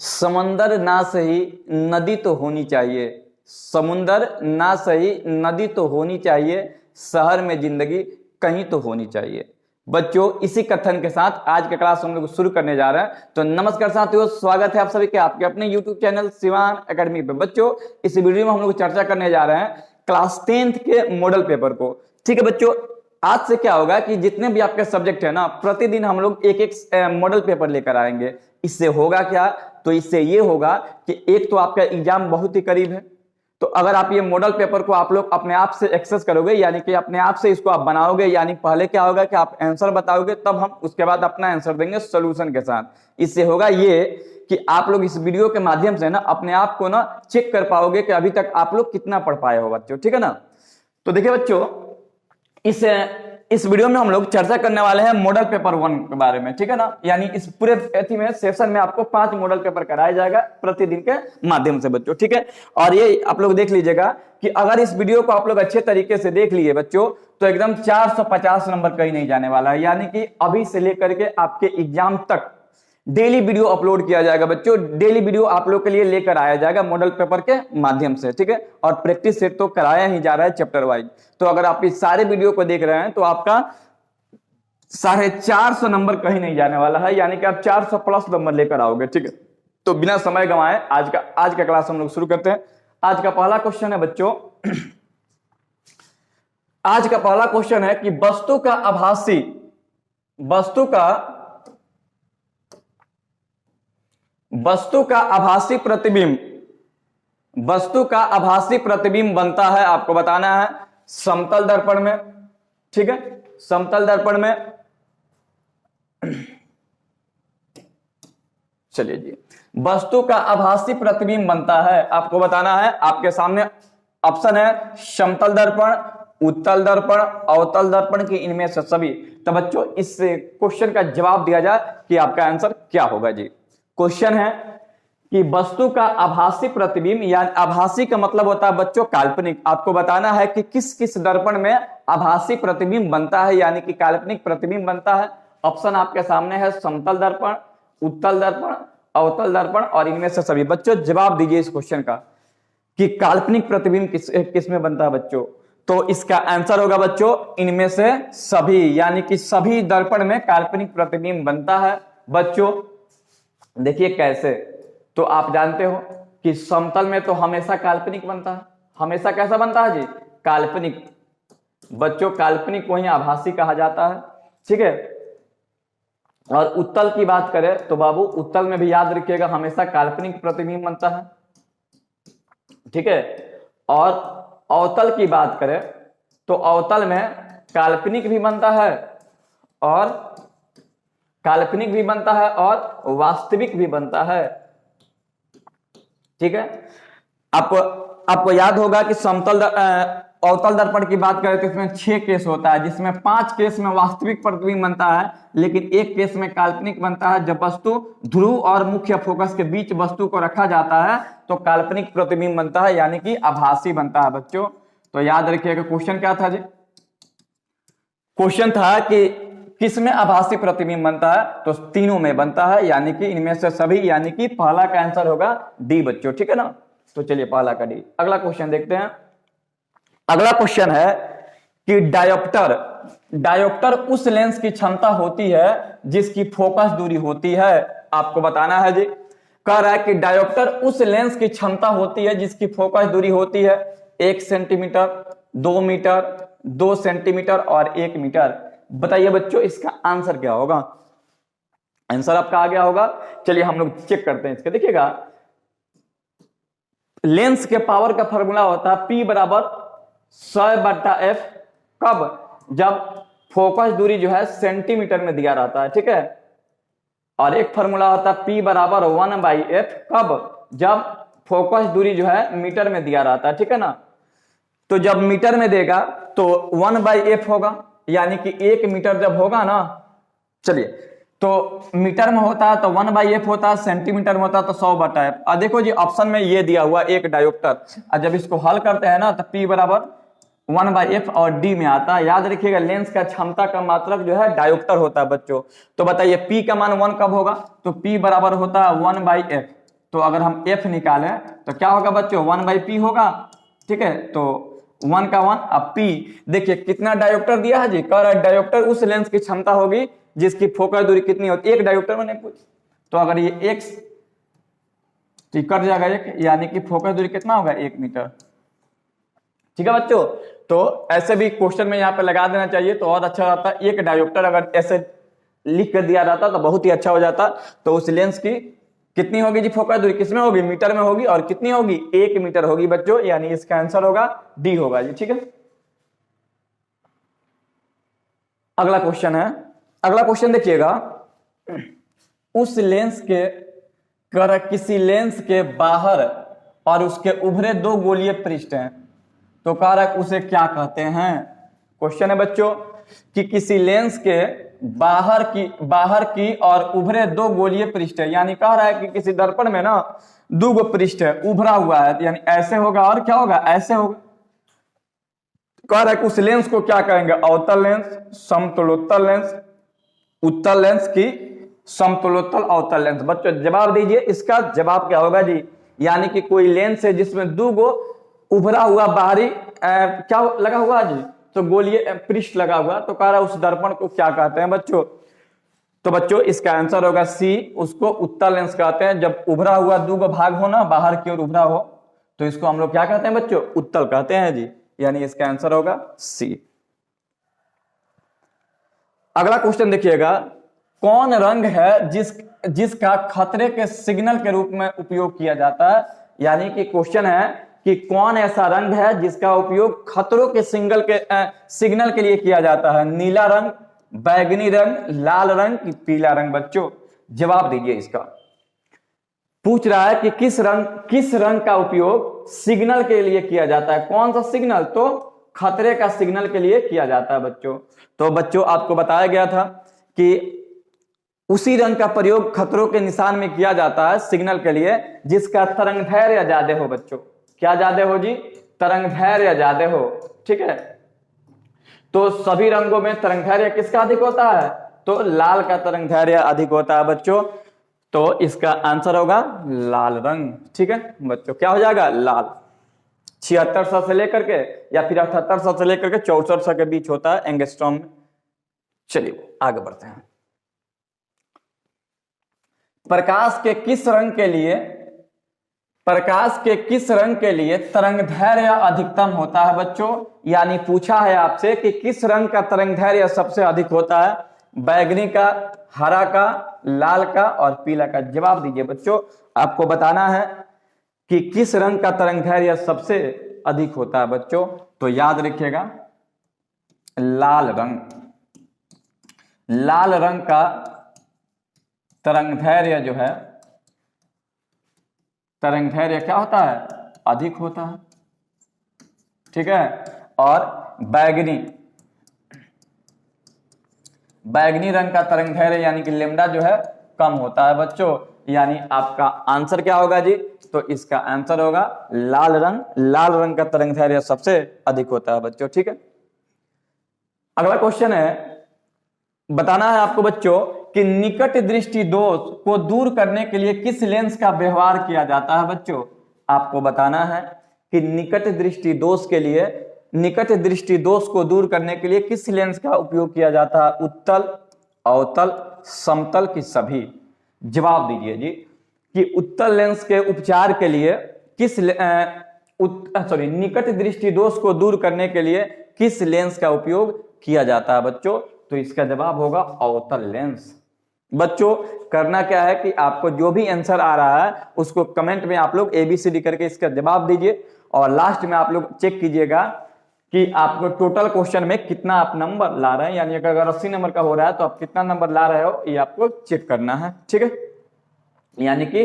समंदर ना सही नदी तो होनी चाहिए, समुंदर ना सही नदी तो होनी चाहिए, शहर में जिंदगी कहीं तो होनी चाहिए। बच्चों इसी कथन के साथ आज का क्लास हम लोग शुरू करने जा रहे हैं। तो नमस्कार साथियों, स्वागत है आप सभी के आपके अपने YouTube चैनल शिवान एकेडमी पे। बच्चों इस वीडियो में हम लोग चर्चा करने जा रहे हैं क्लास 10th के मॉडल पेपर को। ठीक है बच्चों, आज से क्या होगा कि जितने भी आपके सब्जेक्ट है ना, प्रतिदिन हम लोग एक एक मॉडल पेपर लेकर आएंगे। इससे होगा क्या, तो इससे ये होगा कि एक तो आपका एग्जाम बहुत ही करीब है, तो अगर आप ये मॉडल पेपर को आप लोग अपने आप से एक्सेस करोगे, यानी कि अपने आप से इसको आप बनाओगे, यानी पहले क्या होगा कि आप आंसर बताओगे, तब हम उसके बाद अपना आंसर देंगे सॉल्यूशन के साथ। इससे होगा ये कि आप लोग इस वीडियो के माध्यम से ना अपने आप को ना चेक कर पाओगे कि अभी तक आप लोग कितना पढ़ पाए हो बच्चों। ठीक है ना। तो देखिए बच्चों, इस वीडियो में हम लोग चर्चा करने वाले हैं मॉडल पेपर 1 के बारे में। ठीक है ना। यानी इस पूरे में सेशन में आपको 5 मॉडल पेपर कराया जाएगा प्रतिदिन के माध्यम से बच्चों। ठीक है। और ये आप लोग देख लीजिएगा कि अगर इस वीडियो को आप लोग अच्छे तरीके से देख लिए बच्चों, तो एकदम 450 नंबर कहीं नहीं जाने वाला है। यानी कि अभी से लेकर के आपके एग्जाम तक डेली वीडियो अपलोड किया जाएगा बच्चों। डेली वीडियो आप लोग के लिए लेकर आया जाएगा मॉडल पेपर के माध्यम से। ठीक है। और प्रैक्टिस सेट तो कराया ही जा रहा है चैप्टर वाइज। तो अगर आप इस सारे वीडियो को देख रहे हैं तो आपका 450 नंबर कहीं नहीं जाने वाला है, यानी कि आप 400 प्लस नंबर लेकर आओगे। ठीक है। तो बिना समय गंवाए आज का क्लास हम लोग शुरू करते हैं। आज का पहला क्वेश्चन है बच्चों, आज का पहला क्वेश्चन है कि वस्तु का आभासी प्रतिबिंब बनता है, आपको बताना है समतल दर्पण में। ठीक है। समतल दर्पण में, चलिए जी, वस्तु का आभासी प्रतिबिंब बनता है, आपको बताना है। आपके सामने ऑप्शन है समतल दर्पण, उत्तल दर्पण, अवतल दर्पण की इनमें से सभी। तो बच्चों इस क्वेश्चन का जवाब दिया जाए कि आपका आंसर क्या होगा जी। क्वेश्चन है कि वस्तु का आभासी प्रतिबिंब, या आभासी का मतलब होता है बच्चों काल्पनिक। आपको बताना है कि किस किस दर्पण में आभासी प्रतिबिंब बनता है, यानी कि काल्पनिक प्रतिबिंब बनता है। ऑप्शन आपके सामने है समतल दर्पण, उत्तल दर्पण, अवतल दर्पण और इनमें से सभी। बच्चों जवाब दीजिए इस क्वेश्चन का कि काल्पनिक प्रतिबिंब किस में बनता है बच्चों। तो इसका आंसर होगा बच्चों इनमें से सभी, यानी कि सभी दर्पण में काल्पनिक प्रतिबिंब बनता है बच्चों। देखिए कैसे, तो आप जानते हो कि समतल में तो हमेशा काल्पनिक बनता है। हमेशा कैसा बनता है जी, काल्पनिक। बच्चों काल्पनिक को ही आभासी कहा जाता है। ठीक है। और उत्तल की बात करें तो बाबू उत्तल में भी याद रखिएगा हमेशा काल्पनिक प्रतिबिंब बनता है। ठीक है। और अवतल की बात करें तो अवतल में काल्पनिक भी बनता है और वास्तविक भी बनता है। ठीक है। आपको याद होगा कि अवतल दर्पण की बात करें तो इसमें 6 केस होता है, जिसमें 5 केस में वास्तविक प्रतिबिंब बनता है, लेकिन 1 केस में काल्पनिक बनता है। जब वस्तु ध्रुव और मुख्य फोकस के बीच वस्तु को रखा जाता है तो काल्पनिक प्रतिबिंब बनता है, यानी कि आभासी बनता है बच्चों। तो याद रखिएगा क्वेश्चन क्या था जी, क्वेश्चन था कि किसमें आभासी प्रतिबिंब बनता है, तो तीनों में बनता है, यानी कि इनमें से सभी, यानी कि पहला का आंसर होगा डी बच्चों। ठीक है ना। तो चलिए पहला का डी। अगला क्वेश्चन देखते हैं। अगला क्वेश्चन है कि डायोप्टर उस लेंस की क्षमता होती है जिसकी फोकस दूरी होती है। आपको बताना है जी। कह रहा है कि डायोप्टर उस लेंस की क्षमता होती है जिसकी फोकस दूरी होती है 1 सेंटीमीटर, 2 मीटर, 2 सेंटीमीटर और 1 मीटर। बताइए बच्चों इसका आंसर क्या होगा। आंसर आपका आ गया होगा। चलिए हम लोग चेक करते हैं इसका। देखिएगा लेंस के पावर का फॉर्मूला होता है P बराबर 100/f। कब, जब फोकस दूरी जो है सेंटीमीटर में दिया रहता है। ठीक है। और एक फॉर्मूला होता है P बराबर 1/f। कब, जब फोकस दूरी जो है मीटर में दिया रहता है। ठीक है ना। तो जब मीटर में देगा तो 1/f होगा, यानी कि 1 मीटर जब होगा ना, चलिए तो मीटर में होता है तो 1/f होता है, सेंटीमीटर में होता है तो 100/f। अब देखो जी ऑप्शन में ये दिया हुआ एक डायोप्टर, और जब इसको हल करते हैं ना तो P बराबर 1/f और डी में आता है। याद रखिएगा लेंस का क्षमता का मात्रक जो है डायोप्टर होता है बच्चों। तो बताइए P का मान 1 कब होगा, तो P बराबर होता है 1/f। तो अगर हम F निकालें तो क्या होगा बच्चों, 1/P होगा। ठीक है, तो 1 का 1 अब P। देखिए कितना डायोप्टर दिया है जी, कह रहा है डायोप्टर उस लेंस की क्षमता होगी जिसकी फोकल दूरी कितनी होती है, एक डायोप्टर मैंने कुछ, तो अगर ये x तो कट जाएगा एक, यानी कि फोकल दूरी कितना होगा, 1 मीटर। ठीक है बच्चों, तो ऐसे भी क्वेश्चन में यहाँ पे लगा देना चाहिए तो और अच्छा रहता। एक डायोप्टर अगर ऐसे लिख कर दिया जाता तो बहुत ही अच्छा हो जाता। तो उस लेंस की कितनी होगी जी फोकल दूरी, किसमें होगी, मीटर में होगी, और कितनी होगी, 1 मीटर होगी बच्चों, यानी इसका आंसर होगा डी होगा जी। ठीक है, अगला क्वेश्चन है, अगला क्वेश्चन देखिएगा, उस लेंस के किसी लेंस के बाहर और उसके उभरे 2 गोलीय पृष्ठ हैं, तो कारक उसे क्या कहते हैं। क्वेश्चन है बच्चों कि किसी लेंस के बाहर की और उभरे 2 गोलीय पृष्ठ है, यानी कह रहा है कि किसी दर्पण में ना 2 गो पृष्ठ है, उभरा हुआ है, यानी ऐसे होगा और क्या होगा, ऐसे होगा। कह रहा है कि उस लेंस को क्या कहेंगे, अवतल लेंस, समतलोत्तल लेंस, उत्तल लेंस की समतलोत्तल अवतल लेंस। बच्चों जवाब दीजिए, इसका जवाब क्या होगा जी, यानी कि कोई लेंस है जिसमें 2 गो उभरा हुआ बाहरी क्या लगा हुआ जी, तो गोलीय पृष्ठ लगा हुआ, तो कह रहा है उस दर्पण को क्या कहते हैं बच्चों। तो बच्चों इसका आंसर होगा सी, उसको उत्तल लेंस कहते हैं। जब उभरा हुआ 2 गो भाग हो ना, बाहर की ओर उभरा हो, तो इसको हम लोग क्या कहते हैं बच्चों, उत्तल कहते हैं जी, यानी इसका आंसर होगा सी। अगला क्वेश्चन देखिएगा, कौन रंग है जिसका खतरे के सिग्नल के रूप में उपयोग किया जाता है, यानी कि क्वेश्चन है कि कौन ऐसा रंग है जिसका उपयोग खतरों के सिग्नल के लिए किया जाता है। नीला रंग, बैगनी रंग, लाल रंग कि पीला रंग। बच्चों जवाब दीजिए, इसका पूछ रहा है कि किस रंग का उपयोग सिग्नल के लिए किया जाता है, कौन सा सिग्नल, तो खतरे का सिग्नल के लिए किया जाता है बच्चों। तो बच्चों आपको बताया गया था कि उसी रंग का प्रयोग खतरों के निशान में किया जाता है सिग्नल के लिए जिसका तरंग दैर्घ्य ज्यादा हो। बच्चों क्या ज्यादा हो जी, तरंग दैर्घ्य ज्यादा हो। ठीक है, तो सभी रंगों में तरंग दैर्घ्य किसका अधिक होता है, तो लाल का तरंग दैर्घ्य अधिक होता है बच्चों, तो इसका आंसर होगा लाल रंग। ठीक है बच्चों, क्या हो जाएगा, लाल। 7600 से लेकर के या फिर 7800 से लेकर के 6400 के बीच होता है एंगस्ट्रॉम में। चलिए आगे बढ़ते हैं। प्रकाश के किस रंग के लिए तरंग दैर्घ्य अधिकतम होता है बच्चों, यानी पूछा है आपसे कि किस रंग का तरंग दैर्घ्य सबसे अधिक होता है, बैगनी का, हरा का, लाल का और पीला का। जवाब दीजिए बच्चों, आपको बताना है कि किस रंग का तरंग दैर्घ्य सबसे अधिक होता है बच्चों, तो याद रखिएगा लाल रंग। लाल रंग का तरंग दैर्घ्य जो है, तरंग दैर्घ्य क्या होता है, अधिक होता है। ठीक है, और बैगनी रंग का तरंग दैर्घ्य यानी कि लैम्डा जो है कम होता है बच्चों, यानी आपका आंसर क्या होगा जी, तो इसका आंसर होगा लाल रंग। लाल रंग का तरंग दैर्घ्य सबसे अधिक होता है बच्चों। ठीक है, अगला क्वेश्चन है, बताना है आपको बच्चों कि निकट दृष्टि दोष को दूर करने के लिए किस लेंस का व्यवहार किया जाता है। बच्चों आपको बताना है कि निकट दृष्टि दोष को दूर करने के लिए किस लेंस का उपयोग किया जाता है, उत्तल, अवतल, समतल की सभी। जवाब दीजिए जी कि उत्तल लेंस के उपचार के लिए निकट दृष्टि दोष को दूर करने के लिए किस लेंस का उपयोग किया जाता है बच्चों, तो इसका जवाब होगा अवतल लेंस। बच्चों करना क्या है कि आपको जो भी आंसर आ रहा है उसको कमेंट में आप लोग ABCD करके इसका जवाब दीजिए, और लास्ट में आप लोग चेक कीजिएगा कि आपको टोटल क्वेश्चन में कितना आप नंबर ला रहे हैं, यानी अगर 80 नंबर का हो रहा है तो आप कितना नंबर ला रहे हो ये आपको चेक करना है। ठीक है, यानी कि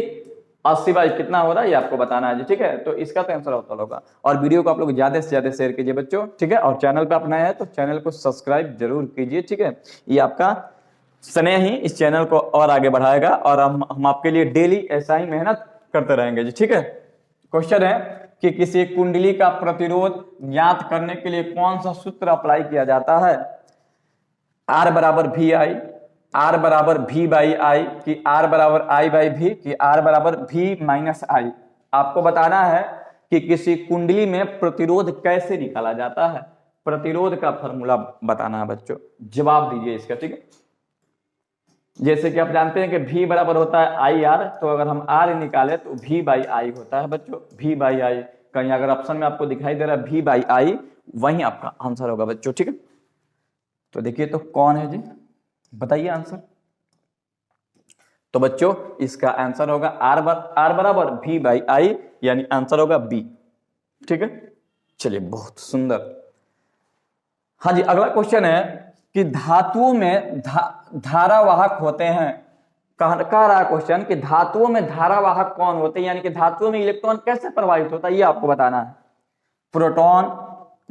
80 बाई कितना हो रहा है ये आपको बताना है जी। ठीक है, तो इसका तो आंसर अवतल होगा। और वीडियो को आप लोग ज्यादा से ज्यादा शेयर कीजिए बच्चों। ठीक है, और चैनल पे आप नए हैं तो चैनल को सब्सक्राइब जरूर कीजिए। ठीक है, ये आपका स्नेह ही इस चैनल को और आगे बढ़ाएगा, और हम आपके लिए डेली ऐसा ही मेहनत करते रहेंगे जी। ठीक है, क्वेश्चन है कि किसी कुंडली का प्रतिरोध ज्ञात करने के लिए कौन सा सूत्र अप्लाई किया जाता है। R = VI, आर बराबर भी बाई आई, कि आर बराबर आई बाई भी, कि आर बराबर भी माइनस आई। आपको बताना है कि किसी कुंडली में प्रतिरोध कैसे निकाला जाता है, प्रतिरोध का फॉर्मूला बताना है बच्चों। जवाब दीजिए इसका, ठीक है। जैसे कि आप जानते हैं कि V बराबर होता है आई आर, तो अगर हम R निकाले तो V बाई आई होता है बच्चों, V बाई आई। कहीं अगर ऑप्शन में आपको दिखाई दे रहा है V बाई आई, वही आपका आंसर होगा बच्चों, ठीक है। तो देखिए तो कौन है जी, बताइए आंसर। तो बच्चों इसका आंसर होगा आर बराबर V बाई आई, यानी आंसर होगा B, ठीक है। चलिए बहुत सुंदर। हाँ जी, अगला क्वेश्चन है कि धातुओं में धारावाहक होते हैं। कह रहा है क्वेश्चन कि धातुओं में धारावाहक कौन होते हैं, यानी कि धातुओं में इलेक्ट्रॉन कैसे प्रवाहित होता है, ये आपको बताना है। प्रोटॉन,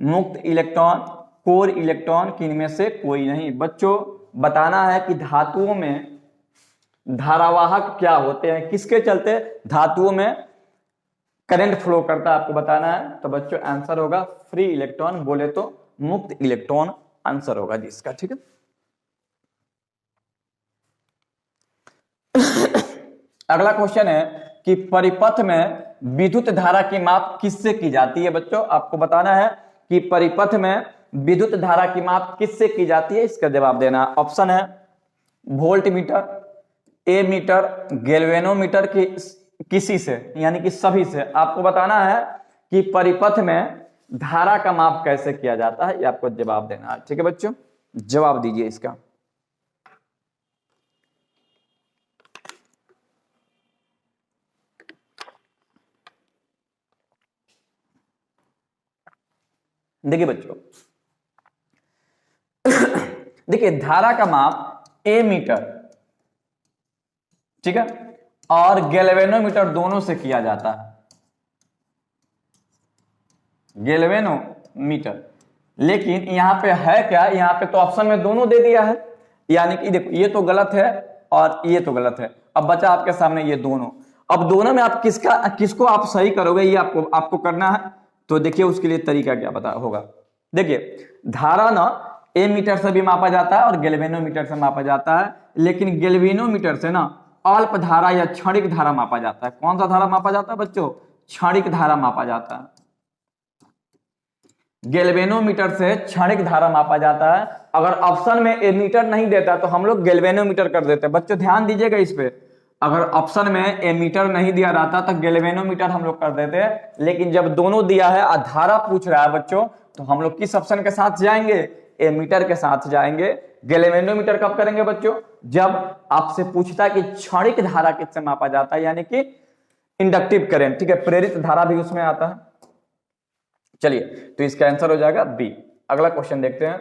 मुक्त इलेक्ट्रॉन, कोर इलेक्ट्रॉन, किनमें से कोई नहीं। बच्चों बताना है कि धातुओं में धारावाहक क्या होते हैं, किसके चलते धातुओं में करंट फ्लो करता है, आपको बताना है। तो बच्चों आंसर होगा फ्री इलेक्ट्रॉन, बोले तो मुक्त इलेक्ट्रॉन आंसर होगा जिसका, ठीक है। अगला क्वेश्चन है कि परिपथ में विद्युत धारा की माप किससे की जाती है। बच्चों आपको बताना है कि परिपथ में विद्युत धारा की माप किससे की जाती है, इसका जवाब देना। ऑप्शन है वोल्ट मीटर, ए मीटर, गैल्वेनोमीटर, की किसी से, यानी कि सभी से। आपको बताना है कि परिपथ में धारा का माप कैसे किया जाता है, ये आपको जवाब देना है, ठीक है बच्चों। जवाब दीजिए इसका। देखिए बच्चों, देखिए धारा का माप ए मीटर, ठीक है, और गैल्वेनोमीटर दोनों से किया जाता है, गैल्वेनोमीटर। लेकिन यहां पे है क्या, यहां पे तो ऑप्शन में दोनों दे दिया है, यानी कि देखो ये तो गलत है और ये तो गलत है। अब बचा आपके सामने ये दोनों। अब दोनों में आप किसको आप सही करोगे, ये आपको करना है। तो देखिए उसके लिए तरीका क्या पता होगा। देखिए धारा ना ए मीटर से भी मापा जाता है और गैल्वेनोमीटर से मापा जाता है, लेकिन गैल्वेनोमीटर से ना अल्प धारा या क्षणिक धारा मापा जाता है। कौन सा धारा मापा जाता है बच्चों, क्षणिक धारा मापा जाता है। गैल्वेनोमीटर से क्षणिक धारा मापा जाता है। अगर ऑप्शन में एमीटर नहीं देता तो हम लोग गैल्वेनोमीटर कर देते हैं। बच्चों ध्यान दीजिएगा इस पे, अगर ऑप्शन में एमीटर नहीं दिया रहता तो गैल्वेनोमीटर हम लोग कर देते हैं, लेकिन जब दोनों दिया है और धारा पूछ रहा है बच्चों, तो हम लोग किस ऑप्शन के साथ जाएंगे, एमीटर के साथ जाएंगे। गैल्वेनोमीटर कब करेंगे बच्चों, जब आपसे पूछता है कि क्षणिक धारा किससे मापा जाता है, यानी कि इंडक्टिव करंट, ठीक है, प्रेरित धारा भी उसमें आता है। चलिए तो इसका आंसर हो जाएगा बी। अगला क्वेश्चन देखते हैं।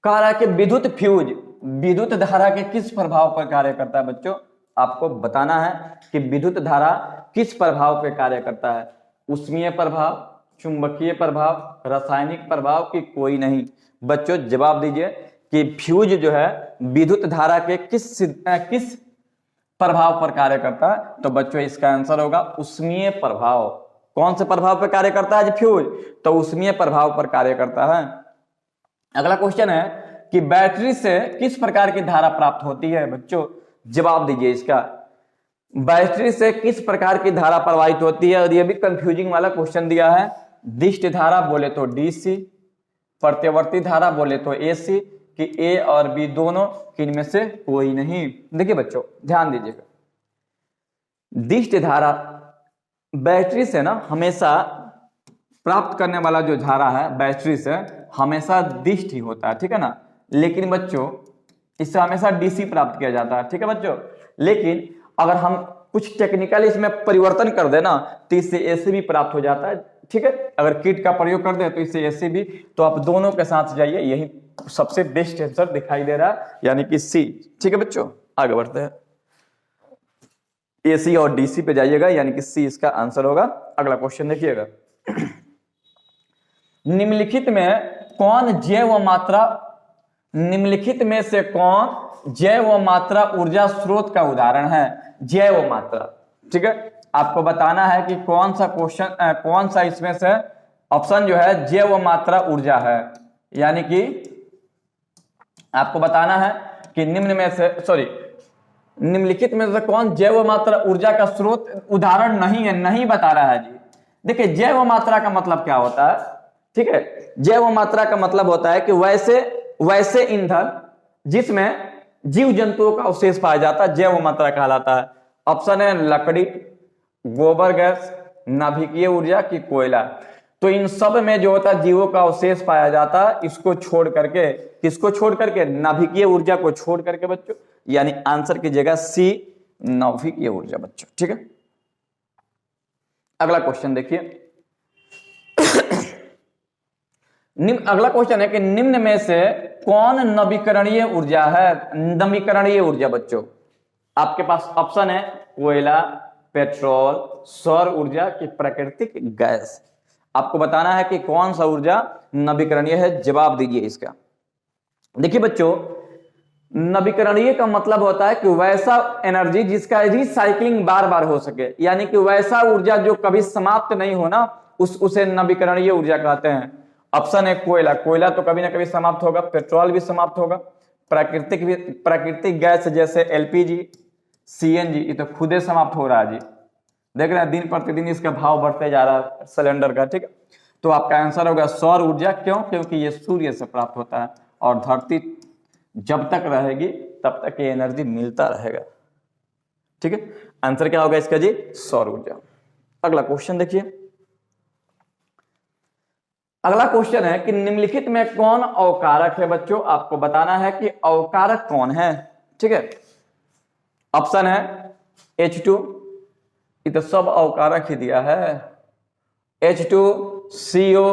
कह रहा है कि विद्युत फ्यूज विद्युत धारा के किस प्रभाव पर कार्य करता है। बच्चों आपको बताना है कि विद्युत धारा किस प्रभाव पर कार्य करता है, ऊष्मीय प्रभाव, चुंबकीय प्रभाव, रासायनिक प्रभाव, की कोई नहीं। बच्चों जवाब दीजिए कि फ्यूज जो है विद्युत धारा के किस प्रभाव पर कार्य करता है। तो बच्चों इसका आंसर होगा ऊष्मीय प्रभाव। कौन से प्रभाव पर कार्य करता है फ्यूज, तो ऊष्मीय प्रभाव पर कार्य करता है। अगला क्वेश्चन है कि बैटरी से किस प्रकार की धारा प्राप्त होती है। बच्चों जवाब दीजिए इसका, बैटरी से किस प्रकार की धारा प्रवाहित होती है। और ये भी कंफ्यूजिंग वाला क्वेश्चन दिया है। दिष्ट धारा बोले तो डीसी, प्रत्यावर्ती धारा बोले तो एसी, कि ए और बी दोनों, किनमें से कोई नहीं। देखिए बच्चों ध्यान दीजिएगा, दिष्ट धारा बैटरी से ना हमेशा प्राप्त करने वाला जो धारा है बैटरी से हमेशा दिष्ट ही होता है, ठीक है ना। लेकिन बच्चों इससे हमेशा डीसी प्राप्त किया जाता है, ठीक है बच्चों। लेकिन अगर हम कुछ टेक्निकल इसमें परिवर्तन कर देना तो इससे एसी भी प्राप्त हो जाता है, ठीक है। अगर किट का प्रयोग कर दे तो इससे एसी भी, तो आप दोनों के साथ जाइए, यही सबसे बेस्ट आंसर दिखाई दे रहा है, यानी कि सी, ठीक है बच्चों। आगे बढ़ते हैं, एसी और डीसी पे जाइएगा, यानी कि सी इसका आंसर होगा। अगला क्वेश्चन देखिएगा। निम्नलिखित में कौन जैव मात्रा, निम्नलिखित में से कौन जैव मात्रा ऊर्जा स्रोत का उदाहरण है। जैव मात्रा, ठीक है, आपको बताना है कि कौन सा क्वेश्चन, कौन सा इसमें से ऑप्शन जो है जैव मात्रा ऊर्जा है, यानी कि आपको बताना है कि निम्नलिखित में से कौन जैव मात्रा ऊर्जा का स्रोत उदाहरण नहीं है, नहीं बता रहा है जी। देखिए जैव मात्रा का मतलब क्या होता है, ठीक है, जैव मात्रा का मतलब होता है कि वैसे ईंधन जिसमें जीव जंतुओं का अवशेष पाया जाता है, जैव मात्रा कहलाता है। ऑप्शन है लकड़ी, गोबर गैस, नाभिकीय ऊर्जा की कोयला। तो इन सब में जो होता है जीवों का अवशेष पाया जाता है, इसको छोड़ करके, किसको छोड़ करके, नाभिकीय ऊर्जा को छोड़ करके बच्चों, यानी आंसर की जगह सी नाभिकीय ऊर्जा बच्चों, ठीक है। अगला क्वेश्चन देखिए, अगला क्वेश्चन है कि निम्न में से कौन नवीकरणीय ऊर्जा है। नवीकरणीय ऊर्जा बच्चों, आपके पास ऑप्शन है कोयला, पेट्रोल, सौर ऊर्जा की प्राकृतिक गैस। आपको बताना है कि कौन सा ऊर्जा नवीकरणीय है, जवाब दीजिए इसका। देखिए बच्चों, नवीकरणीय का मतलब होता है कि वैसा एनर्जी जिसका रिसाइकलिंग बार बार हो सके, यानी कि वैसा ऊर्जा जो कभी समाप्त नहीं होना, उसे नवीकरणीय ऊर्जा कहते हैं। ऑप्शन है कोयला, कोयला तो कभी ना कभी समाप्त होगा, पेट्रोल भी समाप्त होगा, प्राकृतिक गैस जैसे एलपीजी, सीएनजी, ये तो खुदे समाप्त हो रहा है जी, देख रहे हैं दिन प्रतिदिन इसका भाव बढ़ते जा रहा है सिलेंडर का, ठीक है। तो आपका आंसर होगा सौर ऊर्जा। क्यों? क्योंकि ये सूर्य से प्राप्त होता है और धरती जब तक रहेगी तब तक ये एनर्जी मिलता रहेगा, ठीक है। आंसर क्या होगा इसका जी? सौर ऊर्जा। अगला क्वेश्चन देखिए, अगला क्वेश्चन है कि निम्नलिखित में कौन अवकारक है बच्चों। आपको बताना है कि अवकारक कौन है, ठीक है। ऑप्शन है H2, ये तो सब अवकारक ही दिया है, H2CO,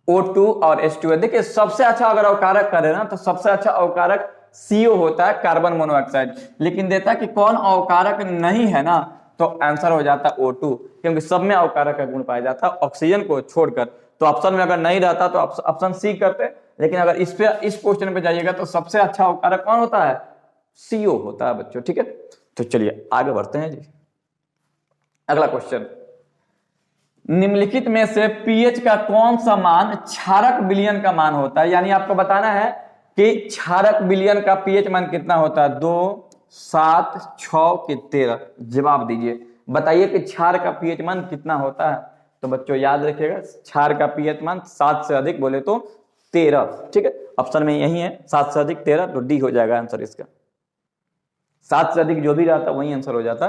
O2 और H2 है। देखिए सबसे अच्छा अगर अवकारक करे ना तो सबसे अच्छा अवकारक CO होता है, कार्बन मोनोऑक्साइड, लेकिन देता कि कौन अवकारक नहीं है ना, तो आंसर हो जाता O2, क्योंकि सब में अवकारक का गुण पाया जाता है ऑक्सीजन को छोड़कर। तो ऑप्शन में अगर नहीं रहता तो ऑप्शन सी करते, लेकिन अगर इस क्वेश्चन पे जाइएगा तो सबसे अच्छा अवकारक कौन होता है? CO होता है बच्चों, ठीक है। तो चलिए आगे बढ़ते हैं जी। अगला क्वेश्चन, निम्नलिखित में से पीएच का कौन सा मान क्षारक विलयन का मान होता है। यानी आपको बताना है कि क्षारक विलयन का पीएच मान कितना होता है, 2, 7, 6 कि 13। जवाब दीजिए, बताइए कि क्षार का पीएच मान कितना होता है। तो बच्चों याद रखिएगा, क्षार का पीएच मान 7 से अधिक बोले तो 13, ठीक है। ऑप्शन में यही है 7 से अधिक 13, तो डी हो जाएगा आंसर इसका। 7 से अधिक जो भी रहता वही आंसर हो जाता।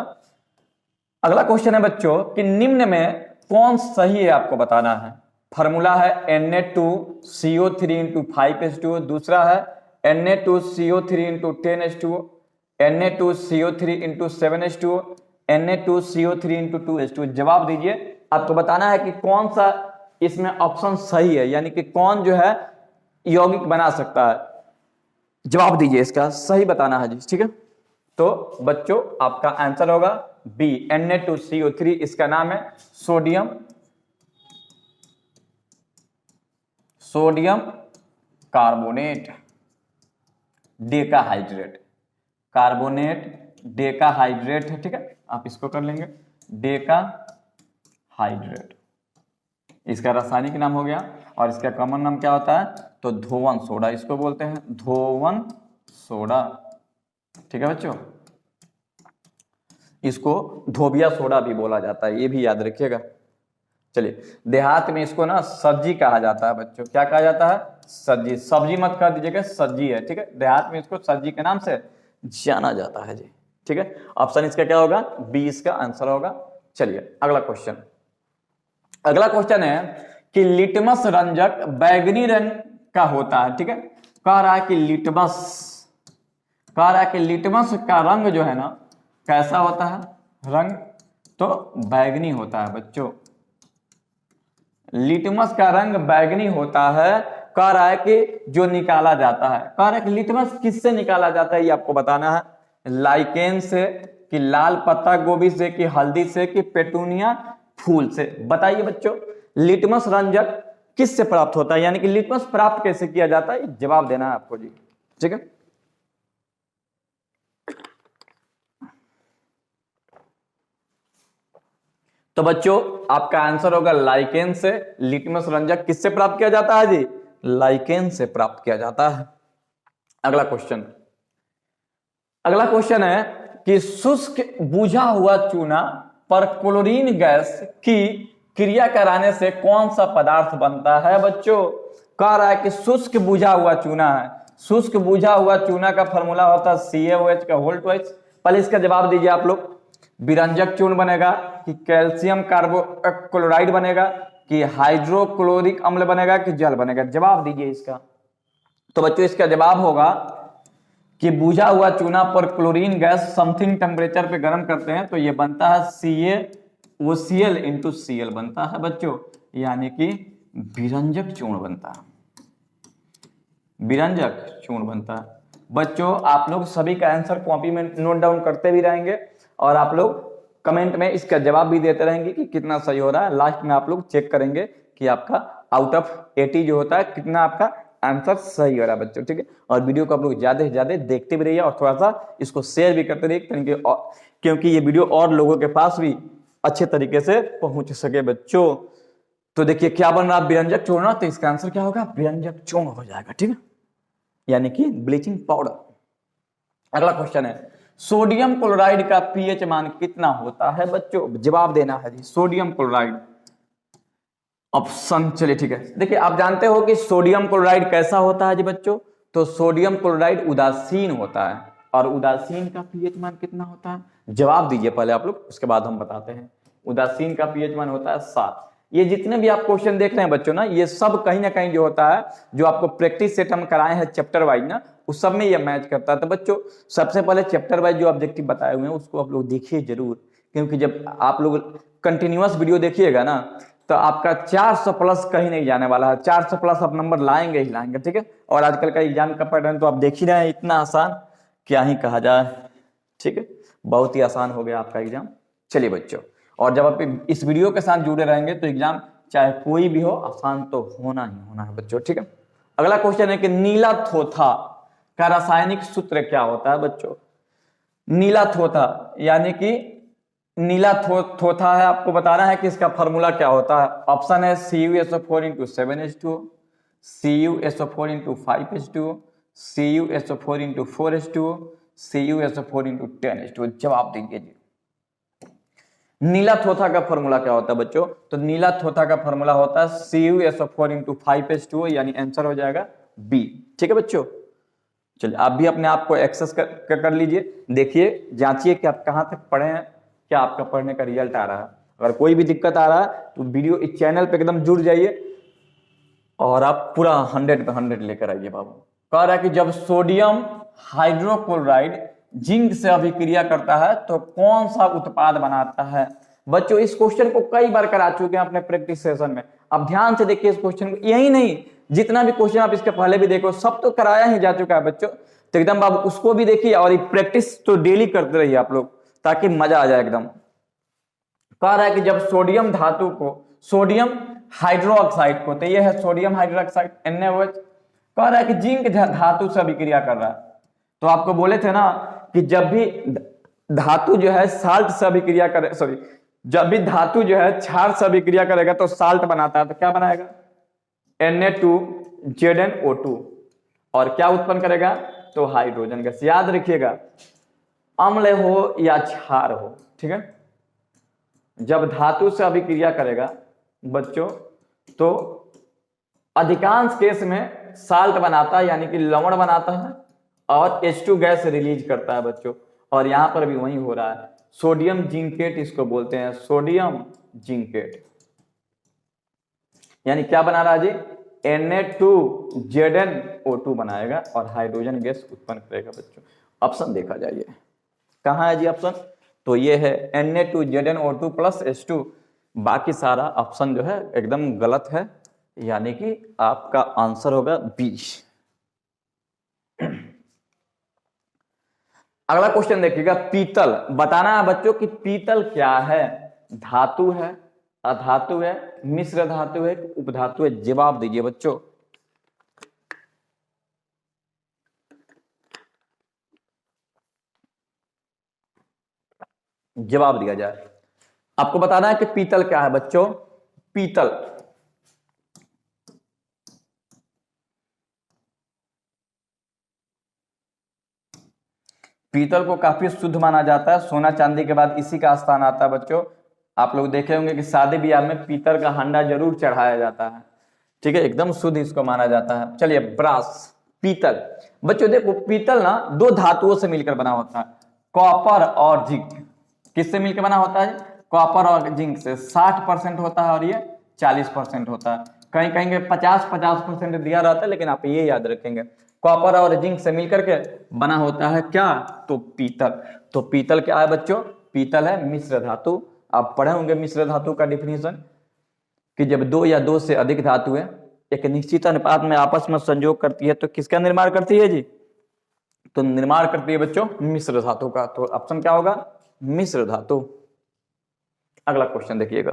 अगला क्वेश्चन है बच्चों कि निम्न में कौन सही है, आपको बताना है। फॉर्मूला है Na2CO3 × 5H2, दूसरा है Na2CO3 × 10H2, Na2CO3 × 7H2, Na2CO3 × 2H2। जवाब दीजिए, आपको बताना है कि कौन सा इसमें ऑप्शन सही है, यानी कि कौन जो है यौगिक बना सकता है। जवाब दीजिए, इसका सही बताना है जी, ठीक है। तो बच्चों आपका आंसर होगा बी, Na2CO3, इसका नाम है sodium carbonate decahydrate, carbonate decahydrate है, ठीक है। आप इसको कर लेंगे डेकाहाइड्रेट, इसका रासायनिक नाम हो गया। और इसका कॉमन नाम क्या होता है, तो धोवन सोडा इसको बोलते हैं, धोवन सोडा, ठीक है बच्चों। इसको धोबिया सोडा भी बोला जाता है, ये भी याद रखिएगा। चलिए, देहात में इसको ना सब्जी कहा जाता है बच्चों। क्या कहा जाता है? सब्जी। सब्जी मत कर दीजिएगा, सब्जी है, ठीक है। देहात में इसको सब्जी के नाम से जाना जाता है जी, ठीक है। ऑप्शन इसका क्या होगा? बी इसका आंसर होगा। चलिए अगला क्वेश्चन, अगला क्वेश्चन है कि लिटमस रंजक बैगनी रंग का होता है, ठीक है। कह रहा है कि लिटमस का रंग जो है ना कैसा होता है, रंग तो बैगनी होता है बच्चों। लिटमस का रंग बैगनी होता है। कह रहा है कि जो निकाला जाता है, कह रहा है कि लिटमस किससे निकाला जाता है, ये आपको बताना है। लाइकेन से, कि लाल पत्ता गोभी से, कि हल्दी से, कि पेटूनिया फूल से। बताइए बच्चों, लिटमस रंजक किससे प्राप्त होता है, यानी कि लिटमस प्राप्त कैसे किया जाता है, जवाब देना है आपको जी, ठीक है। तो बच्चों आपका आंसर होगा लाइकेन से। लिटमस रंजक किससे प्राप्त किया जाता है जी? लाइकेन से प्राप्त किया जाता है। अगला क्वेश्चन, अगला क्वेश्चन है कि शुष्क बुझा हुआ चूना पर क्लोरीन गैस की क्रिया कराने से कौन सा पदार्थ बनता है बच्चों। कह रहा है कि शुष्क बुझा हुआ चूना है, शुष्क बुझा हुआ चूना का फॉर्मूला होता है CaOH का होल ट्वाइस। पहले इसका जवाब दीजिए आप लोग, विरंजक चूर्ण बनेगा कि कैल्शियम कार्बोक्लोराइड बनेगा कि हाइड्रोक्लोरिक अम्ल बनेगा कि जल बनेगा, जवाब दीजिए इसका। तो बच्चों इसका जवाब होगा कि बुझा हुआ चूना पर क्लोरीन गैस समथिंग टेम्परेचर पे गर्म करते हैं तो ये बनता है CaOCl इंटू Cl बनता है बच्चों, यानी कि विरंजक चूर्ण बनता है, विरंजक चूर्ण बनता है। बच्चों आप लोग सभी का आंसर कॉपी में नोट डाउन करते भी रहेंगे और आप लोग कमेंट में इसका जवाब भी देते रहेंगे कि कितना सही हो रहा है। लास्ट में आप लोग चेक करेंगे कि आपका आउट ऑफ 80 जो होता है कितना आपका आंसर सही हो रहा है बच्चों, ठीक है। और वीडियो को आप लोग ज्यादा से ज्यादा देखते भी रहिए और थोड़ा सा इसको शेयर भी करते रहिए क्योंकि ये वीडियो और लोगों के पास भी अच्छे तरीके से पहुंच सके बच्चों। तो देखिए क्या बन रहा है, विरंजक चूर्ण, तो इसका आंसर क्या होगा, विरंजक चूर्ण हो जाएगा, ठीक है, यानी कि ब्लीचिंग पाउडर। अगला क्वेश्चन है सोडियम क्लोराइड का पीएच मान कितना होता है बच्चों, जवाब देना है जी। सोडियम क्लोराइड ऑप्शन, चलिए ठीक है। देखिए आप जानते हो कि सोडियम क्लोराइड कैसा होता है जी बच्चों, तो सोडियम क्लोराइड उदासीन होता है और उदासीन का पीएच मान कितना होता है, जवाब दीजिए पहले आप लोग, उसके बाद हम बताते हैं। उदासीन का पीएच मान होता है 7। ये जितने भी आप क्वेश्चन देख रहे हैं बच्चों ना, ये सब कहीं ना कहीं जो होता है, जो आपको प्रैक्टिस सेट हम कराए हैं चैप्टर वाइज ना, उस सब में ये मैच करता है। तो बच्चों सबसे पहले चैप्टर वाइज जो ऑब्जेक्टिव बताए हुए हैं उसको आप लोग देखिए जरूर, क्योंकि जब आप लोग कंटिन्यूअस वीडियो देखिएगा ना तो आपका 400 प्लस कहीं नहीं जाने वाला है, 400 प्लस आप नंबर लाएंगे ही लाएंगे, ठीक है। और आजकल का एग्जाम का पैटर्न तो आप देख ही रहे हैं, इतना आसान क्या ही कहा जाए, ठीक है, बहुत ही आसान हो गया आपका एग्जाम। चलिए बच्चों, और जब आप इस वीडियो के साथ जुड़े रहेंगे तो एग्जाम चाहे कोई भी हो आसान तो होना ही होना है बच्चों, ठीक है। अगला क्वेश्चन है कि नीला थोथा का रासायनिक सूत्र क्या होता है बच्चों। नीला थोथा यानी कि नीला थोथा है, आपको बताना है कि इसका फॉर्मूला क्या होता है। ऑप्शन है CuSO4 into 7H2, CuSO4 into 5H2, CuSO4 into 4H2, CuSO4 into 10H2, जवाब दीजिए जी। नीला थोथा का फॉर्मूला क्या होता है बच्चों, तो नीला थोथा का फॉर्मूला होता है CuSO4 इंटू 5H2, यानी आंसर हो जाएगा बी, ठीक है बच्चों। चलिए आप भी अपने आप को एक्सेस कर लीजिए, देखिए जांचिए कि आप कहां तक पढ़े हैं, क्या आपका पढ़ने का रिजल्ट आ रहा है। अगर कोई भी दिक्कत आ रहा है तो वीडियो इस चैनल पे एकदम जुड़ जाइए और आप पूरा 100 पे 100 लेकर आइए बाबू। कह रहा है कि जब सोडियम हाइड्रोक्लोराइड जिंक से अभिक्रिया करता है तो कौन सा उत्पाद बनाता है बच्चों। इस क्वेश्चन को कई बार करा चुके हैं अपने प्रैक्टिस सेशन में, अब ध्यान से देखिए इस क्वेश्चन को, यही नहीं जितना भी क्वेश्चन आप इसके पहले भी देखो सब तो कराया ही जा चुका है बच्चों, तो एकदम बाबू उसको भी देखिए और ये प्रैक्टिस तो डेली करते रहिए आप लोग ताकि मजा आ जाए एकदम। कह रहा है कि जब सोडियम धातु को, सोडियम हाइड्रोक्साइड को, तो ये है सोडियम हाइड्रोक्साइड NaOH, कह रहा है कि जिंक धातु से अभिक्रिया कर रहा है, तो आपको बोले थे ना कि जब भी धातु जो है साल्ट से अभिक्रिया करे, सॉरी जब भी धातु जो है क्षार से अभिक्रिया करेगा तो साल्ट बनाता है, तो क्या बनाएगा Na2ZnO2, और क्या उत्पन्न करेगा तो हाइड्रोजन गैस। याद रखिएगा अम्ल हो या क्षार हो, ठीक है, जब धातु से अभिक्रिया करेगा बच्चों तो अधिकांश केस में साल्ट बनाता है, यानी कि लवण बनाता है और H2 गैस रिलीज करता है बच्चों, और यहां पर भी वही हो रहा है। सोडियम जिंकेट इसको बोलते हैं, सोडियम जिंकेट, यानी क्या बना रहा है जी Na2ZnO2 बनाएगा और हाइड्रोजन गैस उत्पन्न करेगा बच्चों। ऑप्शन देखा जाइए कहां है जी ऑप्शन, तो ये है Na2ZnO2 प्लस H2, बाकी सारा ऑप्शन जो है एकदम गलत है, यानी कि आपका आंसर होगा बी। अगला क्वेश्चन देखिएगा, पीतल, बताना है बच्चों कि पीतल क्या है, धातु है, अधातु है, मिश्र धातु है, उपधातु है, जवाब दीजिए बच्चों। जवाब दिया जाए। आपको बताना है कि पीतल क्या है बच्चों, पीतल पीतल को काफी शुद्ध माना जाता है, सोना चांदी के बाद इसी का स्थान आता है बच्चों। आप लोग देखे होंगे कि शादी ब्याह में पीतल का हंडा जरूर चढ़ाया जाता है, ठीक है, एकदम शुद्ध इसको माना जाता है। चलिए ब्रास, पीतल। बच्चों देखो पीतल ना दो धातुओं से मिलकर बना होता है, कॉपर और जिंक। किससे मिलकर बना होता है? कॉपर और जिंक से। 60% होता है और ये 40% होता है। कहीं कहीं 50-50% दिया रहता है, लेकिन आप ये याद रखेंगे कॉपर और जिंक से मिलकर के बना होता है क्या? तो पीतल। तो पीतल क्या है बच्चों? पीतल है मिश्र धातु। आप पढ़े होंगे मिश्र धातु का डिफिनीशन कि जब दो या दो से अधिक धातुएं एक निश्चित अनुपात में आपस में संयोग करती है तो किसका निर्माण करती है जी? तो निर्माण करती है बच्चों मिश्र धातु का। तो ऑप्शन क्या होगा? मिश्र धातु। अगला क्वेश्चन देखिएगा।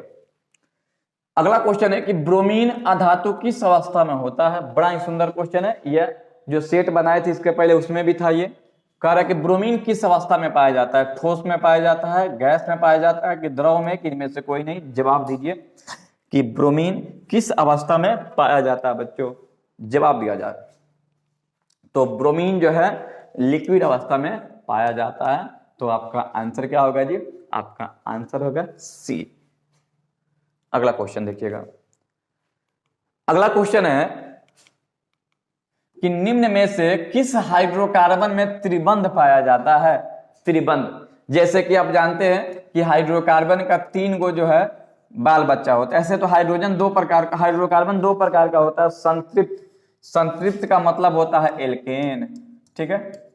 अगला क्वेश्चन है कि ब्रोमीन अधातु किस अवस्था में होता है? बड़ा ही सुंदर क्वेश्चन है। यह जो सेट बनाए थे इसके पहले उसमें भी था। ये कह रहा है कि ब्रोमीन किस अवस्था में पाया जाता है? ठोस में पाया जाता है, गैस में पाया जाता है कि द्रव में, कि इनमें से कोई नहीं? जवाब दीजिए कि ब्रोमीन किस अवस्था में पाया जाता है बच्चों? जवाब दिया जाए तो ब्रोमीन जो है लिक्विड अवस्था में पाया जाता है। तो आपका आंसर क्या होगा जी? आपका आंसर होगा सी। अगला क्वेश्चन देखिएगा। अगला क्वेश्चन है कि निम्न में से किस हाइड्रोकार्बन में त्रिबंध पाया जाता है? त्रिबंध, जैसे कि आप जानते हैं कि हाइड्रोकार्बन का 3 गो जो है बाल बच्चा होता है। ऐसे तो हाइड्रोकार्बन दो प्रकार का होता है। संतृप्त, संतृप्त का मतलब होता है एल्केन, ठीक है,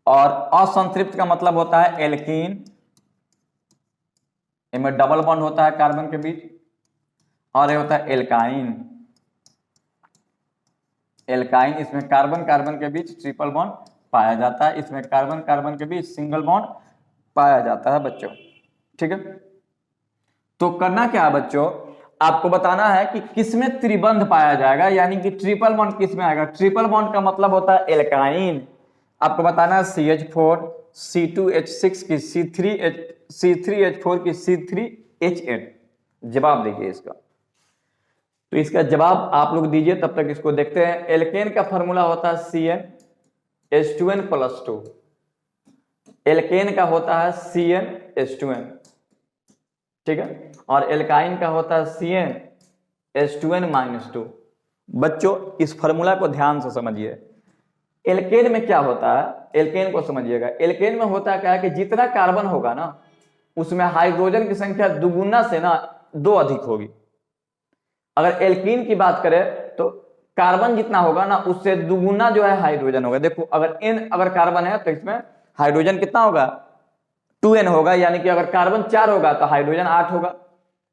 और असंतृप्त का मतलब होता है एल्कीन। इनमें डबल बॉन्ड होता है कार्बन के बीच। और ये होता है एल्काइन। एल्काइन, इसमें कार्बन कार्बन के बीच ट्रिपल बॉन्ड पाया जाता है। इसमें कार्बन कार्बन के बीच सिंगल बॉन्ड पाया जाता है बच्चों, ठीक है। तो करना क्या है बच्चों? आपको बताना है कि किसमें त्रिबंध पाया जाएगा, यानी कि ट्रिपल बॉन्ड किसमें आएगा। ट्रिपल बॉन्ड का मतलब होता है एल्काइन। आपको बताना है CH4, C2H6 की C3H4 की C3H8। जवाब देखिए इसका। तो इसका जवाब आप लोग दीजिए, तब तक इसको देखते हैं। एल्केन का फॉर्मूला होता है CnH2n+2। एल्केन का होता है CnH2n, ठीक है, और एल्काइन का होता है CnH2n-2। बच्चों इस फॉर्मूला को ध्यान से समझिए। एल्केन में क्या होता है, एल्केन को समझिएगा। एल्केन में होता है क्या है कि जितना कार्बन होगा ना उसमें हाइड्रोजन की संख्या दुगुना से ना 2 अधिक होगी। अगर एल्कीन की बात करें तो कार्बन जितना होगा ना उससे दुगुना जो है हाइड्रोजन होगा। देखो अगर कार्बन है तो इसमें हाइड्रोजन कितना होगा? 2n होगा, यानी कि अगर कार्बन 4 होगा तो हाइड्रोजन 8 होगा।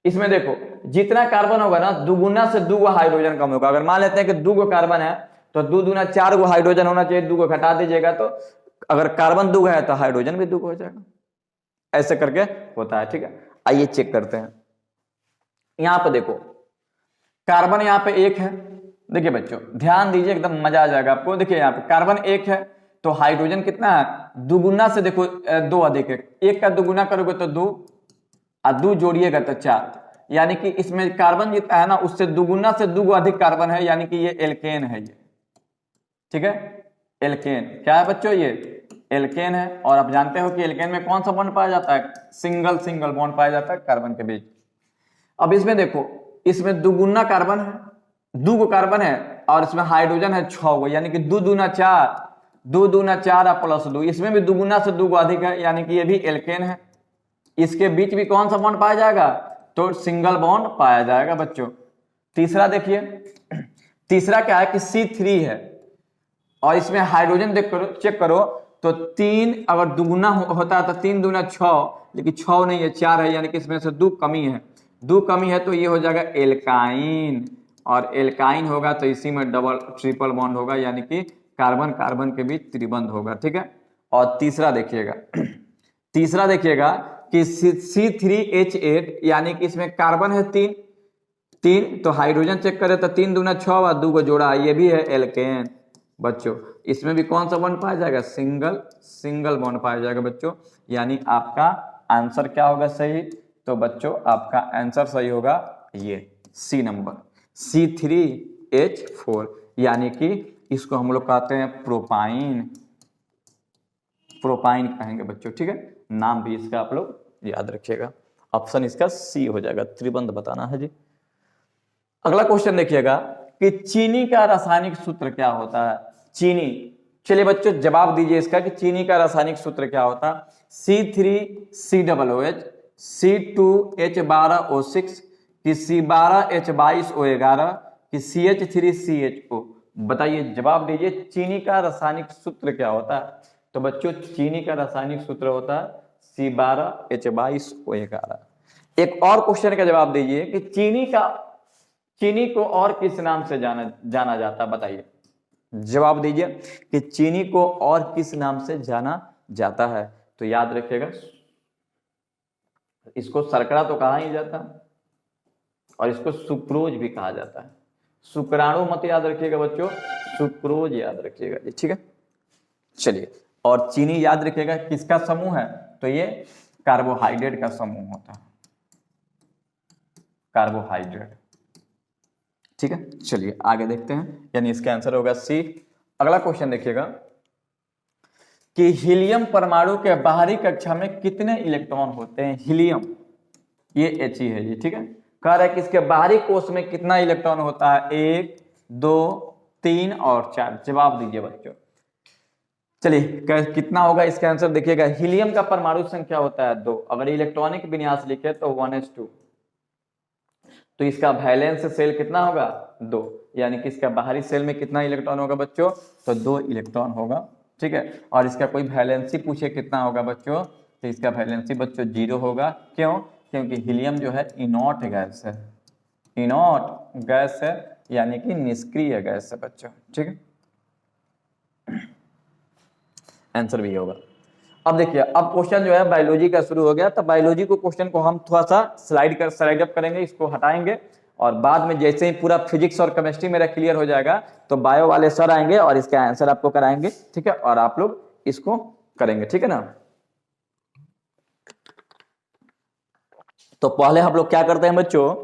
इसमें देखो जितना कार्बन होगा ना दुगुना से 2 हाइड्रोजन कम होगा। अगर मान लेते हैं कि 2 कार्बन है तो 2 दूना 4 हाइड्रोजन होना चाहिए, 2 घटा दीजिएगा तो अगर कार्बन 2 है तो हाइड्रोजन भी 2 हो जाएगा। ऐसे करके होता है, ठीक है। आइए चेक करते हैं। यहां पर देखो कार्बन यहाँ पे 1 है। देखिए बच्चों ध्यान दीजिए, एकदम मजा आ जाएगा आपको। देखिए यहाँ पे कार्बन 1 है तो हाइड्रोजन कितना है? दुगुना से देखो 2 अधिक है। 1 का दुगुना करोगे तो 2 और 2 जोड़िएगा तो 4, यानी कि इसमें कार्बन जितना है ना उससे दुगुना से 2 अधिक कार्बन है, यानी कि ये एल्केन है ये, ठीक है। एल्केन क्या है बच्चों? ये एल्केन है। और आप जानते हो कि एल्केन में कौन सा बॉन्ड पाया जाता है? सिंगल सिंगल बॉन्ड पाया जाता है कार्बन के बीच। अब इसमें देखो इसमें दुगुना कार्बन है, 2 कार्बन है और इसमें हाइड्रोजन है 6, यानी कि 2 दूना 4, 2 दूना 4 और +2। इसमें भी दुगुना से 2 अधिक है, यानी कि ये भी एल्केन है। इसके बीच भी कौन सा बॉन्ड पाया जाएगा? तो सिंगल बॉन्ड पाया जाएगा बच्चों। तीसरा देखिए, तीसरा क्या है कि C3 है और इसमें हाइड्रोजन चेक करो तो 3 अगर दुगुना होता है तो 3 दूना 6, लेकिन 6 नहीं है 4 है, यानी कि इसमें से 2 कमी है। 2 कमी है तो ये हो जाएगा एल्काइन, और एल्काइन होगा तो इसी में डबल ट्रिपल बॉन्ड होगा, यानी कि कार्बन कार्बन के बीच त्रिबंध होगा, ठीक है। और तीसरा देखिएगा, तीसरा देखिएगा कि C3H8, यानी कि इसमें कार्बन है 3 तो हाइड्रोजन चेक करें तो 3 दूना 6 और 2 को जोड़ा, ये भी है एल्केन। बच्चों इसमें भी कौन सा बॉन्ड पाया जाएगा? सिंगल बॉन्ड पाया जाएगा बच्चों, यानी आपका आंसर क्या होगा सही? तो बच्चों आपका आंसर सही होगा ये C नंबर, C3H4, यानी कि इसको हम लोग कहते हैं प्रोपाइन। प्रोपाइन कहेंगे बच्चों, ठीक है। नाम भी इसका आप लोग याद रखिएगा। ऑप्शन इसका सी हो जाएगा, त्रिबंध बताना है जी। अगला क्वेश्चन देखिएगा कि चीनी का रासायनिक सूत्र क्या होता है। चीनी, चलिए बच्चों जवाब दीजिए इसका कि चीनी का रासायनिक सूत्र क्या होता है। C3COOH, C2H12O6 कि C12H22O11 कि CH3CHO। बताइए, जवाब दीजिए, चीनी का रासायनिक सूत्र क्या होता है। तो बच्चों चीनी का रासायनिक सूत्र होता है C12H22O11। एक और क्वेश्चन का जवाब दीजिए कि चीनी को और किस नाम से जाना जाता है। बताइए, जवाब दीजिए कि चीनी को और किस नाम से जाना जाता है। तो याद रखिएगा, इसको शर्करा तो कहा ही जाता है और इसको सुक्रोज भी कहा जाता है। शुक्राणु मत याद रखिएगा बच्चों, सुक्रोज याद रखिएगा, ठीक है। चलिए, और चीनी याद रखिएगा किसका समूह है। तो ये कार्बोहाइड्रेट का समूह होता है, कार्बोहाइड्रेट, ठीक है। चलिए आगे देखते हैं, यानी इसका आंसर होगा सी। अगला क्वेश्चन देखिएगा कि हीलियम परमाणु के बाहरी कक्षा में कितने इलेक्ट्रॉन होते हैं। हीलियम, ये He है जी, ठीक है। कह रहा है कि इसके बाहरी कोश में कितना इलेक्ट्रॉन होता है। 1, 2, 3 और 4। जवाब दीजिए बच्चों। चलिए कितना होगा इसका आंसर देखिएगा। हीलियम का परमाणु संख्या होता है 2। अगर इलेक्ट्रॉनिक विन्यास लिखे तो 1s2। तो इसका वैलेंस सेल कितना होगा 2, यानी कि इसका बाहरी सेल में कितना इलेक्ट्रॉन होगा बच्चों। तो 2 इलेक्ट्रॉन होगा, ठीक है। और इसका कोई वैलेंसी पूछे कितना होगा बच्चों, तो इसका वैलेंसी बच्चों 0 होगा। क्यों? क्योंकि हीलियम जो है इनॉट गैस है, इनॉट गैस है, यानी कि निष्क्रिय गैस है बच्चों, ठीक है। आंसर भी होगा। अब देखिए, अब क्वेश्चन जो है बायोलॉजी का शुरू हो गया। तो बायोलॉजी को क्वेश्चन को हम थोड़ा सा स्लाइड अप करेंगे, इसको हटाएंगे और बाद में जैसे ही पूरा फिजिक्स और केमिस्ट्री मेरा क्लियर हो जाएगा तो बायो वाले सर आएंगे और इसका आंसर आपको कराएंगे, ठीक है। और आप लोग इसको करेंगे, ठीक है ना। तो पहले हम लोग क्या करते हैं बच्चों,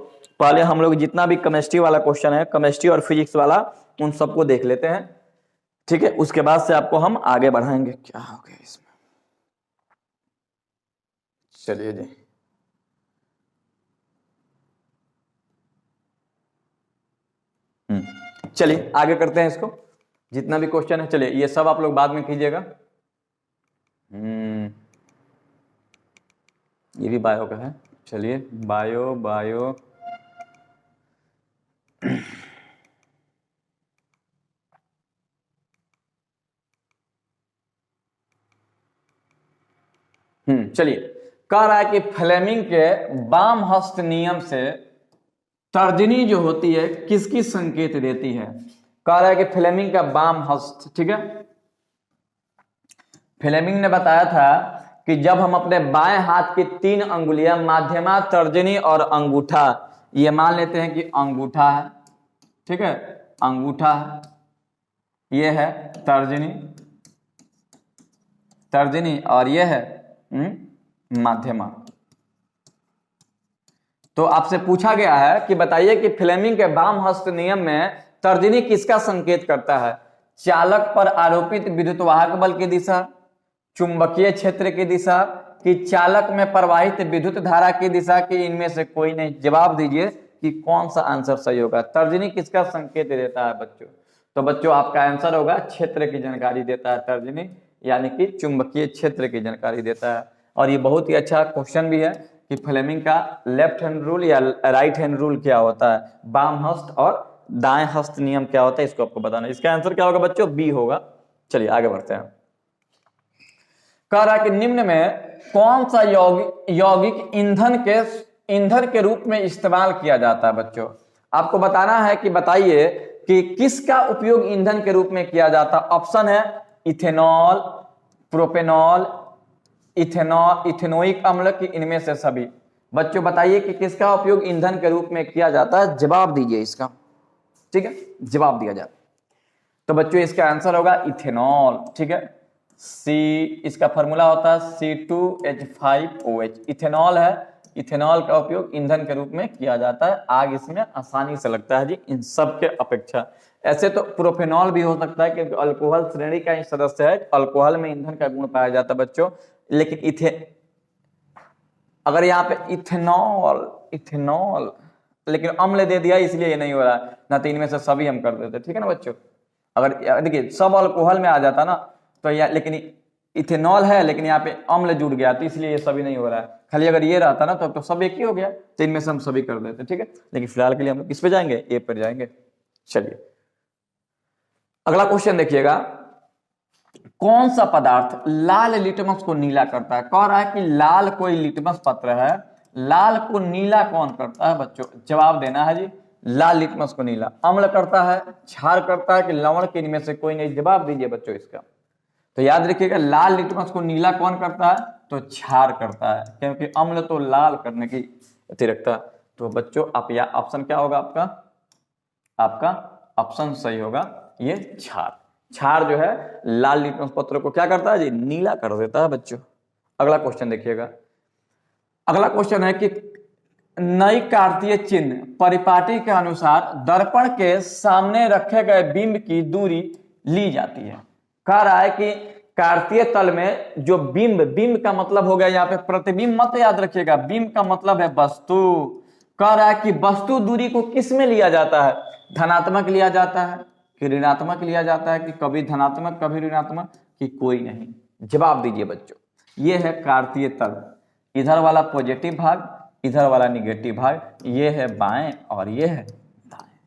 पहले हम लोग जितना भी केमिस्ट्री वाला क्वेश्चन है, केमिस्ट्री और फिजिक्स वाला, उन सबको देख लेते हैं, ठीक है। उसके बाद से आपको हम आगे बढ़ाएंगे। क्या हो गया इसमें, चलिए जी। चलिए आगे करते हैं इसको, जितना भी क्वेश्चन है। चलिए ये सब आप लोग बाद में कीजिएगा। ये भी बायो का है। चलिए बायो चलिए, कह रहा है कि फ्लेमिंग के वाम हस्त नियम से तर्जनी जो होती है किसकी संकेत देती है। कह रहा है कि फ्लेमिंग का वाम हस्त, ठीक है। फ्लेमिंग ने बताया था कि जब हम अपने बाएं हाथ की 3 अंगुलियां माध्यमा, तर्जनी और अंगूठा, ये मान लेते हैं कि अंगूठा है, ठीक है, अंगूठा है, ये है तर्जनी और ये है माध्यमा। तो आपसे पूछा गया है कि बताइए कि फ्लेमिंग के वाम हस्त नियम में तर्जनी किसका संकेत करता है। चालक पर आरोपित विद्युत वाहक बल की दिशा, चुंबकीय क्षेत्र की दिशा, कि चालक में प्रवाहित विद्युत धारा की दिशा, कि इनमें से कोई नहीं। जवाब दीजिए कि कौन सा आंसर सही होगा। तर्जनी किसका संकेत देता है बच्चों। तो बच्चों आपका आंसर होगा क्षेत्र की जानकारी देता है तर्जनी, यानी कि चुंबकीय क्षेत्र की जानकारी देता है। और ये बहुत ही अच्छा क्वेश्चन भी है कि फ्लेमिंग का लेफ्ट हैंड रूल या राइट हैंड रूल क्या होता है, बाम हस्त और दाएं हस्त नियम क्या होता है, इसको आपको बताना। इसका आंसर क्या होगा बच्चों, बी होगा। चलिए आगे बढ़ते हैं। कह रहा है कि निम्न में कौन सा यौगिक ईंधन के रूप में इस्तेमाल किया जाता है बच्चों। आपको बताना है कि बताइए कि किसका उपयोग ईंधन के रूप में किया जाता है। ऑप्शन है इथेनॉल, प्रोपेनॉल, इथेनोइक अम्ल, की इनमें से सभी। बच्चों बताइए कि किसका उपयोग ईंधन के रूप में किया जाता है। जवाब दीजिए इसका, ठीक है, जवाब दिया जाए। तो बच्चों इसका आंसर होगा इथेनॉल, ठीक है। सी इसका फॉर्मूला होता है C2H5OH, इथेनॉल है इथेनॉल का उपयोग ईंधन के रूप में किया जाता है, आग इसमें आसानी से लगता है जी इन सब के अपेक्षा। ऐसे तो प्रोफेनॉल भी हो सकता है क्योंकि अल्कोहल श्रेणी का ही सदस्य है, अल्कोहल में ईंधन का गुण पाया जाता है बच्चों। लेकिन अगर यहाँ पे इथेनॉल लेकिन अम्ल दे दिया इसलिए ये नहीं हो रहा है, ना तो इनमें से सभी हम कर देते, ठीक है ना बच्चों। अगर देखिए सब अल्कोहल में आ जाता ना तो लेकिन इथेनॉल है लेकिन यहाँ पे अम्ल जुड़ गया तो इसलिए ये सभी नहीं हो रहा है। खाली अगर ये रहता ना तो सब एक ही हो गया, तो इनमें से हम सभी कर देते, ठीक है। लेकिन फिलहाल के लिए हम लोग किस पे जाएंगे, ए पर जाएंगे। चलिए अगला क्वेश्चन देखिएगा, कौन सा पदार्थ लाल लिटमस को नीला करता है। कह रहा है कि लाल कोई लिटमस पत्र है, लाल को नीला कौन करता है बच्चों, जवाब देना है जी। लाल लिटमस को नीला अम्ल करता है, क्षार करता है कि लवण के इनमें से कोई नहीं, जवाब दीजिए बच्चों इसका। तो याद रखिएगा लाल लिटमस को नीला कौन करता है, तो क्षार करता है, क्योंकि अम्ल तो लाल करने की अतिरिक्त। तो बच्चों आप या ऑप्शन क्या होगा आपका ऑप्शन सही होगा ये क्षार। क्षार जो है लाल लिटमस पत्र को क्या करता है जी, नीला कर देता है बच्चों। अगला क्वेश्चन देखिएगा, अगला क्वेश्चन है कि नई कार्तीय चिन्ह परिपाटी के अनुसार दर्पण के सामने रखे गए बिंब की दूरी ली जाती है। कह रहा है कि कार्तीय तल में जो बिंब का मतलब हो गया यहाँ पे प्रतिबिंब, मत याद रखिएगा, बिंब का मतलब है वस्तु। कह रहा है कि वस्तु दूरी को किस में लिया जाता है, धनात्मक लिया जाता है कि ऋणात्मक लिया जाता है, कि कभी धनात्मक कभी ऋणात्मक, कि कोई नहीं। जवाब दीजिए बच्चों, ये है कार्तीय तल, इधर वाला पॉजिटिव भाग इधर वाला निगेटिव भाग, ये है बाएं और ये है दाएं।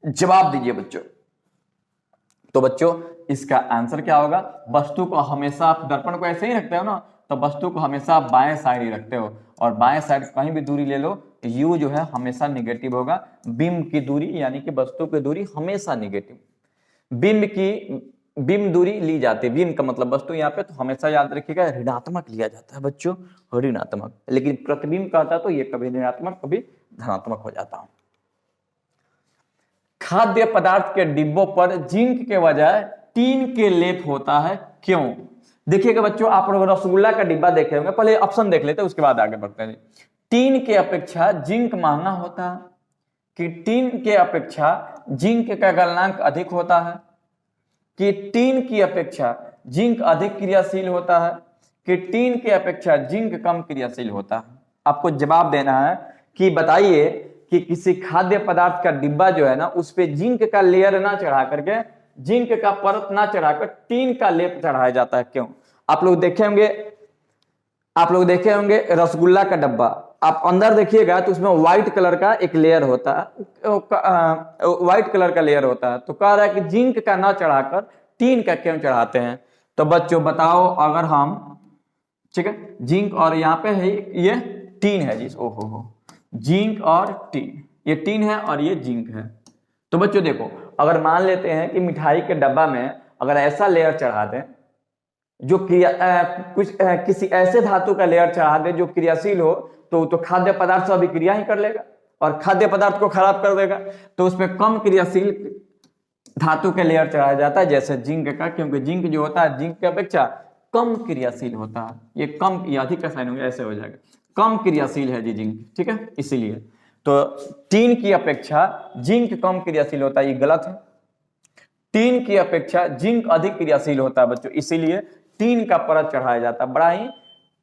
जवाब दीजिए बच्चों। तो बच्चों इसका आंसर क्या होगा, वस्तु को हमेशा आप दर्पण को ऐसे ही रखते हो ना, तो वस्तु को हमेशा आप बाएं साइड ही रखते हो, और बाएं साइड कहीं भी दूरी ले लो u जो है हमेशा निगेटिव होगा। बिंब की दूरी यानी कि वस्तु की दूरी हमेशा निगेटिव, बिंब दूरी ली जाती है, बिंब का मतलब वस्तु यहाँ पे, तो हमेशा याद रखिएगा ऋणात्मक लिया जाता है बच्चों, ऋणात्मक। लेकिन प्रतिबिंब कहता है तो ये कभी ऋणात्मक कभी धनात्मक हो जाता है। खाद्य पदार्थ के डिब्बों पर जिंक के बजाय टीन के लेप होता है, क्यों। देखिएगा बच्चों, आप लोग रसगुल्ला का डिब्बा देखे होंगे, पहले ऑप्शन देख लेते हैं उसके बाद आगे बढ़ते हैं। टीन के अपेक्षा जिंक महंगा होता है, कि टीन के अपेक्षा जिंक का गलनांक अधिक होता है, कि टीन की अपेक्षा जिंक अधिक क्रियाशील होता है, कि टीन के अपेक्षा जिंक कम क्रियाशील होता है। आपको जवाब देना है कि बताइए कि किसी खाद्य पदार्थ का डिब्बा जो है ना, उस पे जिंक का लेयर ना चढ़ा करके, जिंक का परत ना चढ़ाकर टीन का लेप चढ़ाया जाता है, क्यों। आप लोग देखे होंगे रसगुल्ला का डब्बा, आप अंदर देखिएगा तो उसमें व्हाइट कलर का एक लेयर होता है, व्हाइट कलर का लेयर होता है। तो कह रहा है कि जिंक का ना चढ़ाकर टीन का क्यों चढ़ाते हैं। तो बच्चों बताओ, अगर हम, ठीक है, जिंक और यहाँ पे है ये टीन है जी, ओहो जिंक और टीन, ये टीन है और ये जिंक है। तो बच्चों देखो, अगर मान लेते हैं कि मिठाई के डब्बा में अगर ऐसा लेयर चढ़ा दें जो किसी ऐसे धातु का लेयर चढ़ा दे जो क्रियाशील हो, तो खाद्य पदार्थ से अभिक्रिया ही कर लेगा और खाद्य पदार्थ को खराब कर देगा। तो उसमें कम क्रियाशील धातु का लेयर चढ़ाया जाता है, जैसे जिंक का, क्योंकि जिंक जो होता है जिंक की अपेक्षा कम क्रियाशील होता है। ये कम या अधिक का साइन हो गया, ऐसे हो जाएगा, कम क्रियाशील है जी जिंक, ठीक है, इसीलिए। तो टीन की अपेक्षा जिंक कम क्रियाशील होता है, ये गलत है। टीन की अपेक्षा जिंक अधिक क्रियाशील होता है बच्चों, इसीलिए टीन का परत चढ़ाया जाता है। बड़ा ही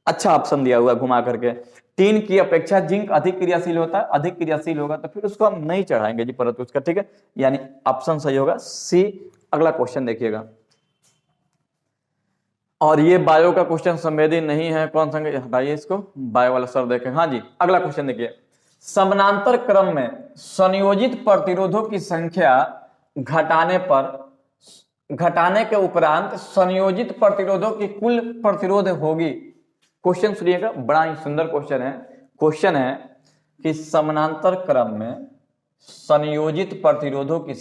अच्छा ऑप्शन दिया हुआ घुमा करके, टीन की अपेक्षा जिंक अधिक क्रियाशील होता है, अधिक क्रियाशील होगा तो फिर उसको हम नहीं चढ़ाएंगे जी परत उसका, ठीक है, यानी ऑप्शन सही होगा सी। अगला क्वेश्चन देखिएगा, और ये बायो का क्वेश्चन संवेदी नहीं है, कौन सा हटाइए इसको, बायो वाला सर देखें। हाँ जी, अगला क्वेश्चन देखिए, समानांतर क्रम में संयोजित प्रतिरोधों की संख्या घटाने के उपरांत संयोजित प्रतिरोधों की कुल प्रतिरोध होगी। क्वेश्चन सुनिएगा, बड़ा ही सुंदर क्वेश्चन है। क्वेश्चन है कि समानांतर क्रम में संयोजित प्रतिरोधों की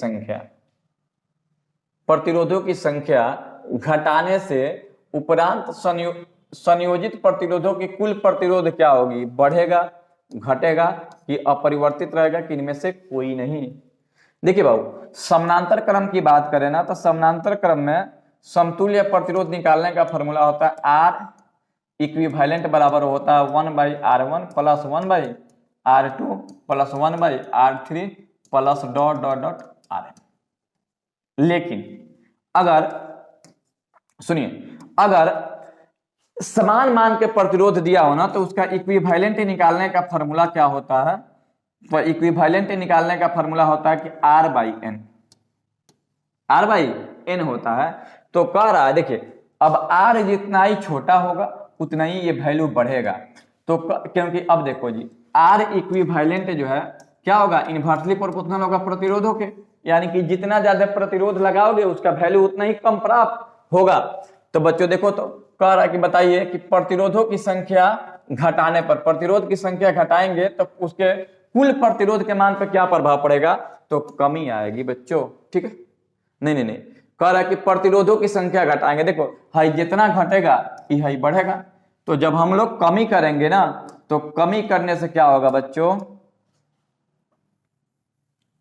संख्या घटाने से उपरांत संयोजित प्रतिरोधों की कुल प्रतिरोध क्या होगी, बढ़ेगा, घटेगा, कि अपरिवर्तित रहेगा, कि इनमें से कोई नहीं। देखिए बाबू, समानांतर क्रम की बात करें ना, तो समानांतर क्रम में समतुल्य प्रतिरोध निकालने का फॉर्मूला होता है R इक्विवेलेंट बराबर होता है 1/r1 plus 1/r2 plus 1/r3 plus dot dot dot rn। लेकिन अगर सुनिए, अगर समान मान के प्रतिरोध दिया हो ना, तो उसका इक्विवेलेंट निकालने का फॉर्मूला क्या होता है? तो इक्विवेलेंट निकालने का फॉर्मूला होता है कि r/n होता है। तो कह रहा है देखिए, अब r जितना ही छोटा होगा उतना ही ये वैल्यू बढ़ेगा। तो क्योंकि अब देखो जी, r इक्विवेलेंट जो है क्या होगा? इनवर्सली प्रोपोर्शनल होगा प्रतिरोधों के, यानी कि जितना ज्यादा प्रतिरोध लगाओगे उसका वैल्यू उतना ही कम प्राप्त होगा। तो बच्चों देखो, तो कह रहा है कि बताइए कि प्रतिरोधों की संख्या घटाने पर, प्रतिरोध की संख्या घटाएंगे तो उसके कुल प्रतिरोध के मान पर क्या प्रभाव पड़ेगा? तो कमी आएगी बच्चों, ठीक है। नहीं, कह रहा है कि प्रतिरोधों की संख्या घटाएंगे। देखो हाई जितना घटेगा ये हाई बढ़ेगा। तो जब हम लोग कमी करेंगे ना, तो कमी करने से क्या होगा बच्चों?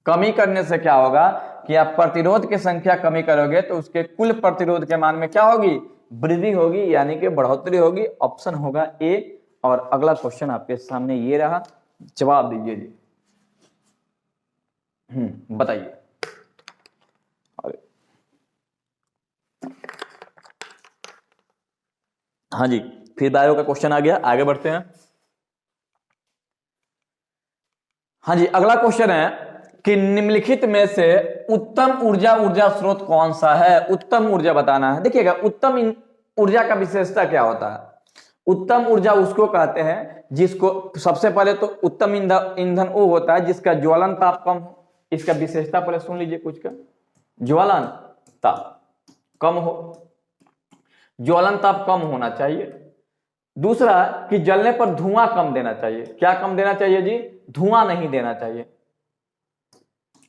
कमी करने से क्या होगा कि आप प्रतिरोध की संख्या कमी करोगे तो उसके कुल प्रतिरोध के मान में क्या होगी? वृद्धि होगी, यानी कि बढ़ोतरी होगी। ऑप्शन होगा ए। और अगला क्वेश्चन आपके सामने ये रहा, जवाब दीजिए जी। बताइए। हाँ जी, फिर बायो का क्वेश्चन आ गया, आगे बढ़ते हैं। हाँ जी, अगला क्वेश्चन है कि निम्नलिखित में से उत्तम ऊर्जा स्रोत कौन सा है? उत्तम ऊर्जा बताना है। देखिएगा, उत्तम ऊर्जा का विशेषता क्या होता है? उत्तम ऊर्जा उसको कहते हैं जिसको, सबसे पहले तो उत्तम ईंधन वो होता है जिसका ज्वलन ताप कम हो। इसका विशेषता पहले सुन लीजिए कुछ का। ज्वलन ताप कम हो, ज्वलन ताप कम होना चाहिए। दूसरा कि जलने पर धुआं कम देना चाहिए। क्या कम देना चाहिए जी? धुआं नहीं देना चाहिए,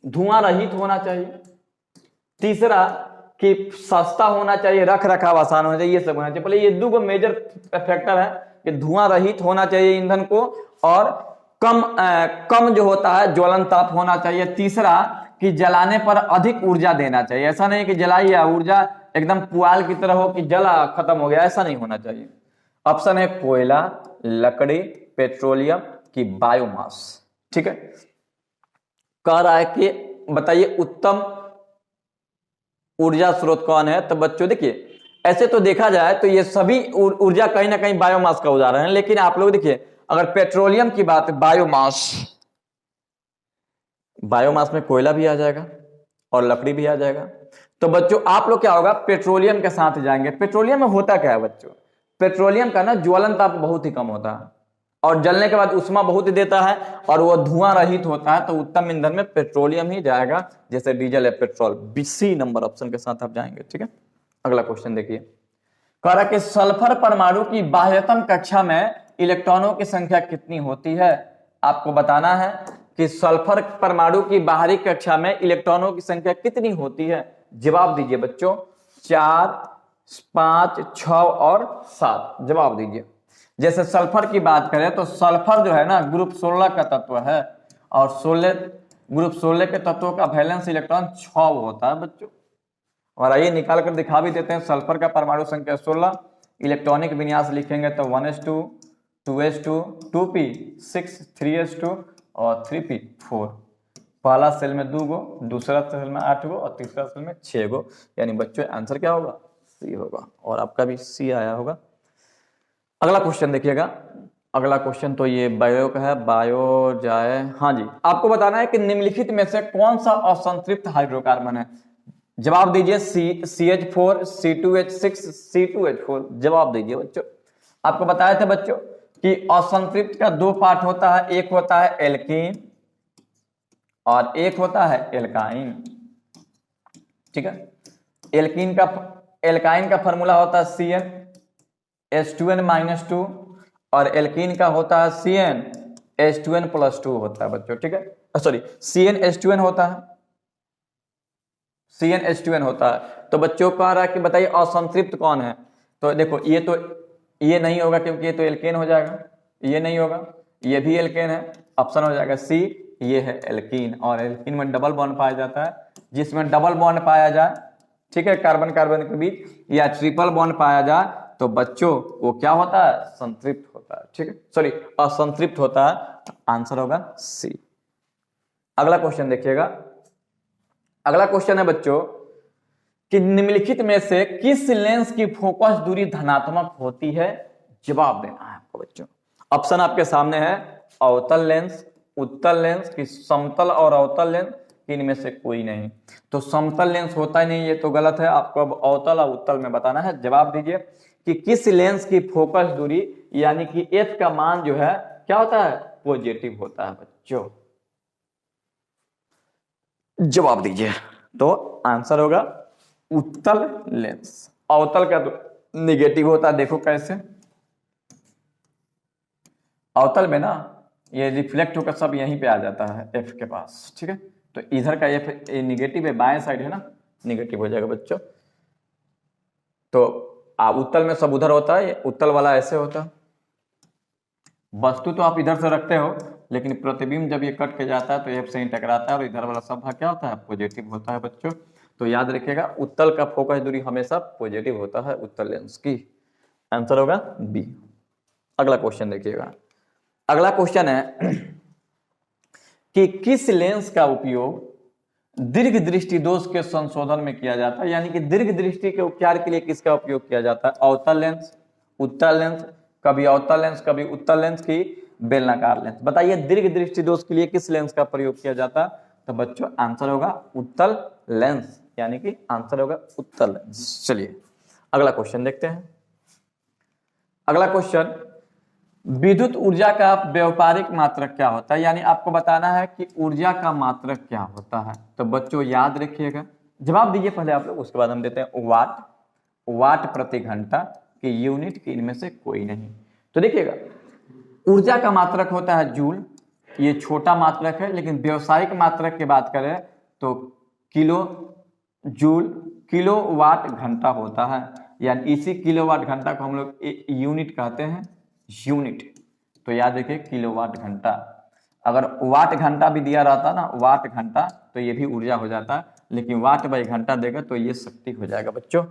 धुआं रहित होना चाहिए। तीसरा कि सस्ता होना चाहिए, रख रखाव आसान होना चाहिए, ये सब होना चाहिए। पहले ये दो मेजर फैक्टर है कि धुआं रहित होना चाहिए ईंधन को, और कम जो होता है ज्वलन ताप होना चाहिए। तीसरा कि जलाने पर अधिक ऊर्जा देना चाहिए। ऐसा नहीं कि जलाइए ऊर्जा एकदम पुआल की तरह हो कि जला खत्म हो गया, ऐसा नहीं होना चाहिए। ऑप्शन है कोयला, लकड़ी, पेट्रोलियम की बायोमास, ठीक है। कह रहा है कि बताइए उत्तम ऊर्जा स्रोत कौन है? तो बच्चों देखिए, ऐसे तो देखा जाए तो ये सभी ऊर्जा कहीं ना कहीं बायोमास का उदाहरण है, लेकिन आप लोग देखिए, अगर पेट्रोलियम की बात, बायोमास में कोयला भी आ जाएगा और लकड़ी भी आ जाएगा। तो बच्चों आप लोग क्या होगा? पेट्रोलियम के साथ जाएंगे। पेट्रोलियम में होता क्या है बच्चों? पेट्रोलियम का ना ज्वलन ताप बहुत ही कम होता है और जलने के बाद उष्मा बहुत ही देता है और वो धुआं रहित होता है। तो उत्तम ईंधन में पेट्रोलियम ही जाएगा, जैसे डीजल है, पेट्रोल। सी नंबर ऑप्शन के साथ आप जाएंगे, ठीक है। अगला क्वेश्चन देखिए, कह रहा कि सल्फर परमाणु की बाह्यतम कक्षा में इलेक्ट्रॉनों की संख्या कितनी होती है? आपको बताना है कि सल्फर परमाणु की बाहरी कक्षा में इलेक्ट्रॉनों की संख्या कितनी होती है। जवाब दीजिए बच्चों, 4, 5, 6 और 7। जवाब दीजिए। जैसे सल्फर की बात करें तो सल्फर जो है ना ग्रुप 16 का तत्व है, और ग्रुप 16 के तत्वों का वैलेंस इलेक्ट्रॉन 6 होता है बच्चों। और आइए निकाल कर दिखा भी देते हैं। सल्फर का परमाणु संख्या 16, इलेक्ट्रॉनिक विन्यास लिखेंगे तो 1s2, 2s2, 2p, 6, 3s2 और 3p, 4। पहला सेल में 2 गो, दूसरा सेल में 8 गो और तीसरा सेल में 6 गो। यानी बच्चों आंसर क्या होगा? सी होगा। और आपका भी सी आया होगा। अगला क्वेश्चन देखिएगा। अगला क्वेश्चन तो ये बायो का है, बायो जाए। हाँ जी, आपको बताना है कि निम्नलिखित में से कौन सा असंतृप्त हाइड्रोकार्बन है। जवाब दीजिए, CH4, C2H6, C2H4। जवाब दीजिए बच्चों। आपको बताया था बच्चों कि असंतृप्त का 2 पार्ट होता है, एक होता है एल्कीन और एक होता है एल्काइन, ठीक है। एल्काइन का फॉर्मूला होता है CnH2n-2 और एल्कीन का होता है CnH2n+2 होता है बच्चों, ठीक है। सॉरी, CnH2n होता है, CnH2n होता है। तो बच्चों कह रहा है कि बताइए असंतृप्त कौन है। तो देखो, ये नहीं होगा क्योंकि ये तो एल्केन हो जाएगा, ये नहीं होगा, ये भी एल्केन है। ऑप्शन हो जाएगा सी, ये है एल्कीन। और एल्कीन में डबल बॉन्ड पाया जाता है, जिसमें डबल बॉन्ड पाया जाए, ठीक है, कार्बन कार्बन के बीच, या ट्रिपल बॉन्ड पाया जाए तो बच्चों वो क्या होता है, संतृप्त होता है, ठीक है, सॉरी असंतृप्त होता है। आंसर होगा सी। अगला क्वेश्चन देखिएगा। अगला क्वेश्चन है बच्चों कि निम्नलिखित में से किस लेंस की फोकस दूरी धनात्मक होती है, जवाब देना है आपको बच्चों। ऑप्शन आपके सामने है, अवतल लेंस, उत्तल लेंस की समतल और अवतल लेंस, इनमें से कोई नहीं। तो समतल लेंस होता ही नहीं, ये तो गलत है। आपको अब अवतल और उत्तल में बताना है। जवाब दीजिए कि किस लेंस की फोकस दूरी यानी कि एफ का मान जो है क्या होता है, पॉजिटिव होता है बच्चों। जवाब दीजिए। तो आंसर होगा उत्तल लेंस। अवतल का तो निगेटिव होता है, देखो कैसे। अवतल में ना ये रिफ्लेक्ट होकर सब यहीं पे आ जाता है एफ के पास, ठीक है। तो इधर का एफ निगेटिव है, बाएं साइड है ना, निगेटिव हो जाएगा बच्चों। तो उत्तल में सब उधर होता है, उत्तल वाला ऐसे होता है। वस्तु तो आप इधर से रखते हो, लेकिन प्रतिबिंब जब ये कट के जाता है तो एफ से ही टकराता है और इधर वाला सब भाग क्या होता है, पॉजिटिव होता है बच्चों। तो याद रखिएगा उत्तल का फोकस दूरी हमेशा पॉजिटिव होता है उत्तल लेंस की। आंसर होगा बी। अगला क्वेश्चन देखिएगा। अगला क्वेश्चन है कि किस लेंस का उपयोग दीर्घ दृष्टि दोष के संशोधन में किया जाता है, यानी कि दीर्घ दृष्टि के उपचार के लिए किसका उपयोग किया जाता है, अवतल लेंस, उत्तल लेंस, कभी अवतल लेंस कभी उत्तल लेंस की बेलनाकार लेंस। बताइए दीर्घ दृष्टि दोष के लिए किस लेंस का प्रयोग किया जाता है। तो बच्चों आंसर होगा उत्तल लेंस, यानी कि आंसर होगा उत्तल लेंस। चलिए अगला क्वेश्चन देखते हैं। अगला क्वेश्चन, विद्युत ऊर्जा का व्यावहारिक मात्रक क्या होता है, यानी आपको बताना है कि ऊर्जा का मात्रक क्या होता है। तो बच्चों याद रखिएगा, जवाब दीजिए पहले आप लोग, उसके बाद हम देते हैं वाट, वाट प्रति घंटा की यूनिट की इनमें से कोई नहीं। तो देखिएगा ऊर्जा का मात्रक होता है जूल, ये छोटा मात्रक है, लेकिन व्यावसायिक मात्रक की बात करें तो किलो जूल किलो वाट घंटा होता है, यानी इसी किलो वाट घंटा को हम लोग यूनिट कहते हैं, यूनिट। तो याद रखिए किलोवाट घंटा। अगर वाट घंटा भी दिया रहता ना, वाट घंटा, तो ये भी ऊर्जा हो जाता, लेकिन वाट बाई घंटा देगा तो ये शक्ति हो जाएगा बच्चों।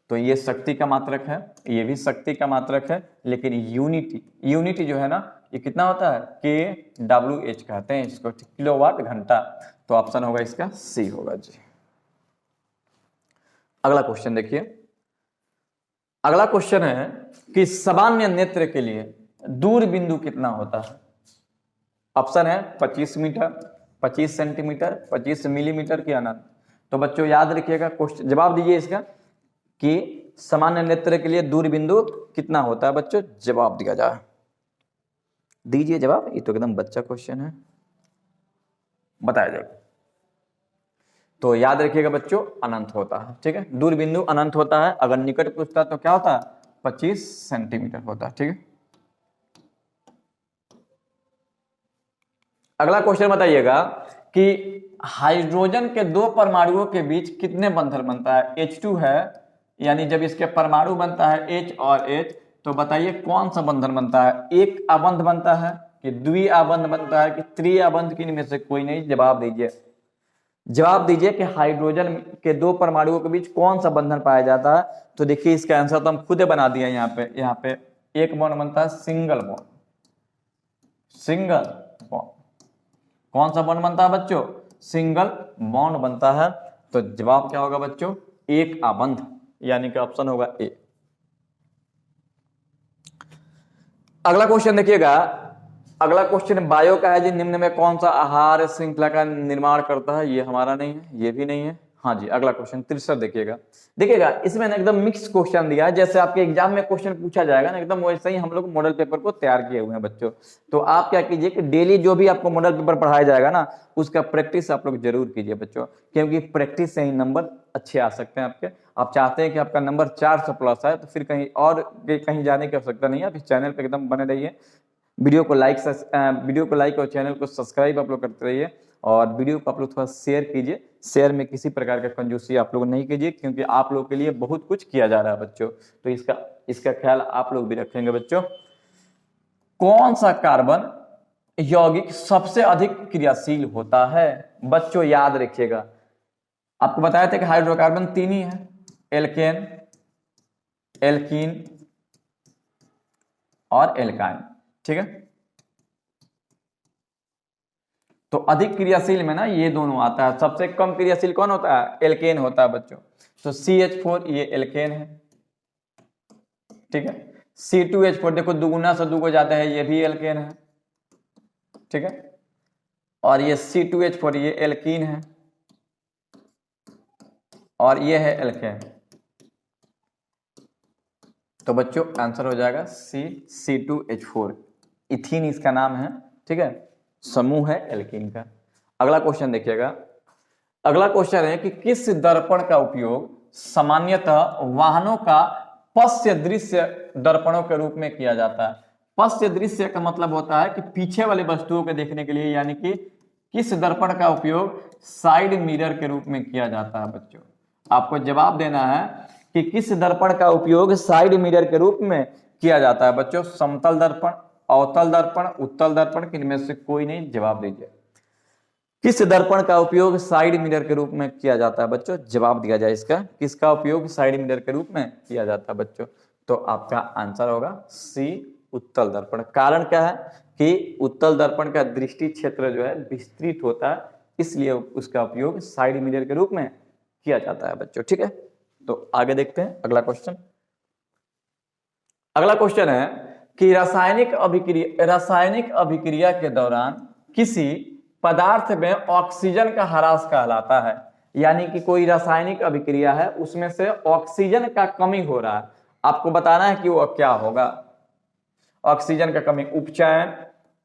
तो ये शक्ति का मात्रक है, ये भी शक्ति का मात्रक है, लेकिन यूनिटी जो है ना ये कितना होता है, KWH कहते हैं इसको, किलोवाट घंटा। तो ऑप्शन होगा इसका सी होगा जी। अगला क्वेश्चन देखिए। अगला क्वेश्चन है कि सामान्य नेत्र के लिए दूर बिंदु कितना होता है। ऑप्शन है 25 मीटर, 25 सेंटीमीटर, 25 मिलीमीटर की अनंत। तो बच्चों याद रखिएगा, क्वेश्चन जवाब दीजिए इसका कि सामान्य नेत्र के लिए दूर बिंदु कितना होता है बच्चों। जवाब दिया जाए, दीजिए जवाब। ये तो एकदम बच्चा क्वेश्चन है, बताया जाएगा। तो याद रखिएगा बच्चों अनंत होता है, ठीक है, दूर बिंदु अनंत होता है। अगर निकट पूछता है तो क्या होता है, 25 सेंटीमीटर होता है, ठीक है। अगला क्वेश्चन बताइएगा कि हाइड्रोजन के दो परमाणुओं के बीच कितने बंधन बनता है। H2 है, यानी जब इसके परमाणु बनता है H और H, तो बताइए कौन सा बंधन बनता है, एक आबंध बनता है कि द्वि आबंध बनता है कि त्रि आबंध की इनमें से कोई नहीं। जवाब दीजिए, जवाब दीजिए कि हाइड्रोजन के दो परमाणुओं के बीच कौन सा बंधन पाया जाता है। तो देखिए इसका आंसर तो हम खुद बना दिया। यहाँ पे एक बॉन्ड बनता है सिंगल बॉन्ड, सिंगल बॉन्ड। कौन सा बॉन्ड बनता है बच्चों, सिंगल बॉन्ड बनता है। तो जवाब क्या होगा बच्चों, एक आबंध, यानी कि ऑप्शन होगा ए। अगला क्वेश्चन देखिएगा। अगला क्वेश्चन बायो का है जी, निम्न में कौन सा आहार श्रृंखला का निर्माण करता है। ये हमारा नहीं है, ये भी नहीं है। हाँ जी, अगला क्वेश्चन 63 देखिएगा इसमें ना एकदम मिक्स क्वेश्चन दिया है, जैसे आपके एग्जाम में क्वेश्चन पूछा जाएगा ना एकदम वैसे ही हम लोग मॉडल पेपर को तैयार किए हुए हैं बच्चों। तो आप क्या कीजिए कि डेली जो भी आपको मॉडल पेपर पढ़ाया जाएगा ना उसका प्रैक्टिस आप लोग जरूर कीजिए बच्चों, क्योंकि प्रैक्टिस से ही नंबर अच्छे आ सकते हैं आपके। आप चाहते हैं कि आपका नंबर 400 प्लस आए तो फिर कहीं और कहीं जाने की आवश्यकता नहीं है, आप इस चैनल पर एकदम बने रहिए। वीडियो को लाइक और चैनल को सब्सक्राइब आप लोग करते रहिए, और वीडियो को आप लोग थोड़ा शेयर कीजिए। शेयर में किसी प्रकार का कंजूसी आप लोग नहीं कीजिए, क्योंकि आप लोग के लिए बहुत कुछ किया जा रहा है बच्चों। तो इसका ख्याल आप लोग भी रखेंगे बच्चों। कौन सा कार्बन यौगिक सबसे अधिक क्रियाशील होता है बच्चों, याद रखिएगा। आपको बताया था कि हाइड्रोकार्बन 3 ही है, एल्केन, एल्कीन, और एल्काइन, ठीक है। तो अधिक क्रियाशील में ना ये दोनों आता है, सबसे कम क्रियाशील कौन होता है, एल्केन होता है बच्चों। तो CH4 ये एल्केन है, ठीक है। C2H4 देखो दुगुना से दुगो जाता है, ये भी एल्केन है, ठीक है। और ये C2H4 ये एल्कीन है और ये है एल्केन। तो बच्चों आंसर हो जाएगा C2H4, इथीन इसका नाम है, ठीक है, समूह है एल्कीन का। अगला क्वेश्चन देखिएगा। अगला क्वेश्चन है कि किस दर्पण का उपयोग सामान्यतः वाहनों का पश्य दृश्य दर्पणों के रूप में किया जाता है। पश्य दृश्य का मतलब होता है कि पीछे वाले वस्तुओं को देखने के लिए, यानी कि किस दर्पण का उपयोग साइड मिरर के रूप में किया जाता है बच्चों। आपको जवाब देना है कि किस दर्पण का उपयोग साइड मिरर के रूप में किया जाता है बच्चों। समतल दर्पण, अवतल दर्पण, उत्तल दर्पण, इनमें से कोई नहीं, जवाब दीजिए। किस दर्पण का उपयोग साइड मिरर के रूप में किया जाता है बच्चों, जवाब दिया जाए इसका। किसका उपयोग साइड मिरर के रूप में किया जाता है बच्चों, तो आपका आंसर होगा सी, उत्तल दर्पण। कारण क्या है कि उत्तल दर्पण का दृष्टि क्षेत्र जो है विस्तृत होता है, इसलिए उसका उपयोग साइड मिरर के रूप में किया जाता है बच्चों, ठीक है। तो आगे देखते हैं अगला क्वेश्चन। अगला क्वेश्चन है कि रासायनिक अभिक्रिया के दौरान किसी पदार्थ में ऑक्सीजन का ह्रास कहलाता है। यानी कि कोई रासायनिक अभिक्रिया है, उसमें से ऑक्सीजन का कमी हो रहा है, आपको बताना है कि वो क्या होगा। ऑक्सीजन का कमी, उपचयन,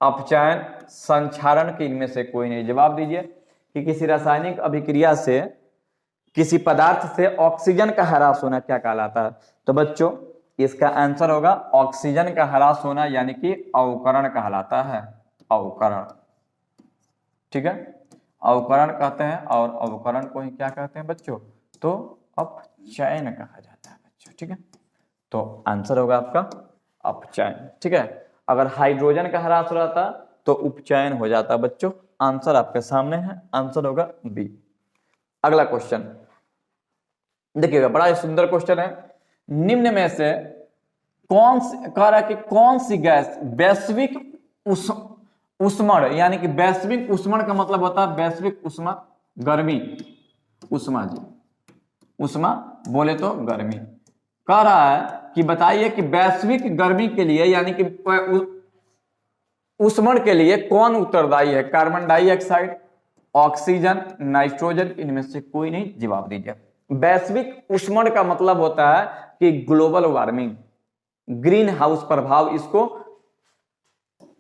अपचयन, संक्षारण, के इनमें से कोई नहीं, जवाब दीजिए कि किसी रासायनिक अभिक्रिया से किसी पदार्थ से ऑक्सीजन का ह्रास होना क्या कहलाता है। तो बच्चों इसका आंसर होगा ऑक्सीजन का ह्रास होना, यानी कि अवकरण कहलाता है, अवकरण, ठीक है, अवकरण कहते हैं। और अवकरण को ही क्या कहते हैं बच्चों, तो अपचयन कहा जाता है बच्चों, ठीक है। तो आंसर होगा आपका अपचयन, ठीक है। अगर हाइड्रोजन का ह्रास हो रहा था तो उपचयन हो जाता बच्चों। आंसर आपके सामने है, आंसर होगा बी। अगला क्वेश्चन देखिएगा, बड़ा ही सुंदर क्वेश्चन है। निम्न में से कह रहा है कि कौन सी गैस वैश्विक ऊष्मण, यानी कि वैश्विक ऊष्मण का मतलब होता है वैश्विक ऊष्मा, गर्मी, ऊष्मा जी, ऊष्मा बोले तो गर्मी। कह रहा है कि बताइए कि वैश्विक गर्मी के लिए, यानी कि ऊष्मण के लिए कौन उत्तरदायी है। कार्बन डाइऑक्साइड, ऑक्सीजन, नाइट्रोजन, इनमें से कोई नहीं, जवाब दीजिए। वैश्विक ऊष्मण का मतलब होता है कि ग्लोबल वार्मिंग, ग्रीन हाउस प्रभाव,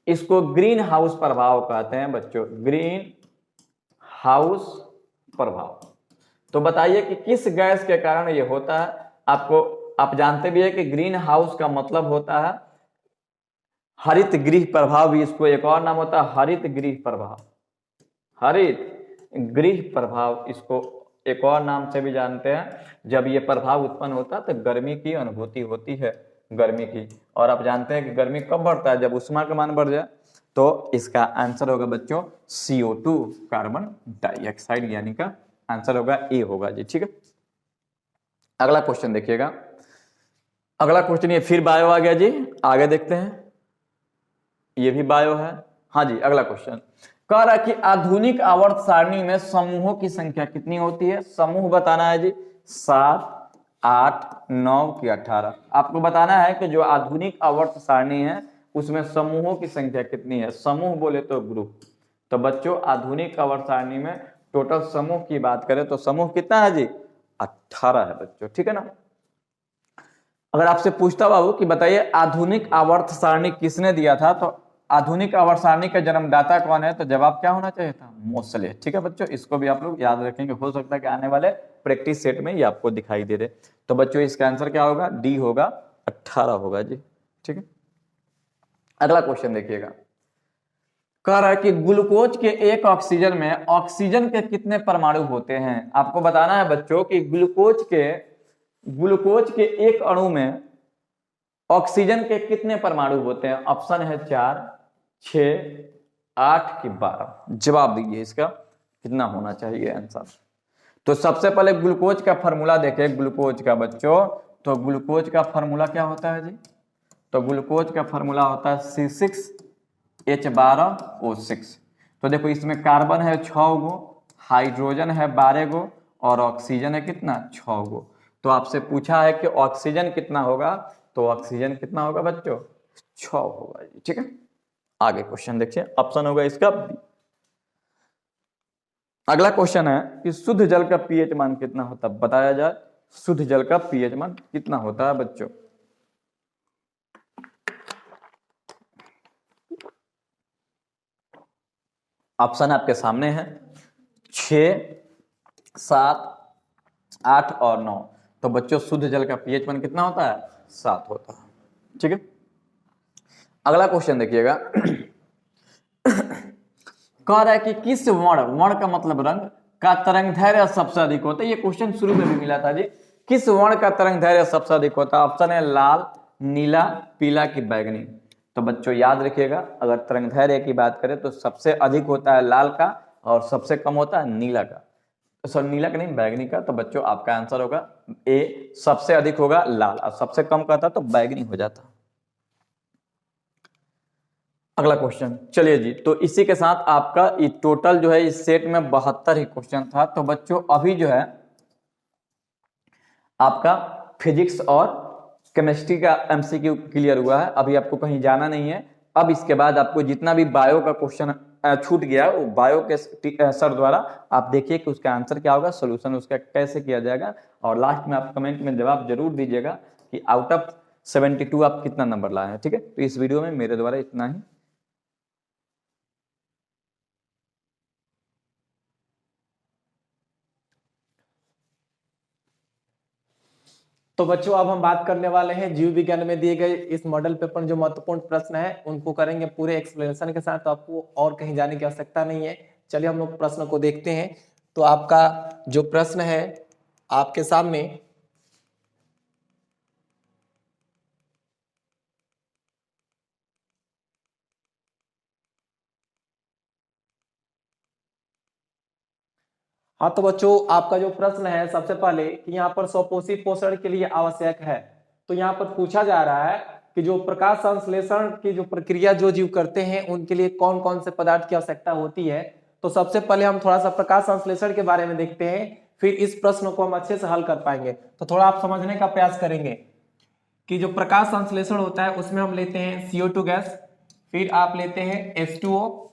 इसको ग्रीन हाउस प्रभाव कहते हैं बच्चों, ग्रीन हाउस प्रभाव। तो बताइए कि किस गैस के कारण ये होता है। आप जानते भी है कि ग्रीन हाउस का मतलब होता है हरित गृह प्रभाव, भी इसको एक और नाम होता है हरित गृह प्रभाव, हरित गृह प्रभाव, इसको एक और नाम से भी जानते हैं। जब ये प्रभाव उत्पन्न होता है तो गर्मी की अनुभूति होती है, गर्मी की। और आप जानते हैं कि गर्मी कब बढ़ता है, जब ऊष्मा का मान बढ़ जाए। तो इसका आंसर होगा बच्चों CO2, कार्बन डाइऑक्साइड, यानी का आंसर होगा ए होगा जी, ठीक है। अगला क्वेश्चन देखिएगा। अगला क्वेश्चन ये फिर बायो आ गया जी, आगे देखते हैं। ये भी बायो है, हाँ जी। अगला क्वेश्चन कह रहा है कि आधुनिक आवर्त सारणी में समूहों की संख्या कितनी होती है। समूह बताना है जी, 7, 8, 9 की 18। आपको बताना है कि जो आधुनिक आवर्त सारणी है उसमें समूहों की संख्या कितनी है। समूह बोले तो ग्रुप। तो बच्चों आधुनिक आवर्त सारणी में टोटल समूह की बात करें तो समूह कितना है जी, 18 है बच्चों, ठीक है ना। अगर आपसे पूछता बाबू कि बताइए आधुनिक आवर्त सारणी किसने दिया था, तो आधुनिक आवर्त सारणी का जन्मदाता कौन है, तो जवाब क्या होना चाहिए था, मोसले, ठीक है बच्चों। इसको भी आप लोग याद रखेंगे, हो सकता है कि आने वाले प्रैक्टिस सेट में ये आपको दिखाई दे दे। तो बच्चों इसका आंसर क्या होगा, डी होगा, 18 होगा जी, ठीक है। अगला क्वेश्चन देखिएगा। कह रहा है कि ग्लूकोज के एक ऑक्सीजन में ऑक्सीजन के कितने परमाणु होते हैं। आपको बताना है बच्चों कि ग्लूकोज के एक अणु में ऑक्सीजन के कितने परमाणु होते हैं। ऑप्शन है 4, 6, 8 की 12। जवाब दीजिए इसका कितना होना चाहिए आंसर। तो सबसे पहले ग्लूकोज का फॉर्मूला देखें, ग्लूकोज का बच्चों, तो ग्लूकोज का फॉर्मूला क्या होता है जी, तो ग्लूकोज का फॉर्मूला होता है C6H12O6। तो देखो इसमें कार्बन है 6 गो, हाइड्रोजन है 12 गो और ऑक्सीजन है कितना 6 गो। तो आपसे पूछा है कि ऑक्सीजन कितना होगा, तो ऑक्सीजन कितना होगा बच्चों 6 होगा जी। ठीक है, आगे क्वेश्चन देखिए, ऑप्शन होगा इसका बी। अगला क्वेश्चन है कि शुद्ध जल का पीएच मान कितना होता है, बताया जाए शुद्ध जल का पीएच मान कितना होता है बच्चों। ऑप्शन आपके सामने है 6, 7, 8 और 9। तो बच्चों शुद्ध जल का पीएच मान कितना होता है 7 होता है। ठीक है, अगला क्वेश्चन देखिएगा कह रहा है कि किस वर्ण का मतलब रंग का तरंग धैर्य सबसे अधिक होता है। ये क्वेश्चन शुरू में भी मिला था जी, किस वर्ण का तरंग धैर्य सबसे अधिक होता है। ऑप्शन है लाल, नीला, पीला की बैगनी। तो बच्चों याद रखिएगा, अगर तरंग धैर्य की बात करें तो सबसे अधिक होता है लाल का और सबसे कम होता है नीला का, सॉरी नीला का नहीं बैगनी का। तो बच्चों आपका आंसर होगा ए, सबसे अधिक होगा लाल और सबसे कम कहता तो बैगनी हो जाता। अगला क्वेश्चन, चलिए जी, तो इसी के साथ आपका टोटल जो है इस सेट में 72 ही क्वेश्चन था। तो बच्चों अभी जो है आपका फिजिक्स और केमिस्ट्री का एमसीक्यू क्लियर हुआ है, अभी आपको कहीं जाना नहीं है। अब इसके बाद आपको जितना भी बायो का क्वेश्चन छूट गया वो बायो के सर द्वारा आप देखिए कि उसका आंसर क्या होगा, सोल्यूशन उसका कैसे किया जाएगा। और लास्ट में आप कमेंट में जवाब जरूर दीजिएगा कि आउट ऑफ 72 आप कितना नंबर लाए हैं। ठीक है, तो इस वीडियो में मेरे द्वारा इतना ही। तो बच्चों अब हम बात करने वाले हैं जीव विज्ञान में दिए गए इस मॉडल पेपर में जो महत्वपूर्ण प्रश्न है उनको करेंगे पूरे एक्सप्लेनेशन के साथ। तो आपको और कहीं जाने की आवश्यकता नहीं है। चलिए हम लोग प्रश्न को देखते हैं। तो आपका जो प्रश्न है आपके सामने, हाँ तो बच्चों आपका जो प्रश्न है सबसे पहले कि यहाँ पर स्वपोषी पोषण के लिए आवश्यक है। तो यहाँ पर पूछा जा रहा है कि जो प्रकाश संश्लेषण की जो प्रक्रिया जो जीव करते हैं उनके लिए कौन कौन से पदार्थ की आवश्यकता होती है। तो सबसे पहले हम थोड़ा सा प्रकाश संश्लेषण के बारे में देखते हैं, फिर इस प्रश्न को हम अच्छे से हल कर पाएंगे। तो थोड़ा आप समझने का प्रयास करेंगे कि जो प्रकाश संश्लेषण होता है उसमें हम लेते हैं CO2 गैस, फिर आप लेते हैं H2O,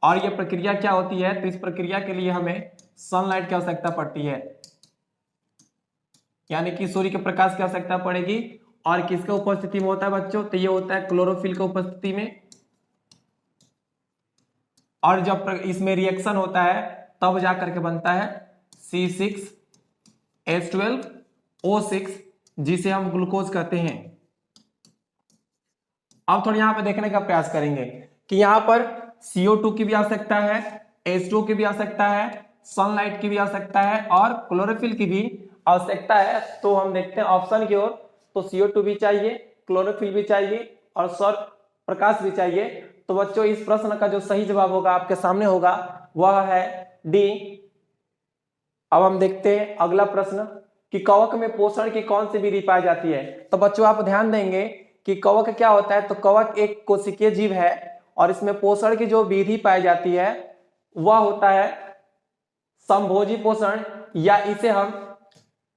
और ये प्रक्रिया क्या होती है, तो इस प्रक्रिया के लिए हमें सनलाइट की आवश्यकता पड़ती है, यानी कि सूर्य के प्रकाश की आवश्यकता पड़ेगी। और किसके उपस्थिति में होता है बच्चों, तो ये होता है क्लोरोफिल की उपस्थिति में। और जब इसमें रिएक्शन होता है तब जाकर के बनता है C6H12O6 जिसे हम ग्लूकोज कहते हैं। अब थोड़ा यहाँ पे देखने का प्रयास करेंगे कि यहाँ पर CO2 की भी आवश्यकता है, H2O की भी आवश्यकता है, सनलाइट की भी आवश्यकता है और क्लोरोफिल की भी आवश्यकता है। तो हम देखते हैं ऑप्शन की ओर, तो CO2 भी चाहिए, क्लोरोफिल भी चाहिए और सौर प्रकाश भी चाहिए। तो बच्चों इस प्रश्न का जो सही जवाब होगा आपके सामने होगा, वह है डी। अब हम देखते हैं अगला प्रश्न कि कवक में पोषण की कौन सी विधि पाई जाती है। तो बच्चों आप ध्यान देंगे कि कवक क्या होता है, तो कवक एक कोशिकीय जीव है और इसमें पोषण की जो विधि पाई जाती है वह होता है संभोजी पोषण, या इसे हम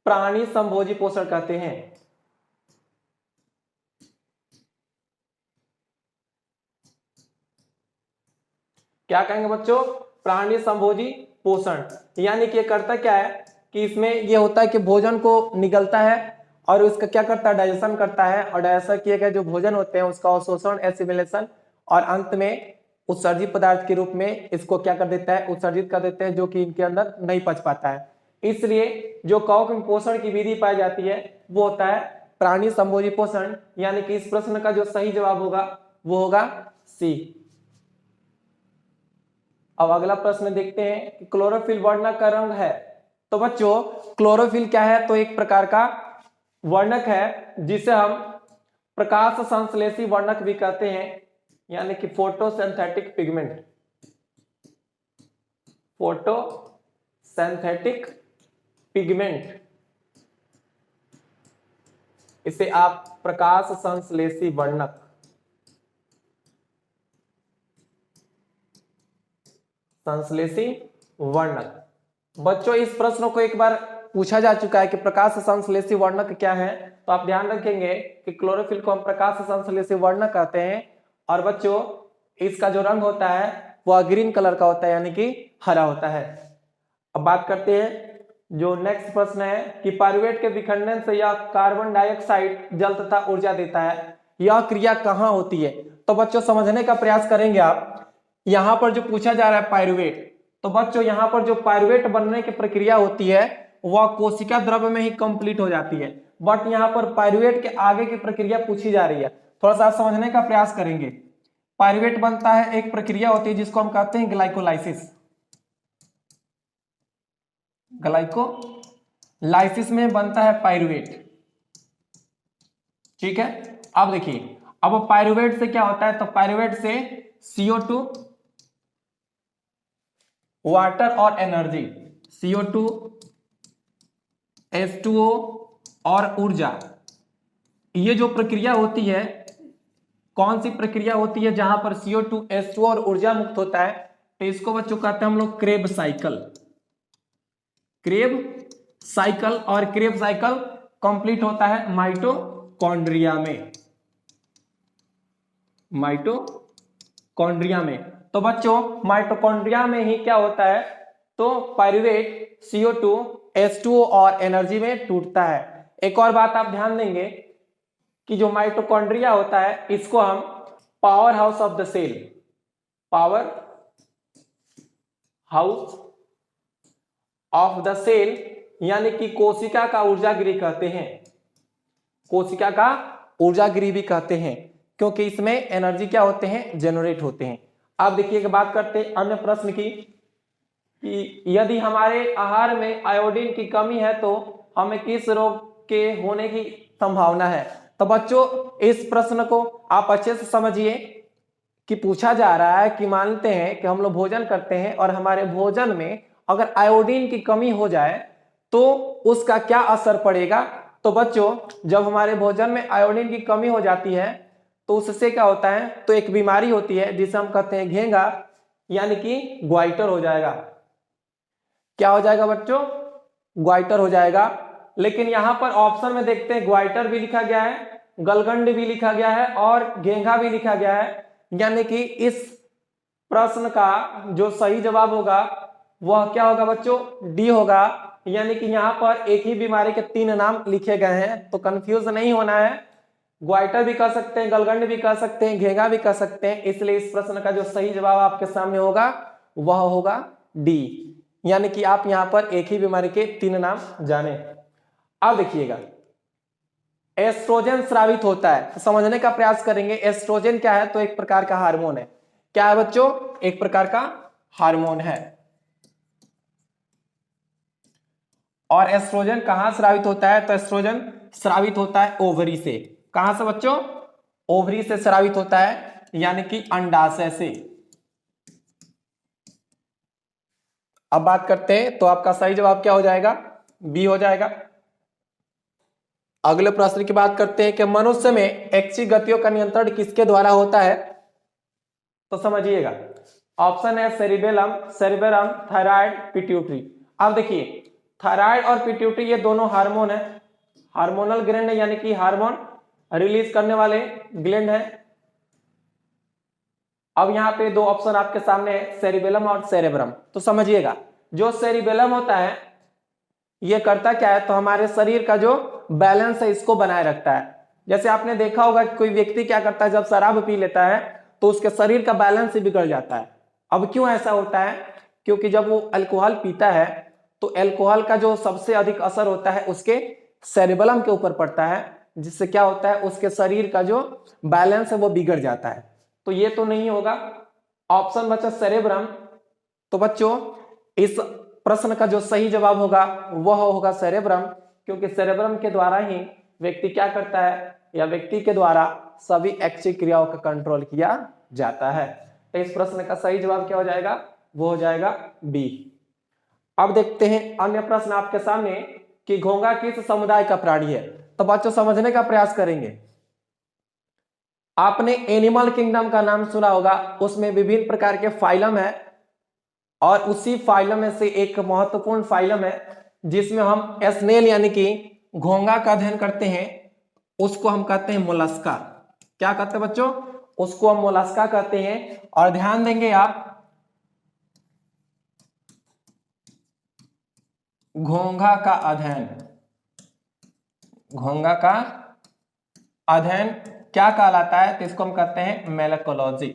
प्राणी संभोजी पोषण कहते हैं। क्या कहेंगे बच्चों, प्राणी संभोजी पोषण। यानी कि करता क्या है कि इसमें यह होता है कि भोजन को निगलता है और उसका क्या करता है, डाइजेशन करता है, और डाइजेशन किए गए जो भोजन होते हैं उसका अवशोषण एसिमिलेशन और अंत में उत्सर्जित पदार्थ के रूप में इसको क्या कर देता है, उत्सर्जित कर देते हैं, जो कि इनके अंदर नहीं पच पाता है। इसलिए जो कवक में पोषण की विधि पाई जाती है वो होता है प्राणी संभोजी पोषण। यानी कि इस प्रश्न का जो सही जवाब होगा वो होगा सी। अब अगला प्रश्न देखते हैं कि क्लोरोफिल वर्णक का रंग है। तो बच्चों क्लोरोफिल क्या है, तो एक प्रकार का वर्णक है जिसे हम प्रकाश संश्लेषी वर्णक भी कहते हैं, यानी कि फोटोसिंथेटिक पिगमेंट। फोटोसिंथेटिक पिगमेंट इसे आप प्रकाश संश्लेषी वर्णक, संश्लेषी वर्णक। बच्चों इस प्रश्न को एक बार पूछा जा चुका है कि प्रकाश संश्लेषी वर्णक क्या है, तो आप ध्यान रखेंगे कि क्लोरोफिल को हम प्रकाश संश्लेषी वर्णक कहते हैं। और बच्चों इसका जो रंग होता है वह ग्रीन कलर का होता है, यानी कि हरा होता है। अब बात करते हैं जो नेक्स्ट प्रश्न है कि पाइरुवेट के विखंडन से यह कार्बन डाइऑक्साइड जल तथा ऊर्जा देता है, यह क्रिया कहाँ होती है? तो बच्चों समझने का प्रयास करेंगे आप। यहाँ पर जो पूछा जा रहा है पाइरुवेट, तो बच्चों यहाँ पर जो पाइरुवेट बनने की प्रक्रिया होती है वह कोशिका द्रव्य में ही कंप्लीट हो जाती है, बट यहाँ पर पाइरुवेट के आगे की प्रक्रिया पूछी जा रही है। थोड़ा सा समझने का प्रयास करेंगे। पाइरुवेट बनता है, एक प्रक्रिया होती है जिसको हम कहते हैं ग्लाइकोलाइसिस। ग्लाइकोलाइसिस में बनता है पाइरुवेट, ठीक है। अब देखिए, अब पाइरुवेट से क्या होता है, तो पाइरुवेट से CO2, वाटर और एनर्जी, CO2, H2O और ऊर्जा, ये जो प्रक्रिया होती है, कौन सी प्रक्रिया होती है जहां पर CO2, H2O और ऊर्जा मुक्त होता है, तो इसको बच्चों कहते हैं हम लोग क्रेब साइकिल। क्रेब साइकिल, और क्रेब साइकिल कंप्लीट होता है माइटोकॉन्ड्रिया में, माइटोकॉन्ड्रिया में। तो बच्चों माइटोकॉन्ड्रिया में ही क्या होता है, तो पाइरुवेट CO2, H2O और एनर्जी में टूटता है। एक और बात आप ध्यान देंगे कि जो माइटोकॉन्ड्रिया होता है इसको हम power house of the cell, power house of the cell यानी कि कोशिका का ऊर्जा गृह कहते हैं, कोशिका का ऊर्जा गृह भी कहते हैं, क्योंकि इसमें एनर्जी क्या होते हैं, जनरेट होते हैं। अब देखिए बात करते हैं अन्य प्रश्न की कि यदि हमारे आहार में आयोडीन की कमी है तो हमें किस रोग के होने की संभावना है? तो बच्चों इस प्रश्न को आप अच्छे से समझिए कि पूछा जा रहा है कि मानते हैं कि हम लोग भोजन करते हैं और हमारे भोजन में अगर आयोडीन की कमी हो जाए तो उसका क्या असर पड़ेगा। तो बच्चों जब हमारे भोजन में आयोडीन की कमी हो जाती है तो उससे क्या होता है, तो एक बीमारी होती है जिसे हम कहते हैं घेंगा, यानी कि ग्वाइटर हो जाएगा। क्या हो जाएगा बच्चों, ग्वाइटर हो जाएगा। लेकिन यहां पर ऑप्शन में देखते हैं ग्वाइटर भी लिखा गया है, गलगंड भी लिखा गया है और घेंगा भी लिखा गया है, यानी कि इस प्रश्न का जो सही जवाब होगा वह क्या होगा बच्चों, डी होगा। यानी कि यहाँ पर एक ही बीमारी के 3 नाम लिखे गए हैं, तो कंफ्यूज नहीं होना है। ग्वाइटर भी कह सकते हैं, गलगंड भी कह सकते हैं, घेंगा भी कह सकते हैं, इसलिए इस प्रश्न का जो सही जवाब आपके सामने होगा वह होगा डी, यानी कि आप यहाँ पर एक ही बीमारी के 3 नाम जाने। अब देखिएगा एस्ट्रोजन स्रावित होता है, तो समझने का प्रयास करेंगे। एस्ट्रोजन क्या है, तो एक प्रकार का हार्मोन है। क्या है बच्चों, एक प्रकार का हार्मोन है। और एस्ट्रोजन कहां स्रावित होता है, तो एस्ट्रोजन स्रावित होता है ओवरी से। कहां से बच्चों, ओवरी से स्रावित होता है, यानी कि अंडाशय से। अब बात करते हैं, तो आपका सही जवाब क्या हो जाएगा, बी हो जाएगा। अगले प्रश्न की बात करते हैं कि मनुष्य में ऐच्छिक गतियों का नियंत्रण किसके द्वारा होता है? तो समझिएगा, ऑप्शन है सेरिबेलम, सेरिबेरम, थायराइड, पिट्यूटरी। अब देखिए थायराइड और पिट्यूटरी ये दोनों हार्मोन है, हार्मोनल ग्लैंड है, यानी कि हार्मोन रिलीज करने वाले ग्लैंड है। अब यहाँ पे 2 ऑप्शन आपके सामने है, सेरिबेलम और सेरेब्रम। तो समझिएगा जो सेरिबेलम होता है ये करता क्या है, तो हमारे शरीर का जो बैलेंस है इसको बनाए रखता है। जैसे आपने देखा होगा कि कोई व्यक्ति क्या करता है, जब शराब पी लेता है तो उसके शरीर का बैलेंस ही बिगड़ जाता है। अब क्यों ऐसा होता है, क्योंकि जब वो अल्कोहल पीता है तो अल्कोहल का जो सबसे अधिक असर होता है उसके सेरिबेलम के ऊपर पड़ता है, जिससे क्या होता है, उसके शरीर का जो बैलेंस है वो बिगड़ जाता है। तो ये तो नहीं होगा, ऑप्शन बचा सेरेब्रम। तो बच्चों इस प्रश्न का जो सही जवाब होगा वह होगा सेरेब्रम, क्योंकि सेरेब्रम के द्वारा ही व्यक्ति क्या करता है, या व्यक्ति के द्वारा सभी ऐच्छिक क्रियाओं का कंट्रोल किया जाता है। तो इस प्रश्न का सही जवाब क्या हो जाएगा, वो हो जाएगा बी। अब देखते हैं अन्य प्रश्न आपके सामने कि घोंघा किस समुदाय का प्राणी है। तो बच्चों समझने का प्रयास करेंगे। आपने एनिमल किंगडम का नाम सुना होगा, उसमें विभिन्न प्रकार के फाइलम है और उसी फाइलम में से एक महत्वपूर्ण फाइलम है जिसमें हम स्नेल यानी कि घोंघा का अध्ययन करते हैं, उसको हम कहते हैं मोलस्का। क्या कहते हैं बच्चों? उसको हम मोलस्का कहते हैं। और ध्यान देंगे आप, घोंघा का अध्ययन, घोंघा का अध्ययन क्या कहलाता है? तो इसको हम कहते हैं मेलेकोलॉजी।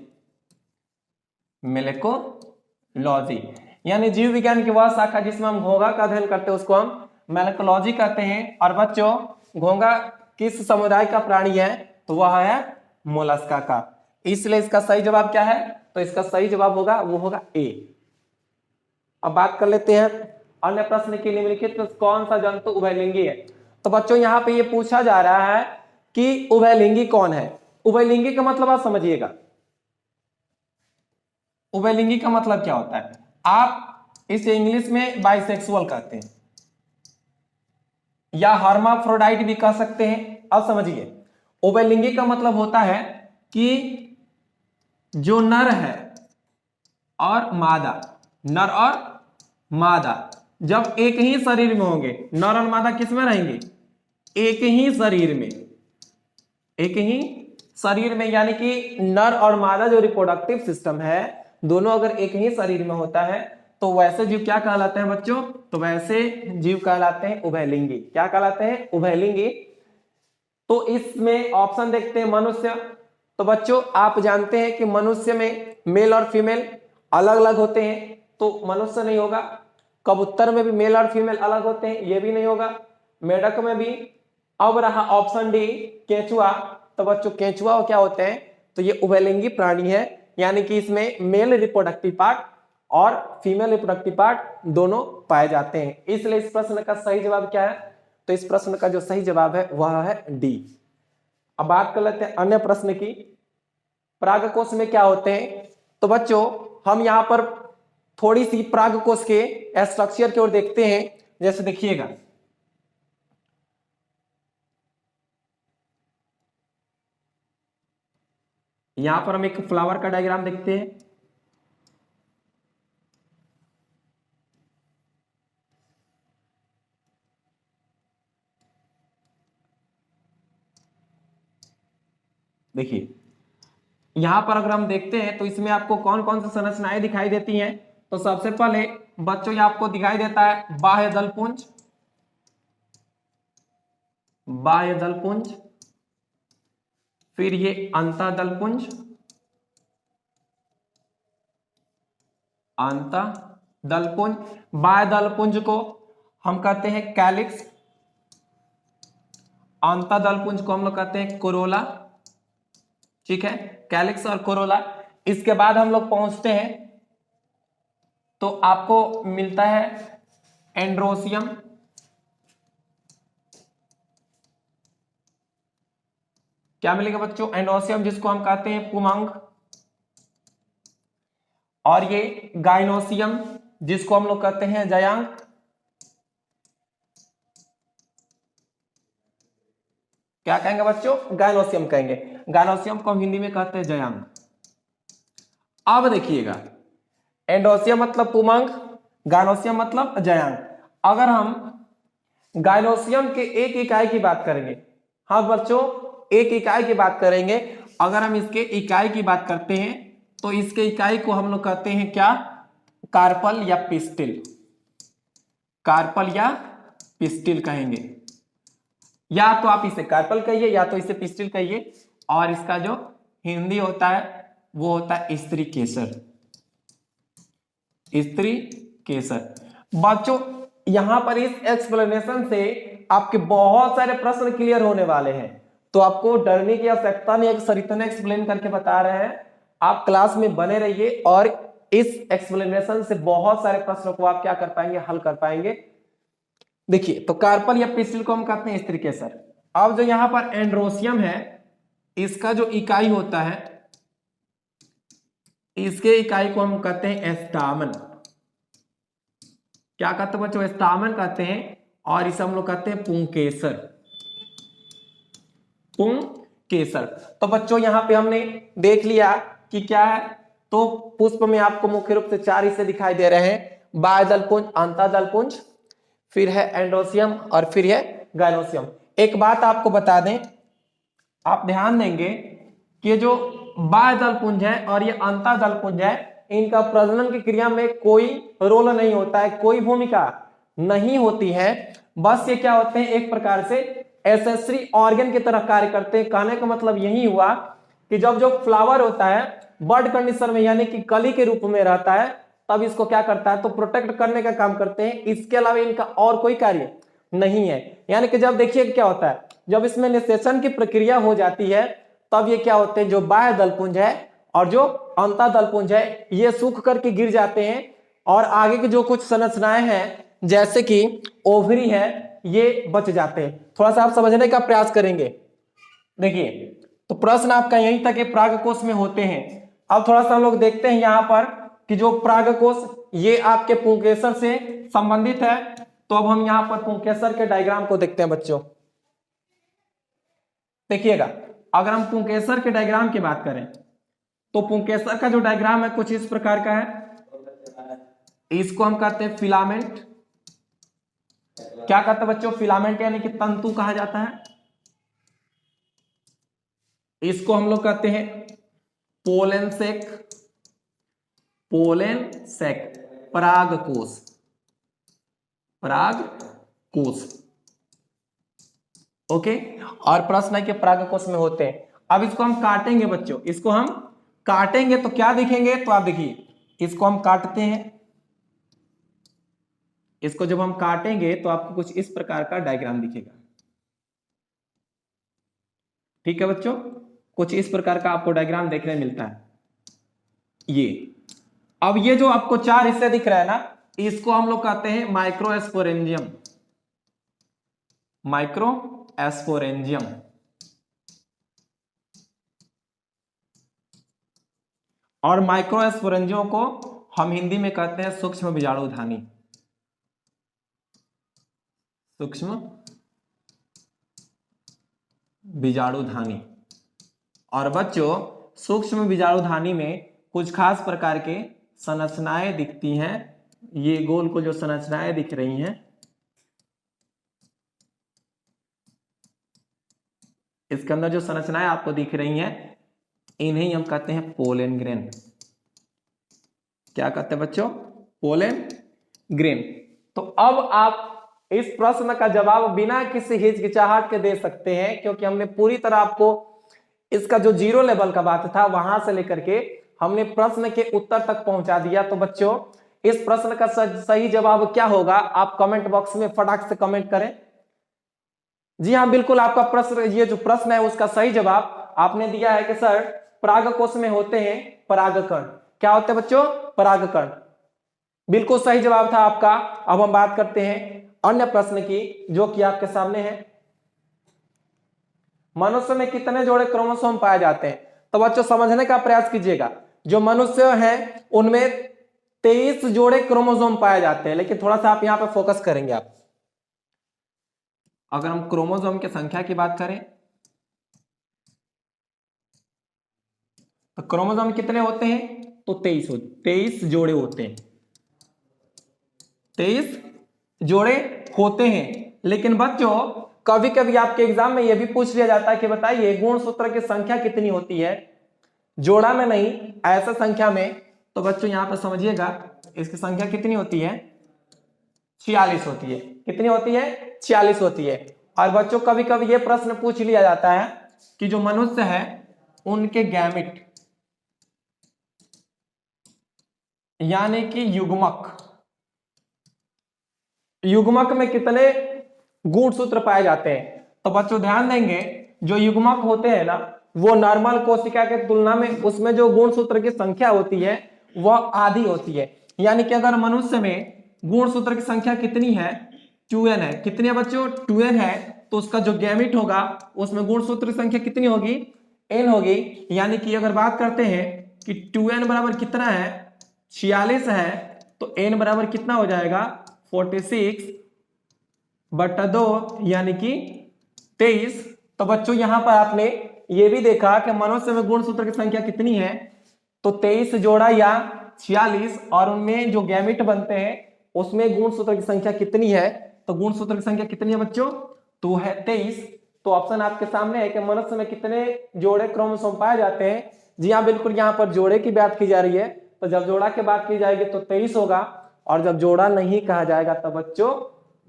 मेलेकोलॉजी यानी जीव विज्ञान की वह शाखा जिसमें हम घोंघा का अध्ययन करते हैं उसको हम मेलेकोलॉजी कहते हैं। और बच्चों घोंघा किस समुदाय का प्राणी है? तो वह है मोलस्का का। इसलिए इसका सही जवाब क्या है? तो इसका सही जवाब होगा वो होगा ए। अब बात कर लेते हैं अन्य प्रश्न की। निम्नलिखित में कौन सा जंतु उभयलिंगी है? तो बच्चों यहाँ पे ये पूछा जा रहा है कि उभयलिंगी कौन है। उभयलिंगी का मतलब आप समझिएगा, उभयलिंगी का मतलब क्या होता है? आप इसे इंग्लिश में बाइसेक्सुअल कहते हैं या हर्माफ्रोडाइट भी कह सकते हैं। अब समझिए, उभयलिंगी का मतलब होता है कि जो नर है और मादा, नर और मादा जब एक ही शरीर में होंगे, नर और मादा किस में रहेंगे? एक ही शरीर में, एक ही शरीर में, यानी कि नर और मादा जो रिप्रोडक्टिव सिस्टम है दोनों अगर एक ही शरीर में होता है तो वैसे जीव क्या कहलाते हैं बच्चों? तो वैसे जीव कहलाते हैं उभयलिंगी। क्या कहलाते हैं? उभयलिंगी। तो इसमें ऑप्शन देखते हैं मनुष्य। तो बच्चों आप जानते हैं कि मनुष्य में मेल और फीमेल अलग अलग होते हैं, तो मनुष्य नहीं होगा। कबूतर में भी मेल और फीमेल अलग होते हैं, ये भी नहीं होगा। मेढक में भी। अब रहा ऑप्शन डी केंचुआ। तो बच्चों केंचुआ क्या होते हैं? तो ये उभयलिंगी प्राणी है, यानी कि इसमें मेल रिप्रोडक्टिव पार्ट और फीमेल रिप्रोडक्टिव पार्ट दोनों पाए जाते हैं। इसलिए इस प्रश्न का सही जवाब क्या है? तो इस प्रश्न का जो सही जवाब है वह है डी। अब बात कर लेते हैं अन्य प्रश्न की। परागकोश में क्या होते हैं? तो बच्चों हम यहां पर थोड़ी सी परागकोश के स्ट्रक्चर की ओर देखते हैं। जैसे देखिएगा, यहां पर हम एक फ्लावर का डायग्राम देखते हैं। देखिए यहां पर अगर हम देखते हैं तो इसमें आपको कौन कौन सी संरचनाएं दिखाई देती हैं? तो सबसे पहले बच्चों ये आपको दिखाई देता है बाह्य दलपुंज, बाह्य दलपुंज, फिर ये अंतः दलपुंज, अंतः दलपुंज। बाह्य दलपुंज को हम कहते हैं कैलिक्स, अंतः दलपुंज को हम लोग कहते हैं कोरोला। ठीक है, कैलिक्स और कोरोला। इसके बाद हम लोग पहुंचते हैं तो आपको मिलता है एंड्रोसियम, क्या मिलेगा बच्चों? एंड्रोसियम, जिसको हम कहते हैं पुमंग। और ये गाइनोसियम, जिसको हम लोग कहते हैं जयांग। क्या कहेंगे बच्चों? गाइनोसियम कहेंगे। गाइनोसियम को हम हिंदी में कहते हैं जयांग। अब देखिएगा, एंडोसियम मतलब पुमंग, गाइनोसियम मतलब जयांग। अगर हम गाइनोसियम के एक इकाई की बात करेंगे, हाँ बच्चों एक इकाई की बात करेंगे, अगर हम इसके इकाई की बात करते हैं तो इसके इकाई को हम लोग कहते हैं क्या? कार्पल या पिस्टिल। कार्पल या पिस्टिल कहेंगे, या तो आप इसे कार्पल कहिए या तो इसे पिस्टिल कहिए। और इसका जो हिंदी होता है वो होता है स्त्री केसर, स्त्री केसर। बच्चों यहां पर इस एक्सप्लेनेशन से आपके बहुत सारे प्रश्न क्लियर होने वाले हैं, तो आपको डरने की आवश्यकता नहीं है। सर इतने एक्सप्लेन करके बता रहे हैं, आप क्लास में बने रहिए और इस एक्सप्लेनेशन से बहुत सारे प्रश्नों को आप क्या कर पाएंगे? हल कर पाएंगे। देखिए तो कार्पल या पिस्टिल को हम कहते हैं स्त्री केसर। अब जो यहां पर एंड्रोसियम है, इसका जो इकाई होता है, इसके इकाई को हम कहते हैं एस्टामन। क्या कहते हैं बच्चों? एस्टामन कहते हैं। और इसे हम लोग कहते हैं पुंकेसर। पुंकेसर। तो बच्चों यहाँ पे हमने देख लिया कि क्या है, तो पुष्प में आपको मुख्य रूप से 4 हिस्से दिखाई दे रहे हैं, बाह्यदल पुंज, अंतःदल पुंज, फिर है एंड्रोसियम और फिर है गाइनोसियम। एक बात आपको बता दें, आप ध्यान देंगे कि जो बाह्यदल पुंज है और ये अंतःदल पुंज है, इनका प्रजनन की क्रिया में कोई रोल नहीं होता है, कोई भूमिका नहीं होती है। बस ये क्या होते हैं, एक प्रकार से एसेसरी ऑर्गन की तरह कार्य करते हैं। कहने का मतलब यही हुआ कि जब जो फ्लावर होता है बर्ड कंडीशन में यानी कि कली के रूप में रहता है, तब इसको क्या करता है, तो प्रोटेक्ट करने का काम करते हैं। इसके अलावा इनका और कोई कार्य नहीं है। यानी कि जब देखिए क्या होता है, जब इसमें निषेचन की प्रक्रिया हो जाती है, तब ये क्या होते हैं, जो बाह्य दलपुंज है और जो अंतःदल पुंज है, ये सूख करके गिर जाते हैं और आगे की जो कुछ संरचनाएं हैं जैसे कि ओवरी है, ये बच जाते हैं। थोड़ा सा आप समझने का प्रयास करेंगे। देखिए, तो प्रश्न आपका यही था कि परागकोश में होते हैं। अब थोड़ा सा हम लोग देखते हैं यहाँ पर कि जो परागकोश ये आपके पुंकेसर से संबंधित है। तो अब हम यहाँ पर पुंकेसर के डायग्राम को देखते हैं बच्चों। देखिएगा, अगर हम पुंकेसर के डायग्राम की बात करें तो पुंकेसर का जो डायग्राम है कुछ इस प्रकार का है। इसको हम कहते हैं फिलामेंट। क्या कहते हैं बच्चों, फिलामेंट यानी कि तंतु कहा जाता है। इसको हम लोग कहते हैं पोलन सेक, पोलन सेक, परागकोश, परागकोश। ओके, और प्रश्न है कि परागकोश में होते हैं। अब इसको हम काटेंगे बच्चों, इसको हम काटेंगे तो क्या दिखेंगे, तो आप देखिए, इसको हम काटते हैं। इसको जब हम काटेंगे तो आपको कुछ इस प्रकार का डायग्राम दिखेगा। ठीक है बच्चों, कुछ इस प्रकार का आपको डायग्राम देखने मिलता है। ये अब ये जो आपको 4 हिस्से दिख रहा है ना, इसको हम लोग कहते हैं माइक्रोस्पोरेंजियम, माइक्रोस्पोरेंजियम। और माइक्रोस्पोरेंजियम को हम हिंदी में कहते हैं सूक्ष्म बीजाणुधानी, सूक्ष्म बीजाणुधानी। और बच्चों, सूक्ष्म बीजाणुधानी में कुछ खास प्रकार के संरचनाएं दिखती हैं। ये गोल को जो संरचनाएं दिख रही हैं, इसके अंदर जो संरचनाएं आपको दिख रही हैं, इन्हें हम कहते हैं पोलन ग्रेन। क्या कहते हैं बच्चों, पोलन ग्रेन। तो अब आप इस प्रश्न का जवाब बिना किसी हिचकिचाहट के दे सकते हैं, क्योंकि हमने पूरी तरह आपको इसका जो 0 लेवल का बात था वहां से लेकर के हमने प्रश्न के उत्तर तक पहुंचा दिया। तो बच्चों, इस प्रश्न का सही जवाब क्या होगा, आप कमेंट बॉक्स में फटाक से कमेंट करें। जी हाँ, बिल्कुल, आपका प्रश्न, ये जो प्रश्न है उसका सही जवाब आपने दिया है कि सर परागकोश में होते हैं परागकण। क्या होते हैं बच्चों, परागकण। बिल्कुल सही जवाब था आपका। अब हम बात करते हैं अन्य प्रश्न की, जो कि आपके सामने है। मनुष्य में कितने जोड़े क्रोमोसोम पाए जाते हैं। तो बच्चों समझने का प्रयास कीजिएगा। जो मनुष्य है उनमें 23 जोड़े क्रोमोसोम पाए जाते हैं, लेकिन थोड़ा सा आप यहां पे फोकस करेंगे। आप अगर हम क्रोमोसोम की संख्या की बात करें तो क्रोमोसोम कितने होते हैं, तो 23 जोड़े होते हैं। 23 जोड़े होते हैं। लेकिन बच्चों, कभी कभी आपके एग्जाम में यह भी पूछ लिया जाता है कि बताइए गुणसूत्र की संख्या कितनी होती है, जोड़ा में नहीं, ऐसा संख्या में। तो बच्चों यहां पर समझिएगा, इसकी संख्या कितनी होती है, 46 होती है। कितनी होती है, 46 होती है। और बच्चों, कभी कभी यह प्रश्न पूछ लिया जाता है कि जो मनुष्य है उनके गैमेट यानी कि युग्मक में कितने गुणसूत्र पाए जाते हैं। तो बच्चों ध्यान देंगे, जो युग्मक होते हैं ना, वो नॉर्मल कोशिका के तुलना में उसमें जो गुणसूत्र की संख्या होती है वह आधी होती है। यानी कि अगर मनुष्य में गुणसूत्र की संख्या कितनी है, 2n है। कितनी है बच्चों, 2n है। तो उसका जो गैमेट होगा उसमें गुणसूत्र की संख्या कितनी होगी, n होगी। यानी कि अगर बात करते हैं कि 2n बराबर कितना है, 46 है, तो n बराबर कितना हो जाएगा, 46/2 यानी कि 23। तो बच्चों यहां पर आपने ये भी देखा कि मनुष्य में गुणसूत्र की संख्या कितनी है, तो 23 जोड़ा या 46, और उनमें जो गैमेट बनते हैं उसमें गुणसूत्र की संख्या कितनी है, तो गुणसूत्र की संख्या कितनी है बच्चों, तो है 23। तो ऑप्शन आपके सामने है कि मनुष्य में कितने जोड़े क्रोमोसोम पाए जाते हैं। जी हाँ, बिल्कुल, यहाँ पर जोड़े की बात की जा रही है, तो जब जोड़ा की बात की जाएगी तो 23 होगा, और जब जोड़ा नहीं कहा जाएगा तब बच्चों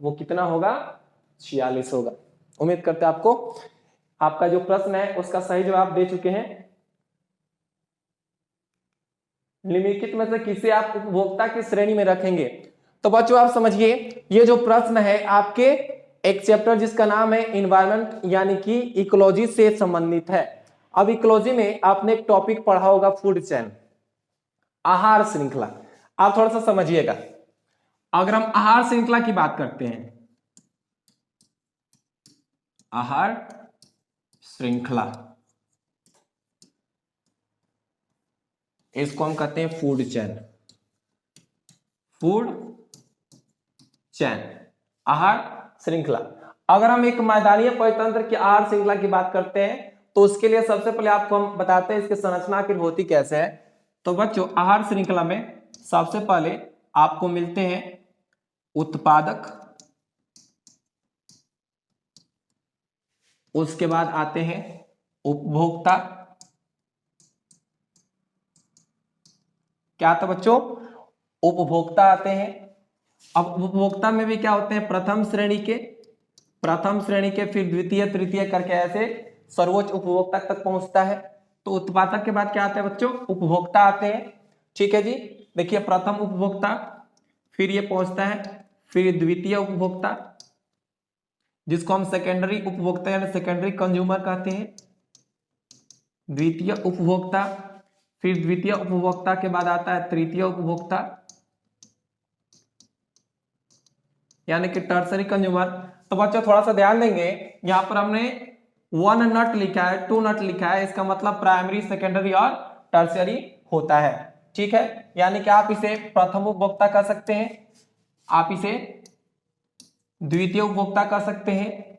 वो कितना होगा, 46 होगा। उम्मीद करते हैं आपको आपका जो प्रश्न है उसका सही जवाब दे चुके हैं। निम्नलिखित में से किसे आप उपभोक्ता की श्रेणी में रखेंगे। तो बच्चों आप समझिए, ये जो प्रश्न है आपके एक चैप्टर जिसका नाम है इन्वायरमेंट यानी कि इकोलॉजी से संबंधित है। अब इकोलॉजी में आपने एक टॉपिक पढ़ा होगा फूड चेन, आहार श्रृंखला। आप थोड़ा सा समझिएगा, अगर हम आहार श्रृंखला की बात करते हैं, आहार श्रृंखला, इसको हम कहते हैं फूड चेन, फूड चैन, आहार श्रृंखला। अगर हम एक मैदानीय परितंत्र की आहार श्रृंखला की बात करते हैं तो उसके लिए सबसे पहले आपको हम बताते हैं इसकी संरचना की होती कैसे है। तो बच्चों आहार श्रृंखला में सबसे पहले आपको मिलते हैं उत्पादक, उसके बाद आते हैं उपभोक्ता। क्या था बच्चों, उपभोक्ता आते हैं। अब उपभोक्ता में भी क्या होते हैं, प्रथम श्रेणी के, फिर द्वितीय तृतीय करके ऐसे सर्वोच्च उपभोक्ता तक पहुंचता है। तो उत्पादक के बाद क्या आते हैं बच्चों, उपभोक्ता आते हैं। ठीक है जी, देखिए प्रथम उपभोक्ता, फिर ये पहुंचता है, फिर द्वितीय उपभोक्ता जिसको हम सेकेंडरी उपभोक्ता यानी सेकेंडरी कंज्यूमर कहते हैं, द्वितीय उपभोक्ता, फिर द्वितीय उपभोक्ता के बाद आता है तृतीय उपभोक्ता यानी कि टर्सरी कंज्यूमर। तो बच्चों थोड़ा सा ध्यान देंगे, यहां पर हमने 1 नट लिखा है, 2 नट लिखा है, इसका मतलब प्राइमरी सेकेंडरी और टर्सरी होता है। ठीक है, यानी कि आप इसे प्रथम उपभोक्ता कह सकते हैं, आप इसे द्वितीय उपभोक्ता कह सकते हैं,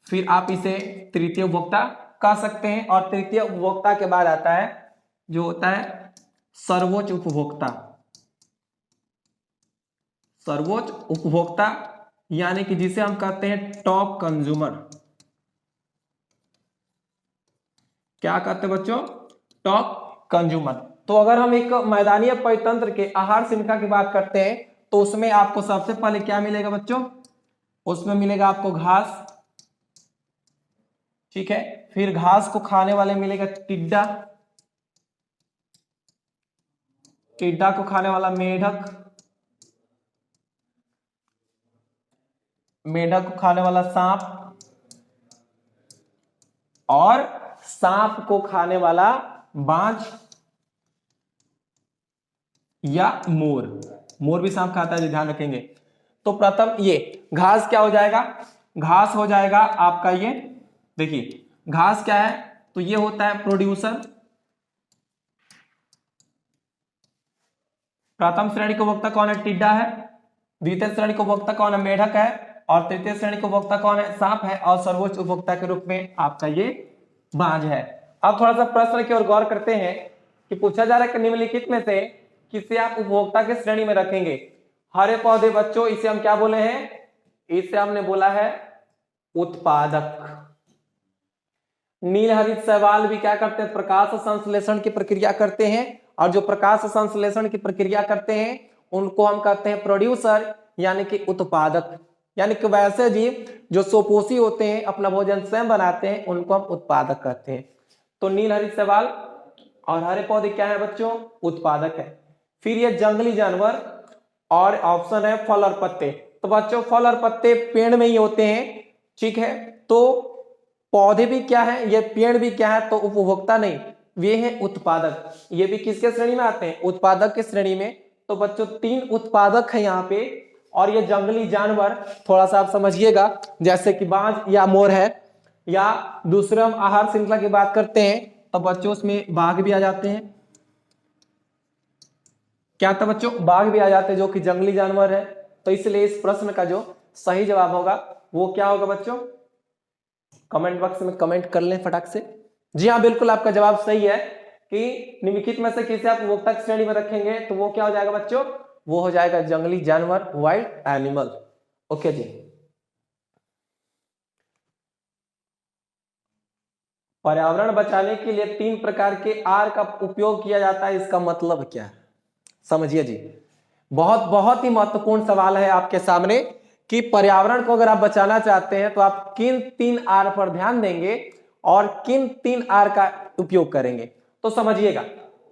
फिर आप इसे तृतीय उपभोक्ता कह सकते हैं, और तृतीय उपभोक्ता के बाद आता है जो होता है सर्वोच्च उपभोक्ता, सर्वोच्च उपभोक्ता यानी कि जिसे हम कहते हैं टॉप कंज्यूमर। क्या कहते हैं बच्चों, टॉप कंज्यूमर। तो अगर हम एक मैदानीय परितंत्र के आहार श्रृंखला की बात करते हैं तो उसमें आपको सबसे पहले क्या मिलेगा बच्चों, उसमें मिलेगा आपको घास। ठीक है, फिर घास को खाने वाले मिलेगा टिड्डा, टिड्डा को खाने वाला मेढक, मेढक को खाने वाला सांप, और सांप को खाने वाला बाज या मोर। मोर भी सांप खाता है, जो ध्यान रखेंगे। तो प्रथम ये घास क्या हो जाएगा, घास हो जाएगा आपका ये, देखिए घास क्या है, तो ये होता है प्रोड्यूसर, प्रथम श्रेणी को उपभोक्ता कौन है, टिड्डा है, द्वितीय श्रेणी को उपभोक्ता कौन है, मेढक है, और तृतीय श्रेणी को उपभोक्ता कौन है, सांप है, और सर्वोच्च उपभोक्ता के रूप में आपका ये बाज है। अब थोड़ा सा प्रश्न की ओर गौर करते हैं कि पूछा जा रहा है कि निम्नलिखित में से किसे आप उपभोक्ता की श्रेणी में रखेंगे। हरे पौधे बच्चों, इसे हम क्या बोले हैं, इसे हमने बोला है उत्पादक। नील हरित शैवाल भी क्या करते हैं, प्रकाश संश्लेषण की प्रक्रिया करते हैं, और जो प्रकाश संश्लेषण की प्रक्रिया करते हैं उनको हम कहते हैं प्रोड्यूसर यानी कि उत्पादक। यानी कि वैसे जीव जो स्वपोषी होते हैं, अपना भोजन स्वयं बनाते हैं, उनको हम उत्पादक कहते हैं। तो नील हरित शैवाल और हरे पौधे क्या है बच्चों, उत्पादक है। फिर ये जंगली जानवर, और ऑप्शन है फल और पत्ते। तो बच्चों फल और पत्ते पेड़ में ही होते हैं। ठीक है, तो पौधे भी क्या है, ये पेड़ भी क्या है, तो उपभोक्ता नहीं, वे हैं उत्पादक। ये भी किसके श्रेणी में आते हैं, उत्पादक के श्रेणी में। तो बच्चों 3 उत्पादक है यहाँ पे। और ये जंगली जानवर थोड़ा सा आप समझिएगा, जैसे कि बाज या मोर है, या दूसरे हम आहार श्रृंखला की बात करते हैं तो बच्चों उसमें बाघ भी आ जाते हैं। क्या था बच्चों, बाघ भी आ जाते हैं, जो कि जंगली जानवर है। तो इसलिए इस प्रश्न का जो सही जवाब होगा वो क्या होगा बच्चों, कमेंट बॉक्स में कमेंट कर लें फटाक से। जी हाँ, बिल्कुल आपका जवाब सही है कि निम्नलिखित में से किसे आप उपरोक्त श्रेणी में रखेंगे, तो वो क्या हो जाएगा बच्चों, वो हो जाएगा जंगली जानवर, वाइल्ड एनिमल। ओके जी। पर्यावरण बचाने के लिए 3 प्रकार के आर का उपयोग किया जाता है, इसका मतलब क्या है, समझिए जी। बहुत बहुत ही महत्वपूर्ण सवाल है आपके सामने कि पर्यावरण को अगर आप बचाना चाहते हैं तो आप किन 3 आर पर ध्यान देंगे और किन 3 आर का उपयोग करेंगे। तो समझिएगा,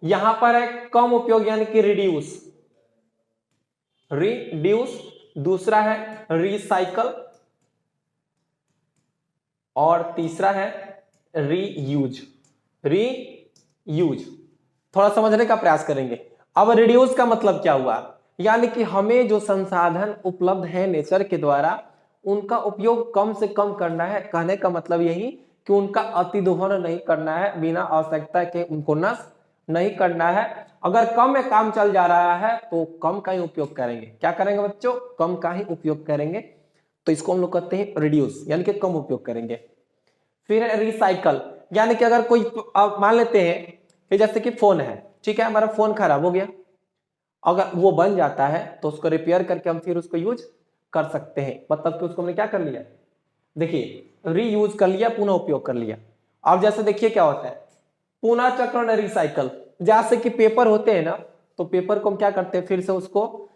यहां पर है कम उपयोग यानी कि रिड्यूस, दूसरा है रिसाइकल और तीसरा है रीयूज। थोड़ा समझने का प्रयास करेंगे। अब रिड्यूस का मतलब क्या हुआ, यानी कि हमें जो संसाधन उपलब्ध है नेचर के द्वारा उनका उपयोग कम से कम करना है। कहने का मतलब यही कि उनका अतिदोहन नहीं करना है, बिना आवश्यकता के उनको नष्ट नहीं करना है। अगर कम में काम चल जा रहा है तो कम का ही उपयोग करेंगे। क्या करेंगे बच्चों, कम का ही उपयोग करेंगे। तो इसको हम लोग कहते हैं रिड्यूस, यानी कि कम उपयोग करेंगे। फिर है रिसाइकल, यानी कि अगर कोई मान लेते हैं कि जैसे कि फोन है, ठीक है, हमारा फोन खराब हो गया, अगर वो बन जाता है तो उसको रिपेयर करके हम फिर उसको यूज कर सकते हैं। मतलब कि उसको हमने क्या कर लिया, देखिए रीयूज कर लिया, पुनः उपयोग कर लिया। अब जैसे देखिए क्या होता है, पुनः चक्रण रिसाइकल, जैसे कि पेपर होते हैं ना, तो पेपर को हम क्या करते हैं, फिर से उसको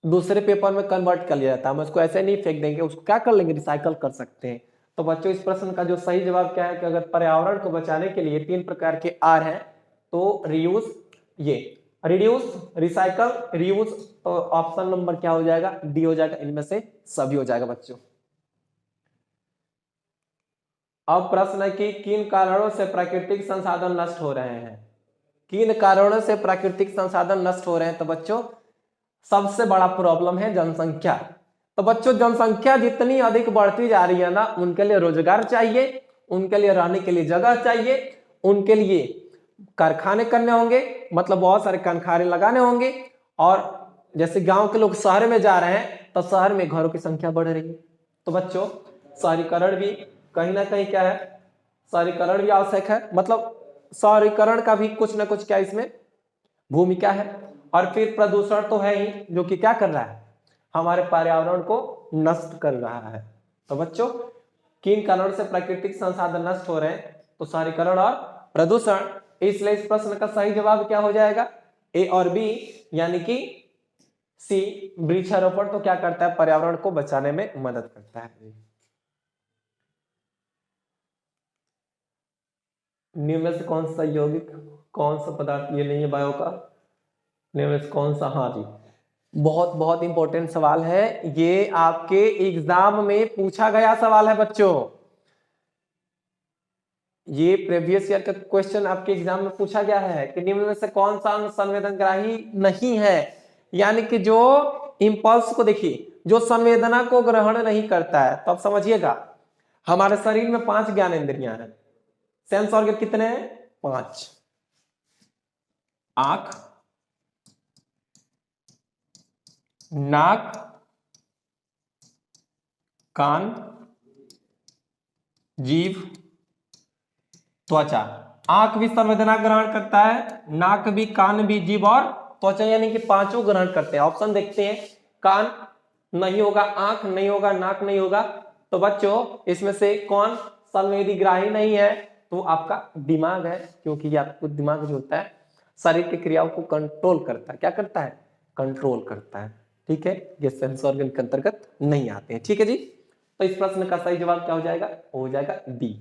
दूसरे पेपर में कन्वर्ट कर लिया जाता है। हम उसको ऐसे नहीं फेंक देंगे, उसको क्या कर लेंगे, रिसाइकल कर सकते हैं। तो बच्चों इस प्रश्न का जो सही जवाब क्या है कि अगर पर्यावरण को बचाने के लिए 3 प्रकार के आर हैं तो रियूज, ये रिड्यूस, रिसाइकल, रीयूज, तो ऑप्शन नंबर क्या हो जाएगा, डी हो जाएगा, इनमें से सभी हो जाएगा बच्चों। अब प्रश्न है कि किन कारणों से प्राकृतिक संसाधन नष्ट हो रहे हैं। किन कारणों से प्राकृतिक संसाधन नष्ट हो रहे हैं, तो बच्चों सबसे बड़ा प्रॉब्लम है जनसंख्या। तो बच्चों जनसंख्या जितनी अधिक बढ़ती जा रही है ना, उनके लिए रोजगार चाहिए, उनके लिए रहने के लिए जगह चाहिए, उनके लिए कारखाने करने होंगे, मतलब बहुत सारे कारखाने लगाने होंगे। और जैसे गांव के लोग शहर में जा रहे हैं तो शहर में घरों की संख्या बढ़ रही है। तो बच्चों शहरीकरण भी कहीं ना कहीं क्या है, शहरीकरण भी आवश्यक है। मतलब शहरीकरण का भी कुछ ना कुछ क्या इसमें भूमिका है। और फिर प्रदूषण तो है ही, जो कि क्या कर रहा है, हमारे पर्यावरण को नष्ट कर रहा है। तो बच्चों किन कारणों से प्राकृतिक संसाधन नष्ट हो रहे हैं, तो शहरीकरण और प्रदूषण। इसलिए इस प्रश्न का सही जवाब क्या हो जाएगा, ए और बी, यानी कि सी वृक्षारोपण तो क्या करता है, पर्यावरण को बचाने में मदद करता है। निम्न में से कौन सा यौगिक, कौन सा पदार्थ, ये नहीं है बायो का, निम्न में से कौन सा, हाँ जी, बहुत बहुत इंपॉर्टेंट सवाल है ये, आपके एग्जाम में पूछा गया सवाल है बच्चों। ये प्रीवियस ईयर का क्वेश्चन आपके एग्जाम में पूछा गया है कि निम्न में से कौन सा अंग संवेदनग्राही नहीं है, यानी कि जो इंपल्स को, देखिए जो संवेदना को ग्रहण नहीं करता है। तो अब समझिएगा, हमारे शरीर में 5 ज्ञानेंद्रियां हैं। सेंस ऑर्गन कितने हैं, 5। आंख, नाक, कान, जीभ, त्वचा। आंख भी संवेदना ग्रहण करता है, नाक भी, कान भी, जीभ और त्वचा, यानी कि 5 ग्रहण करते हैं। ऑप्शन देखते हैं, कान नहीं होगा, आंख नहीं होगा, नाक नहीं होगा। तो बच्चों इसमें से कौन संवेदीग्राही नहीं है, तो आपका दिमाग है, क्योंकि ये आपको दिमाग जो होता है शरीर की क्रियाओं को कंट्रोल करता है। क्या करता है, कंट्रोल करता है। ठीक है, ये सेंस ऑर्गन के अंतर्गत नहीं आते हैं। ठीक है जी, तो इस प्रश्न का सही जवाब क्या हो जाएगा, हो जाएगा डी।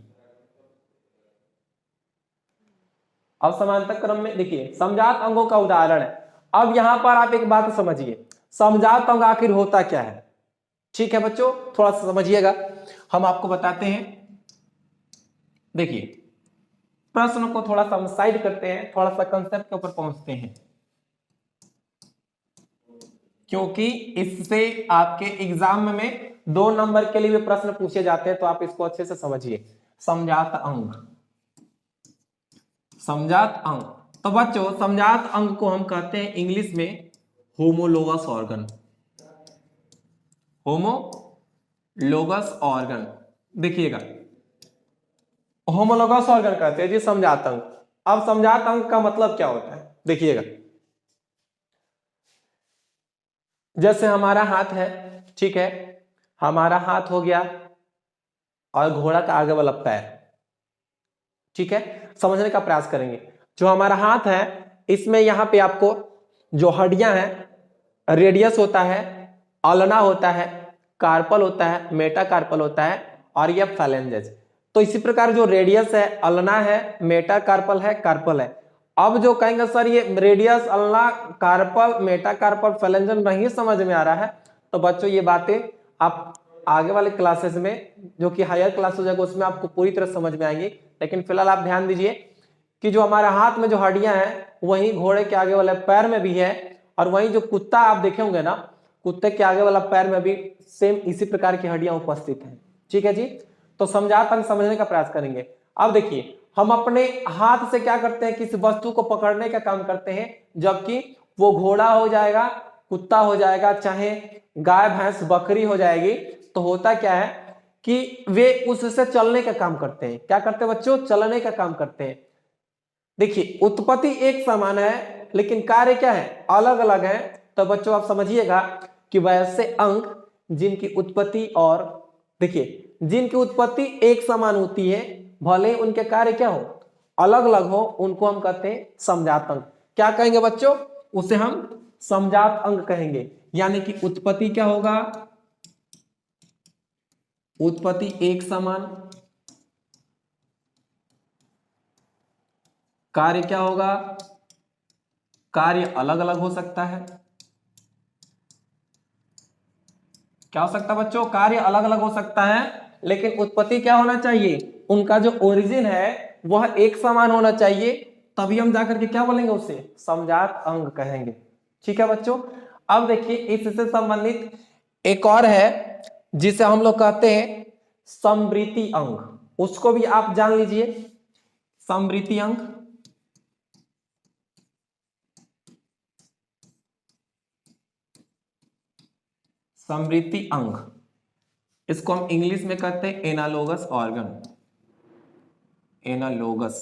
अब समांतर क्रम में देखिए समजात अंगों का उदाहरण है। अब यहां पर आप एक बात समझिए, समजात अंग आखिर होता क्या है। ठीक है बच्चों, थोड़ा सा समझिएगा, हम आपको बताते हैं। देखिए प्रश्न को थोड़ा सा हम साइड करते हैं, थोड़ा सा कंसेप्ट के ऊपर पहुंचते हैं, क्योंकि इससे आपके एग्जाम में 2 नंबर के लिए भी प्रश्न पूछे जाते हैं, तो आप इसको अच्छे से समझिए। समजात अंग, समजात अंग, तो बच्चों समजात अंग को हम कहते हैं इंग्लिश में होमोलोगस ऑर्गन। होमोलोगस ऑर्गन, देखिएगा होमोलोगस ऑर्गन कहते हैं जी समजात अंग। अब समजात अंग का मतलब क्या होता है देखिएगा, जैसे हमारा हाथ है, ठीक है, हमारा हाथ हो गया और घोड़ा का आगे वाला पैर, ठीक है, समझने का प्रयास करेंगे। जो हमारा हाथ है इसमें यहाँ पे आपको जो हड्डियां हैं, रेडियस होता है, अल्ना होता है, कार्पल होता है, मेटाकार्पल होता है और ये फैलेंजेस। तो इसी प्रकार जो रेडियस है, अल्ना है, मेटाकार्पल है, कार्पल है। अब जो कहेंगे सर ये रेडियस, अल्ना, कार्पल, मेटाकार्पल, फैलेंजन नहीं समझ में आ रहा है, तो बच्चों ये बातें आप आगे वाले क्लासेस में, जो कि हायर क्लास हो जाएगा, उसमें आपको पूरी तरह समझ में आएंगी। लेकिन फिलहाल आप ध्यान दीजिए कि जो हमारे हाथ में जो हड्डियां हैं वही घोड़े के आगे वाले पैर में भी है, और वही जो कुत्ता आप देखे होंगे ना, कुत्ते के आगे वाला पैर में भी सेम इसी प्रकार की हड्डियां उपस्थित हैं। ठीक है जी, तो समझात अंग समझने का प्रयास करेंगे। अब देखिए हम अपने हाथ से क्या करते हैं, किसी वस्तु को पकड़ने का काम करते हैं, जबकि वो घोड़ा हो जाएगा, कुत्ता हो जाएगा, चाहे गाय भैंस बकरी हो जाएगी, तो होता क्या है कि वे उससे चलने का काम करते हैं। क्या करते हैं बच्चों, चलने का काम करते हैं। देखिए उत्पत्ति एक समान है लेकिन कार्य क्या है, अलग अलग है। तो बच्चों आप समझिएगा कि वैसे अंग जिनकी उत्पत्ति, और देखिए जिनकी उत्पत्ति एक समान होती है भले उनके कार्य क्या हो, अलग अलग हो, उनको हम कहते हैं समजात अंग। क्या कहेंगे बच्चों, उसे हम समजात अंग कहेंगे। यानी कि उत्पत्ति क्या होगा, उत्पत्ति एक समान, कार्य क्या होगा, कार्य अलग अलग हो सकता है। क्या हो सकता है बच्चों, कार्य अलग अलग हो सकता है, लेकिन उत्पत्ति क्या होना चाहिए, उनका जो ओरिजिन है वह एक समान होना चाहिए, तभी हम जाकर के क्या बोलेंगे, उसे समजात अंग कहेंगे। ठीक है बच्चों। अब देखिए इससे संबंधित एक और है जिसे हम लोग कहते हैं समवृत्ति अंग, उसको भी आप जान लीजिए। समवृत्ति अंग, समवृत्ति अंग, इसको हम इंग्लिश में कहते हैं एनालोगस ऑर्गन, एनालोगस।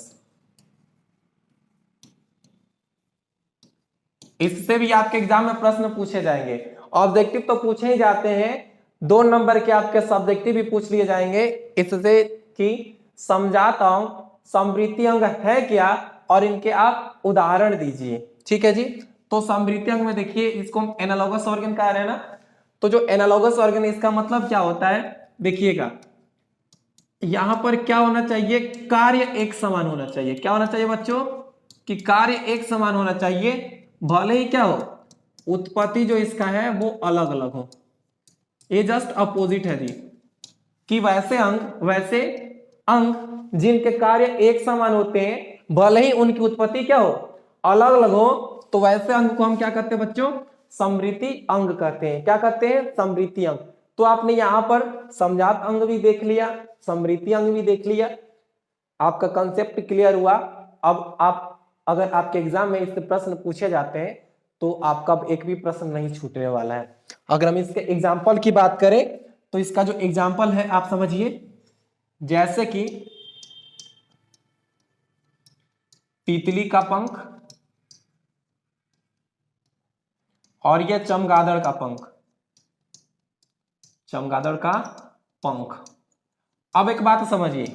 इससे भी आपके एग्जाम में प्रश्न पूछे जाएंगे। ऑब्जेक्टिव तो पूछे ही जाते हैं, 2 नंबर के आपके सब्जेक्टिव भी पूछ लिए जाएंगे इससे कि समजात अंग, समवृत्ति अंग है क्या, और इनके आप उदाहरण दीजिए। ठीक है जी। तो समवृत्ति अंग में देखिए इसको हम एनालोगस ऑर्गन कह रहे हैं ना, तो जो एनालोगस ऑर्गन इसका मतलब क्या होता है, देखिएगा यहां पर क्या होना चाहिए, कार्य एक समान होना चाहिए। क्या होना चाहिए बच्चों, कि कार्य एक समान होना चाहिए, भले ही क्या हो, उत्पत्ति जो इसका है वो अलग अलग हो। ये जस्ट अपोजिट है जी, कि वैसे अंग जिनके कार्य एक समान होते हैं भले ही उनकी उत्पत्ति क्या हो, अलग अलग हो, तो वैसे अंग को हम क्या कहते हैं बच्चों, समवृत्ति अंग कहते हैं। क्या कहते हैं, समवृत्ति अंग। तो आपने यहां पर समजात अंग भी देख लिया, समवृत्ति अंग भी देख लिया, आपका कंसेप्ट क्लियर हुआ। अब आप अगर आपके एग्जाम में इससे प्रश्न पूछे जाते हैं तो आपका एक भी प्रश्न नहीं छूटने वाला है। अगर हम इसके एग्जाम्पल की बात करें तो इसका जो एग्जाम्पल है आप समझिए, जैसे कि तितली का पंख और यह चमगादड़ का पंख, चमगादड़ का पंख। अब एक बात समझिए,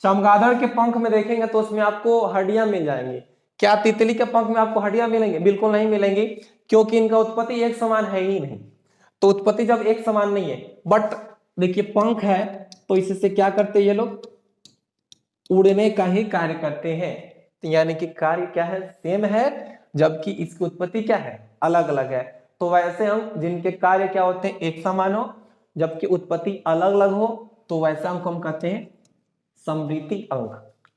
चमगादड़ के पंख में देखेंगे तो उसमें आपको हड्डियां मिल जाएंगी। क्या तितली के पंख में आपको हड्डियां मिलेंगी, बिल्कुल नहीं मिलेंगी, क्योंकि इनका उत्पत्ति एक समान है ही नहीं। तो उत्पत्ति जब एक समान नहीं है, बट देखिए पंख है तो इससे क्या करते हैं ये लोग, उड़ने का ही कार्य करते हैं। तो यानी कि कार्य क्या है, सेम है, जबकि इसकी उत्पत्ति क्या है, अलग अलग है। तो वैसे हम जिनके कार्य क्या होते हैं, एक समान हो, जबकि उत्पत्ति अलग अलग हो, तो वैसे अंग को हम कहते हैं समवृत्ति अंग।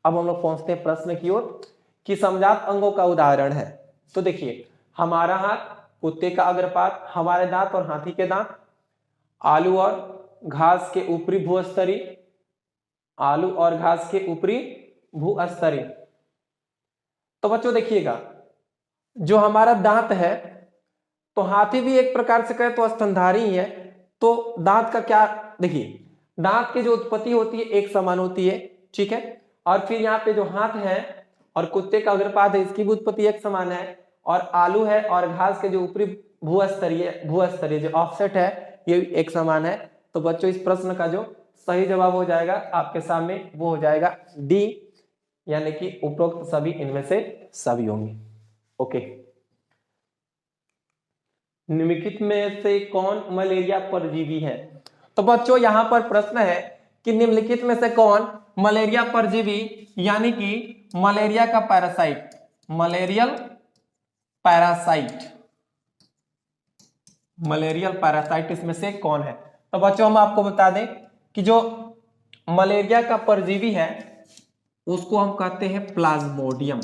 अब हम लोग पहुंचते हैं प्रश्न की ओर कि समजात अंगों का उदाहरण है। तो देखिए हमारा हाथ, कुत्ते का अग्रपाद, हमारे दांत और हाथी के दांत, आलू और घास के ऊपरी भूस्तरी, आलू और घास के ऊपरी भूस्तरी। तो बच्चों देखिएगा जो हमारा दांत है, तो हाथी भी एक प्रकार से कहे तो स्तनधारी ही है। तो दांत का क्या, देखिए दांत की जो उत्पत्ति होती है एक समान होती है, ठीक है। और फिर यहाँ पे जो हाथ है और कुत्ते का अग्रपाद है, इसकी भी उत्पत्ति एक समान है। और आलू है और घास के जो ऊपरी भूस्तरीय जो ऑफसेट है ये एक समान है। तो बच्चों इस प्रश्न का जो सही जवाब हो जाएगा आपके सामने वो हो जाएगा डी, यानी कि उपरोक्त सभी इनमें से सभी होंगे। ओके, निम्नलिखित में से कौन मलेरिया परजीवी है? तो बच्चों यहां पर प्रश्न है कि निम्नलिखित में से कौन मलेरिया परजीवी यानी कि मलेरिया का parasite, malarial parasite, malarial parasite इसमें से कौन है? तो बच्चों हम आपको बता दें कि जो मलेरिया का परजीवी है उसको हम कहते हैं प्लाज्मोडियम।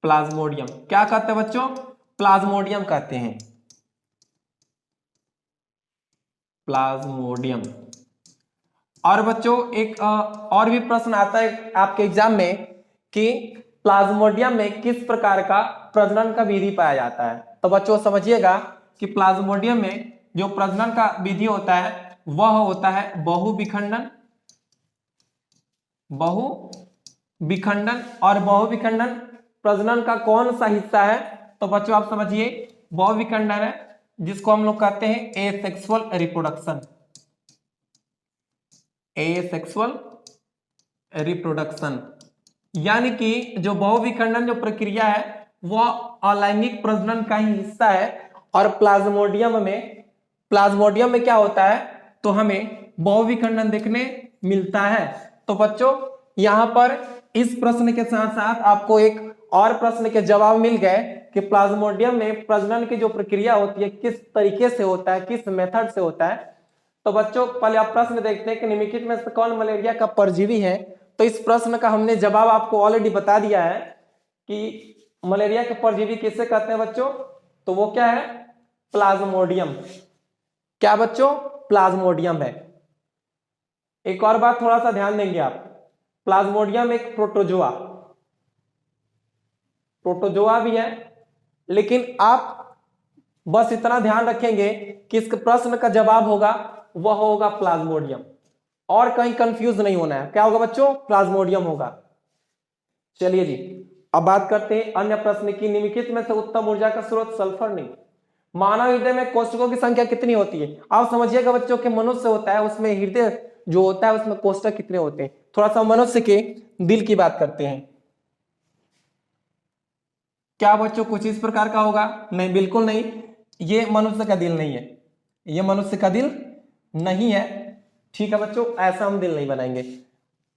प्लाज्मोडियम क्या कहते हैं बच्चों? प्लाज्मोडियम कहते हैं, प्लाज्मोडियम। और बच्चों एक और भी प्रश्न आता है आपके एग्जाम में कि प्लाज्मोडियम में किस प्रकार का प्रजनन का विधि पाया जाता है। तो बच्चों समझिएगा कि प्लाज्मोडियम में जो प्रजनन का विधि होता है वह होता है बहुविखंडन, बहुविखंडन। और बहुविखंडन प्रजनन का कौन सा हिस्सा है? तो बच्चों आप समझिए बहुविखंडन है जिसको हम लोग कहते हैं एसेक्सुअल रिप्रोडक्शन, एसेक्सुअल रिप्रोडक्शन। यानी कि जो बहुविखंडन जो प्रक्रिया है वह अलैंगिक प्रजनन का ही हिस्सा है। और प्लाज्मोडियम में क्या होता है? तो हमें बहुविखंडन देखने मिलता है। तो बच्चों यहां पर इस प्रश्न के साथ साथ आपको एक और प्रश्न के जवाब मिल गए कि प्लाज्मोडियम में प्रजनन की जो प्रक्रिया होती है किस तरीके से होता है, किस मेथड से होता है। तो बच्चों पहले आप प्रश्न देखते हैं कि निम्नलिखित में से कौन मलेरिया का परजीवी है। तो इस प्रश्न का हमने जवाब आपको ऑलरेडी बता दिया है कि मलेरिया के परजीवी किसे कहते हैं बच्चों? तो वो क्या है? प्लाज्मोडियम। क्या बच्चों? प्लाज्मोडियम है। एक और बात थोड़ा सा ध्यान देंगे आप, प्लाज्मोडियम एक प्रोटोजोआ भी है, लेकिन आप बस इतना ध्यान रखेंगे कि इस प्रश्न का जवाब होगा वह होगा प्लाज्मोडियम, और कहीं कंफ्यूज नहीं होना है। क्या होगा बच्चों? प्लाज्मोडियम होगा। चलिए जी अब बात करते हैं अन्य प्रश्न की। निम्नलिखित में से उत्तम ऊर्जा का स्रोत सल्फर नहीं। मानव हृदय में कोशिकाओं की संख्या कितनी होती है? आप समझिएगा बच्चों कि मनुष्य होता है उसमें हृदय जो होता है उसमें कोशिका कितने होते हैं। थोड़ा सा मनुष्य के दिल की बात करते हैं। क्या बच्चों कुछ इस प्रकार का होगा? नहीं, बिल्कुल नहीं। ये मनुष्य का दिल नहीं है, ये मनुष्य का दिल नहीं है। ठीक है बच्चों, ऐसा हम दिल नहीं बनाएंगे।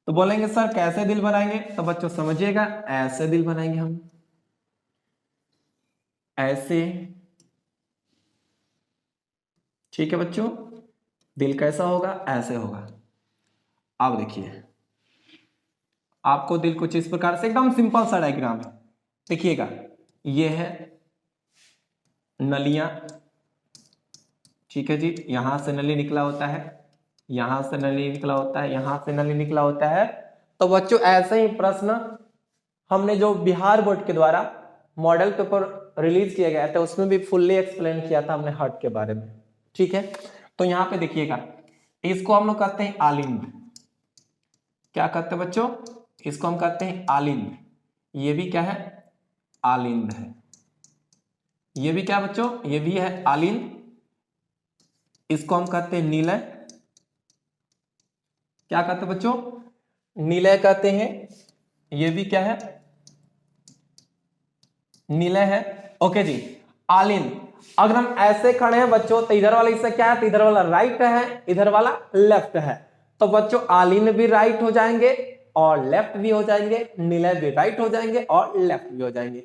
तो बोलेंगे सर कैसे दिल बनाएंगे? तो बच्चों समझिएगा ऐसे दिल बनाएंगे हम, ऐसे। ठीक है बच्चों, दिल कैसा होगा? ऐसे होगा। अब देखिए आपको दिल कुछ इस प्रकार से, एकदम सिंपल सा डायग्राम है। देखिएगा ये है नलियां, ठीक है जी, यहां से नली निकला होता है, यहां से नली निकला होता है, यहां से नली निकला होता है। तो बच्चों ऐसे ही प्रश्न हमने जो बिहार बोर्ड के द्वारा मॉडल पेपर रिलीज किया गया था उसमें भी फुल्ली एक्सप्लेन किया था हमने हार्ट के बारे में। ठीक है, तो यहां पे देखिएगा इसको हम लोग कहते हैं आलिंद। क्या कहते हैं बच्चों? इसको हम कहते हैं आलिंद। ये भी क्या है? आलिंद है। ये भी क्या बच्चों? ये भी है आलिंद। इसको हम कहते हैं नीलय। क्या कहते हैं बच्चों? नीलय कहते हैं। ये भी क्या है? नीलय है। ओके जी, आलिंद। अगर हम ऐसे खड़े हैं बच्चों तो इधर वाला हिस्सा क्या है? तो इधर वाला राइट है, इधर वाला लेफ्ट है। तो बच्चों आलिंद भी राइट हो जाएंगे और लेफ्ट भी हो जाएंगे, नीलय भी राइट हो जाएंगे और लेफ्ट भी हो जाएंगे।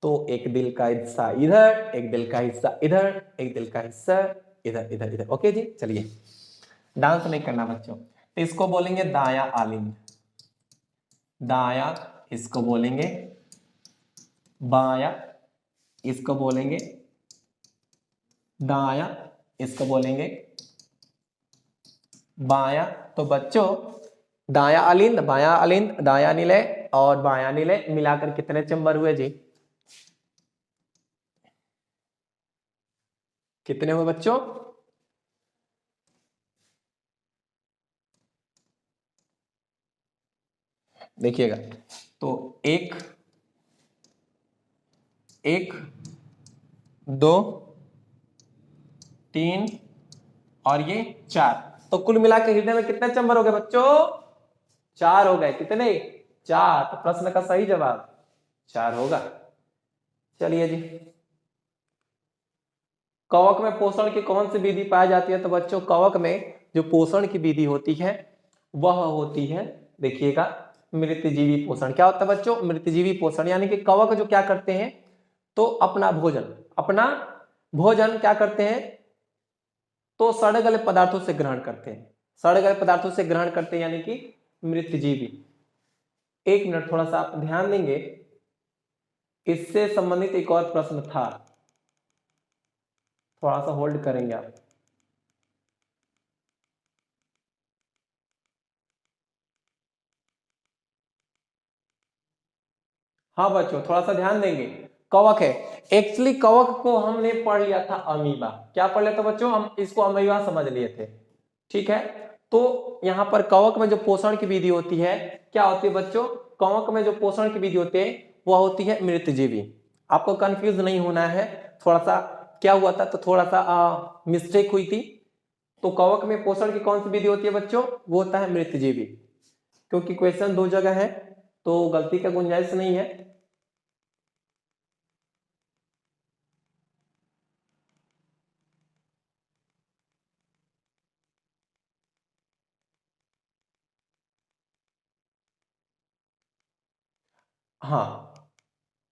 तो एक दिल का हिस्सा इधर, एक दिल का हिस्सा इधर, एक दिल का हिस्सा इधर इधर इधर। ओके जी, चलिए डांस नहीं करना बच्चों। तो इसको बोलेंगे दाया आलिंद, दाया इसको बोलेंगे बाया, इसको बोलेंगे दाया, इसको बोलेंगे बाया। तो बच्चों दाया अलिंद, बाया अलिंद, दाया निलय और बाया निलय मिलाकर कितने चेंबर हुए जी? कितने हुए बच्चों? देखिएगा, तो 1 1 2 3 और ये 4, तो कुल मिला के हृदय में कितने चैम्बर हो गए बच्चों? 4 हो गए। कितने? 4। तो प्रश्न का सही जवाब 4 होगा। चलिए जी, कवक में पोषण की कौन सी विधि पाई जाती है? तो बच्चों कवक में जो पोषण की विधि होती है वह होती है, देखिएगा, मृतजीवी पोषण। क्या होता है बच्चों? मृतजीवी पोषण। यानी कि कवक जो क्या करते हैं, तो अपना भोजन क्या करते हैं, तो सड़े गले पदार्थों से ग्रहण करते हैं। सड़े गले पदार्थों से ग्रहण करते हैं यानी कि मृतजीवी। 1 मिनट थोड़ा सा आप ध्यान देंगे, इससे संबंधित एक और प्रश्न था, थोड़ा सा होल्ड करेंगे आप। हाँ बच्चों थोड़ा सा ध्यान देंगे, कवक है। एक्चुअली कवक को हमने पढ़ लिया था अमीबा। क्या पढ़ लिया था बच्चों? हम इसको अमीबा समझ लिए थे, ठीक है। तो यहाँ पर कवक में जो पोषण की विधि होती है, क्या होती है बच्चों? कवक में जो पोषण की विधि होती है वह होती है मृतजीवी। आपको कंफ्यूज नहीं होना है, थोड़ा सा क्या हुआ था, तो थोड़ा सा मिस्टेक हुई थी। तो कवक में पोषण की कौन सी विधि होती है बच्चों? वो होता है मृतजीवी। क्योंकि क्वेश्चन 2 जगह है तो गलती का गुंजाइश नहीं है। हाँ,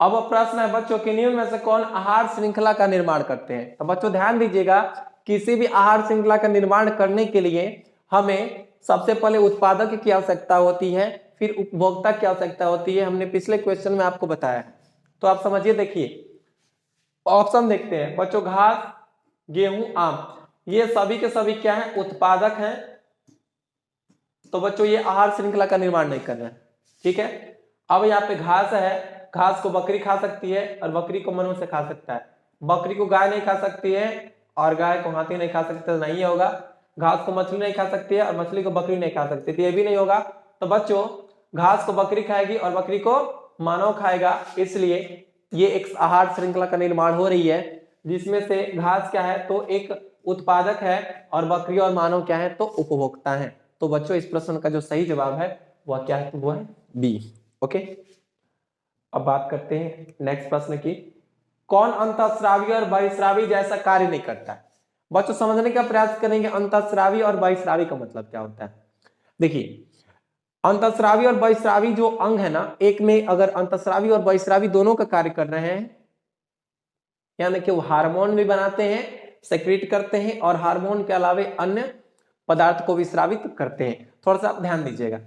अब प्रश्न है बच्चों कि निम्न में से कौन आहार श्रृंखला का निर्माण करते हैं? तो बच्चों ध्यान दीजिएगा, किसी भी आहार श्रृंखला का निर्माण करने के लिए हमें सबसे पहले उत्पादक की आवश्यकता होती है, फिर उपभोक्ता की आवश्यकता होती है। हमने पिछले क्वेश्चन में आपको बताया है, तो आप समझिए। देखिए ऑप्शन देखते हैं बच्चों, घास, गेहूं, आम, ये सभी के सभी क्या है? उत्पादक हैं। तो बच्चों ये आहार श्रृंखला का निर्माण नहीं कर रहे हैं, ठीक है। अब यहाँ पे घास है, घास को बकरी खा सकती है और बकरी को मनुष्य खा सकता है। बकरी को गाय नहीं खा सकती है और गाय को हाथी नहीं खा सकता, नहीं होगा। घास को मछली नहीं खा सकती है और मछली को बकरी नहीं खा सकती, तो ये भी नहीं होगा। तो बच्चों घास को बकरी खाएगी और बकरी को मानव खाएगा, इसलिए ये एक आहार श्रृंखला का निर्माण हो रही है, जिसमें से घास क्या है, तो एक उत्पादक है और बकरी और मानव क्या है, तो उपभोक्ता है। तो बच्चों इस प्रश्न का जो सही जवाब है वह क्या है? तो वो है बी। ओके, अब बात करते हैं नेक्स्ट प्रश्न की। कौन अंतःस्रावी और बहिःस्रावी जैसा कार्य नहीं करता है? बच्चों समझने का प्रयास करेंगे अंतःस्रावी और बहिःस्रावी का मतलब क्या होता है। देखिए अंतःस्रावी और बहिःस्रावी जो अंग है ना, एक में अगर अंतःस्रावी और बहिःस्रावी दोनों का कार्य कर रहे हैं, यानी कि वो हार्मोन भी बनाते हैं, सेक्रेट करते हैं और हार्मोन के अलावा अन्य पदार्थ को भी स्रावित करते हैं। थोड़ा सा ध्यान दीजिएगा,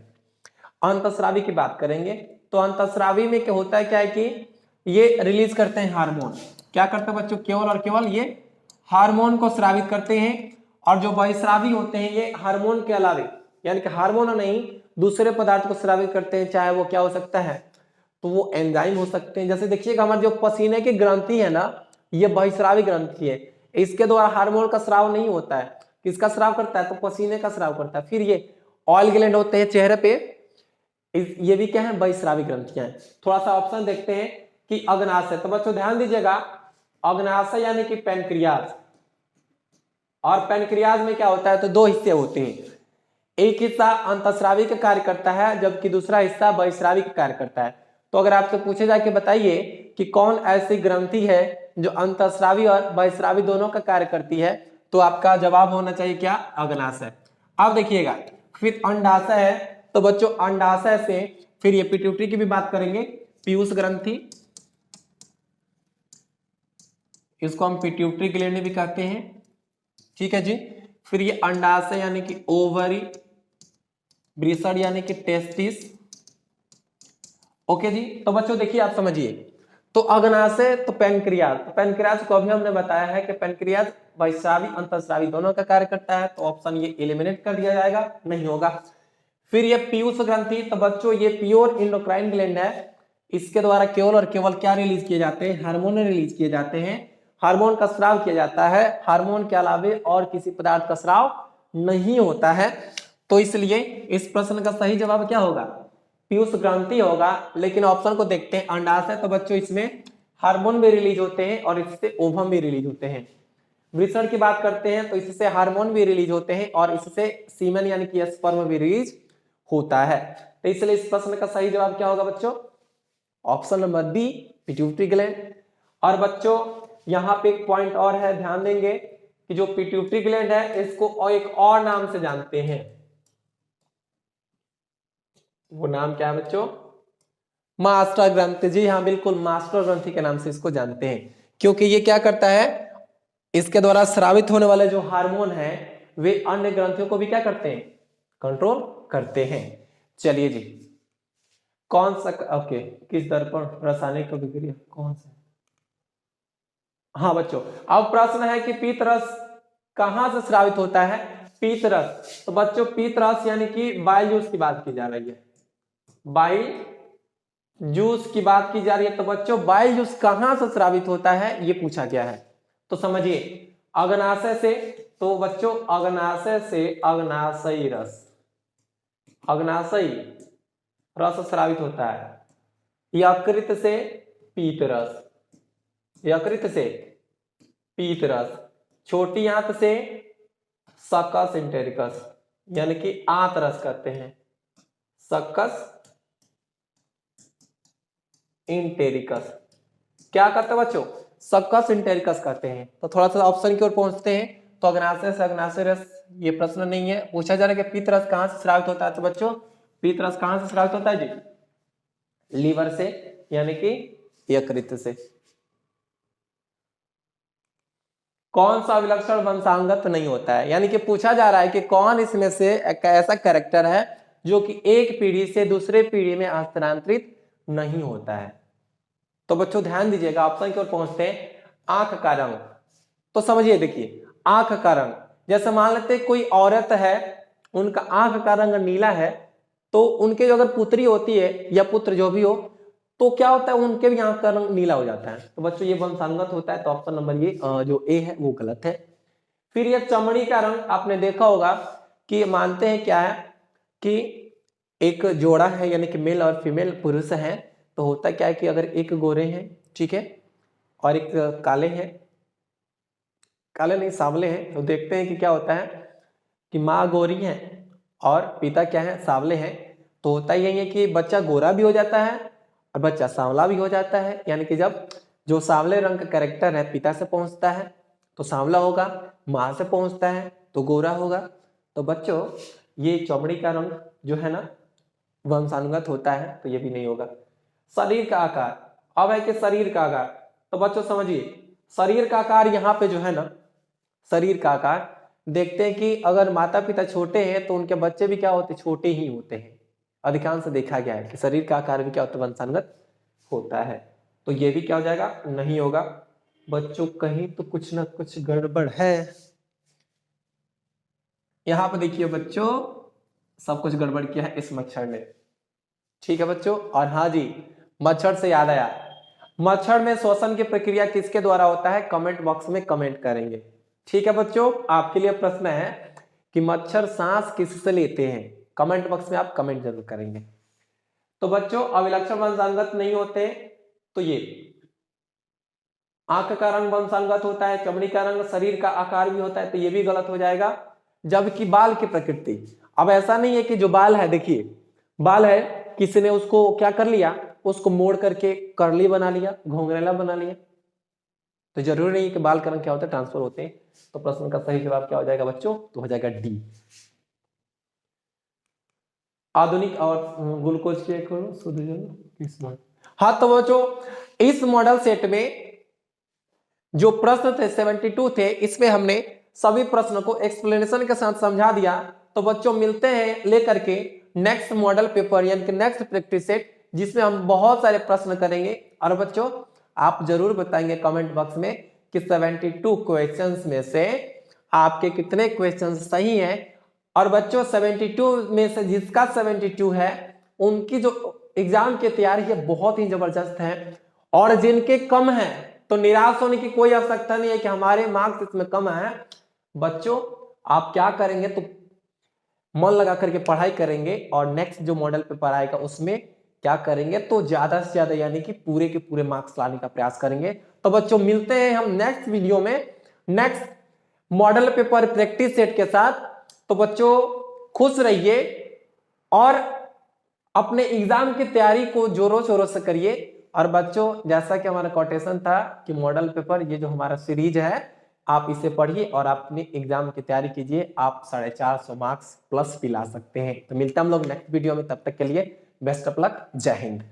अंतःस्रावी की बात करेंगे तो अंतःस्रावी में क्या होता है, क्या है कि ये रिलीज करते हैं हार्मोन। क्या करते हैं बच्चों? केवल और केवल ये हार्मोन को स्रावित करते हैं। और जो बहिःस्रावी होते हैं ये हार्मोन के अलावे, यानी कि हार्मोन नहीं, दूसरे पदार्थ को स्रावित करते हैं। चाहे वो क्या हो सकता है, तो वो एंजाइम हो सकते हैं। जैसे देखिएगा हमारे जो पसीने की ग्रंथि है ना, ये बहिःस्रावी ग्रंथि है, इसके द्वारा हार्मोन का स्राव नहीं होता है। किसका स्राव करता है? तो पसीने का स्राव करता है। फिर ये ऑयल ग्लैंड होते हैं चेहरे पे, ये भी क्या है? बहिःस्रावी ग्रंथियां हैं। थोड़ा सा ऑप्शन देखते हैं कि अग्नाशय। तो बच्चों ध्यान दीजिएगा, अग्नाशय यानी कि पैनक्रियाज, और पैनक्रियाज में क्या होता है, तो 2 हिस्से होते हैं। एक हिस्सा अंतःस्रावी का कार्य करता है जबकि दूसरा हिस्सा बहिःस्रावी का कार्य करता है। तो अगर आपसे पूछे जाके बताइए कि कौन ऐसी ग्रंथि है जो अंतःस्रावी और बहिःस्रावी दोनों का कार्य करती है, तो आपका जवाब होना चाहिए क्या? अग्नाशय। अब देखिएगा फिर अंडाशय है, तो बच्चों अंडाशय से फिर ये पिट्यूटरी की भी बात करेंगे, पीयूष ग्रंथि, इसको हम पिट्यूटरी ग्लैंड भी कहते हैं, ठीक है जी। फिर ये अंडाशय यानी कि ओवरी, वृषण यानी कि टेस्टिस। ओके जी, तो बच्चों देखिए आप समझिए, तो अग्नाशय तो पैनक्रियाज, तो पैनक्रियाज को अभी हमने बताया है कि पैनक्रियाज बहिःस्रावी अंतःस्रावी दोनों का कार्य करता है, तो ऑप्शन ये एलिमिनेट कर दिया जाएगा, नहीं होगा। फिर ये पीयूष ग्रंथि, तो बच्चों ये प्योर इंडोक्राइन ग्लैंड है, इसके द्वारा केवल और केवल क्या रिलीज किए जाते हैं? हार्मोन रिलीज किए जाते हैं, हार्मोन का स्राव किया जाता है, हार्मोन के अलावे और किसी पदार्थ का स्राव नहीं होता है। तो इसलिए इस प्रश्न का सही जवाब क्या होगा? पीयूष ग्रंथि होगा, लेकिन ऑप्शन को देखते हैं अंडाशय, तो बच्चों इसमें हार्मोन भी रिलीज होते हैं और इससे ओवम भी रिलीज होते हैं। वृषण की बात करते हैं तो इससे हार्मोन भी रिलीज होते हैं और इससे सीमेन यानी कि स्पर्म भी रिलीज होता है। तो इसलिए इस प्रश्न का सही जवाब क्या होगा बच्चों? Option number B, pituitary gland. और बच्चों यहाँ पे एक पॉइंट और है, ध्यान देंगे कि जो पिट्यूटरी ग्लैंड है इसको एक और नाम से जानते हैं। वो नाम क्या है बच्चों? मास्टर ग्रंथि। जी हाँ, बिल्कुल, मास्टर ग्रंथि के नाम से इसको जानते हैं, क्योंकि ये क्या करता है, इसके द्वारा स्रावित होने वाले जो हार्मोन है वे अन्य ग्रंथियों को भी क्या करते हैं, कंट्रोल करते हैं। चलिए जी, कौन सा, ओके, किस दर्पण रासायनिक अभिक्रिया कौन सा? हाँ बच्चों, अब प्रश्न है कि पीत रस कहां से स्रावित होता है? पीत रस, तो बच्चों पीत रस यानी कि बाइल जूस की बात की जा रही है, बाइल जूस की बात की जा रही है। तो बच्चों बाइल जूस कहां से स्रावित होता है ये पूछा गया है, तो समझिए अग्नाशय से। तो बच्चों अग्नाशय से अग्नाशयी रस, अग्नाशयी रस स्रावित होता है। यकृत से पीत रस, यकृत से पीत रस। छोटी आंत से सक्कस इंटेरिकस यानी कि आंत रस कहते हैं, सक्कस इंटेरिकस। क्या करते हैं बच्चों? सक्कस इंटेरिकस कहते हैं। तो थोड़ा सा ऑप्शन की ओर पहुंचते हैं। तो अग्नाशय से अग्नाशय रस, ये प्रश्न नहीं है। पूछा जा रहा है कि पीत रस कहां से स्रावित होता है? तो बच्चों पीत रस कहां से स्रावित होता है जी? लीवर से यानी कि यकृत से। कौन सा विलक्षण वंशांगत नहीं होता है, यानी कि पूछा जा रहा है कि कौन इसमें से एक ऐसा कैरेक्टर है जो कि एक पीढ़ी से दूसरे पीढ़ी में स्थानांतरित नहीं होता है। तो बच्चों ध्यान दीजिएगा, ऑप्शन की ओर पहुंचते हैं। आंख का रंग, तो समझिए, देखिए आंख का रंग, जैसे मान लेते कोई औरत है, उनका आंख का रंग नीला है, तो उनके जो अगर पुत्री होती है या पुत्र जो भी हो, तो क्या होता है, उनके भी आंख का रंग नीला हो जाता है। तो बच्चों ये वंशानुगत होता है। तो ऑप्शन नंबर ये जो ए है वो गलत है। फिर ये चमड़ी का रंग, आपने देखा होगा कि मानते हैं क्या है कि एक जोड़ा है, यानी कि मेल और फीमेल पुरुष है, तो होता क्या है कि अगर एक गोरे हैं, ठीक है, और एक काले हैं, काले नहीं सांवले हैं, तो देखते हैं कि क्या होता है कि माँ गोरी है और पिता क्या है, सांवले हैं। तो होता यही है कि बच्चा गोरा भी हो जाता है और बच्चा सांवला भी हो जाता है। यानी कि जब जो सांवले रंग का कैरेक्टर है पिता से पहुंचता है तो सांवला होगा, माँ से पहुंचता है तो गोरा होगा। तो बच्चों ये चमड़ी का रंग जो है ना वंशानुगत होता है, तो ये भी नहीं होगा। शरीर का आकार, अब है कि शरीर का आकार, तो बच्चों समझिए शरीर का आकार यहाँ पे जो है ना, शरीर का आकार देखते हैं कि अगर माता पिता छोटे हैं तो उनके बच्चे भी क्या होते, छोटे ही होते हैं। अधिकांश देखा गया है कि शरीर का आकार भी क्या होता है, वंशानुगत होता है। तो ये भी क्या हो जाएगा, नहीं होगा। बच्चों कहीं तो कुछ ना कुछ गड़बड़ है। यहां पर देखिए बच्चों, सब कुछ गड़बड़ किया है इस मच्छर ने, ठीक है बच्चों। और हाँ जी, मच्छर से याद आया, मच्छर में श्वसन की प्रक्रिया किसके द्वारा होता है? कमेंट बॉक्स में कमेंट करेंगे, ठीक है बच्चों। आपके लिए प्रश्न है कि मच्छर सांस किससे लेते हैं? कमेंट बॉक्स में आप कमेंट जरूर करेंगे। तो बच्चों अविलक्षण वंशानुगत नहीं होते, तो ये आंख का रंग वंशानुगत होता है, चमड़ी का रंग, शरीर का आकार भी होता है, तो ये भी गलत हो जाएगा। जबकि बाल की प्रकृति, अब ऐसा नहीं है कि जो बाल है, देखिए बाल है, किसी ने उसको क्या कर लिया, उसको मोड़ करके कर्ली बना लिया, घोंघरेला बना लिया, तो जरूरी नहीं है कि बाल का रंग क्या होता है, ट्रांसफर होते हैं। तो प्रश्न का सही जवाब क्या हो जाएगा बच्चों? तो हो जाएगा डी, आधुनिक और ग्लूकोज के शुद्ध जल। हाँ तो बच्चों इस मॉडल सेट में जो प्रश्न थे 72 थे, इसमें हमने सभी प्रश्नों को एक्सप्लेनेशन के साथ समझा दिया। तो बच्चों मिलते हैं लेकर के नेक्स्ट मॉडल पेपर यानी कि नेक्स्ट प्रैक्टिस सेट, जिसमें हम बहुत सारे प्रश्न करेंगे। और बच्चों आप जरूर बताएंगे कमेंट बॉक्स में कि 72 क्वेश्चंस में से आपके कितने क्वेश्चंस सही हैं। और बच्चों 72 में से जिसका 72 है उनकी जो एग्जाम की तैयारी है बहुत ही जबरदस्त है। और जिनके कम है तो निराश होने की कोई आवश्यकता नहीं है कि हमारे मार्क्स इसमें कम है। बच्चों आप क्या करेंगे, तो मन लगा करके पढ़ाई करेंगे और नेक्स्ट जो मॉडल पेपर आएगा उसमें क्या करेंगे, तो ज्यादा से ज्यादा यानी कि पूरे के पूरे मार्क्स लाने का प्रयास करेंगे। तो बच्चों मिलते हैं हम नेक्स्ट वीडियो में next model paper practice set के साथ। तो बच्चों खुश रहिए और अपने एग्जाम की तैयारी को जोरों शोरों से करिए। और बच्चों जैसा कि हमारा कोटेशन था कि मॉडल पेपर ये जो हमारा सीरीज है आप इसे पढ़िए और अपने एग्जाम की तैयारी कीजिए, आप 450 मार्क्स प्लस भी ला सकते हैं। तो मिलते हैं हम लोग नेक्स्ट वीडियो में, तब तक के लिए बेस्ट ऑफ लक, जय हिंद।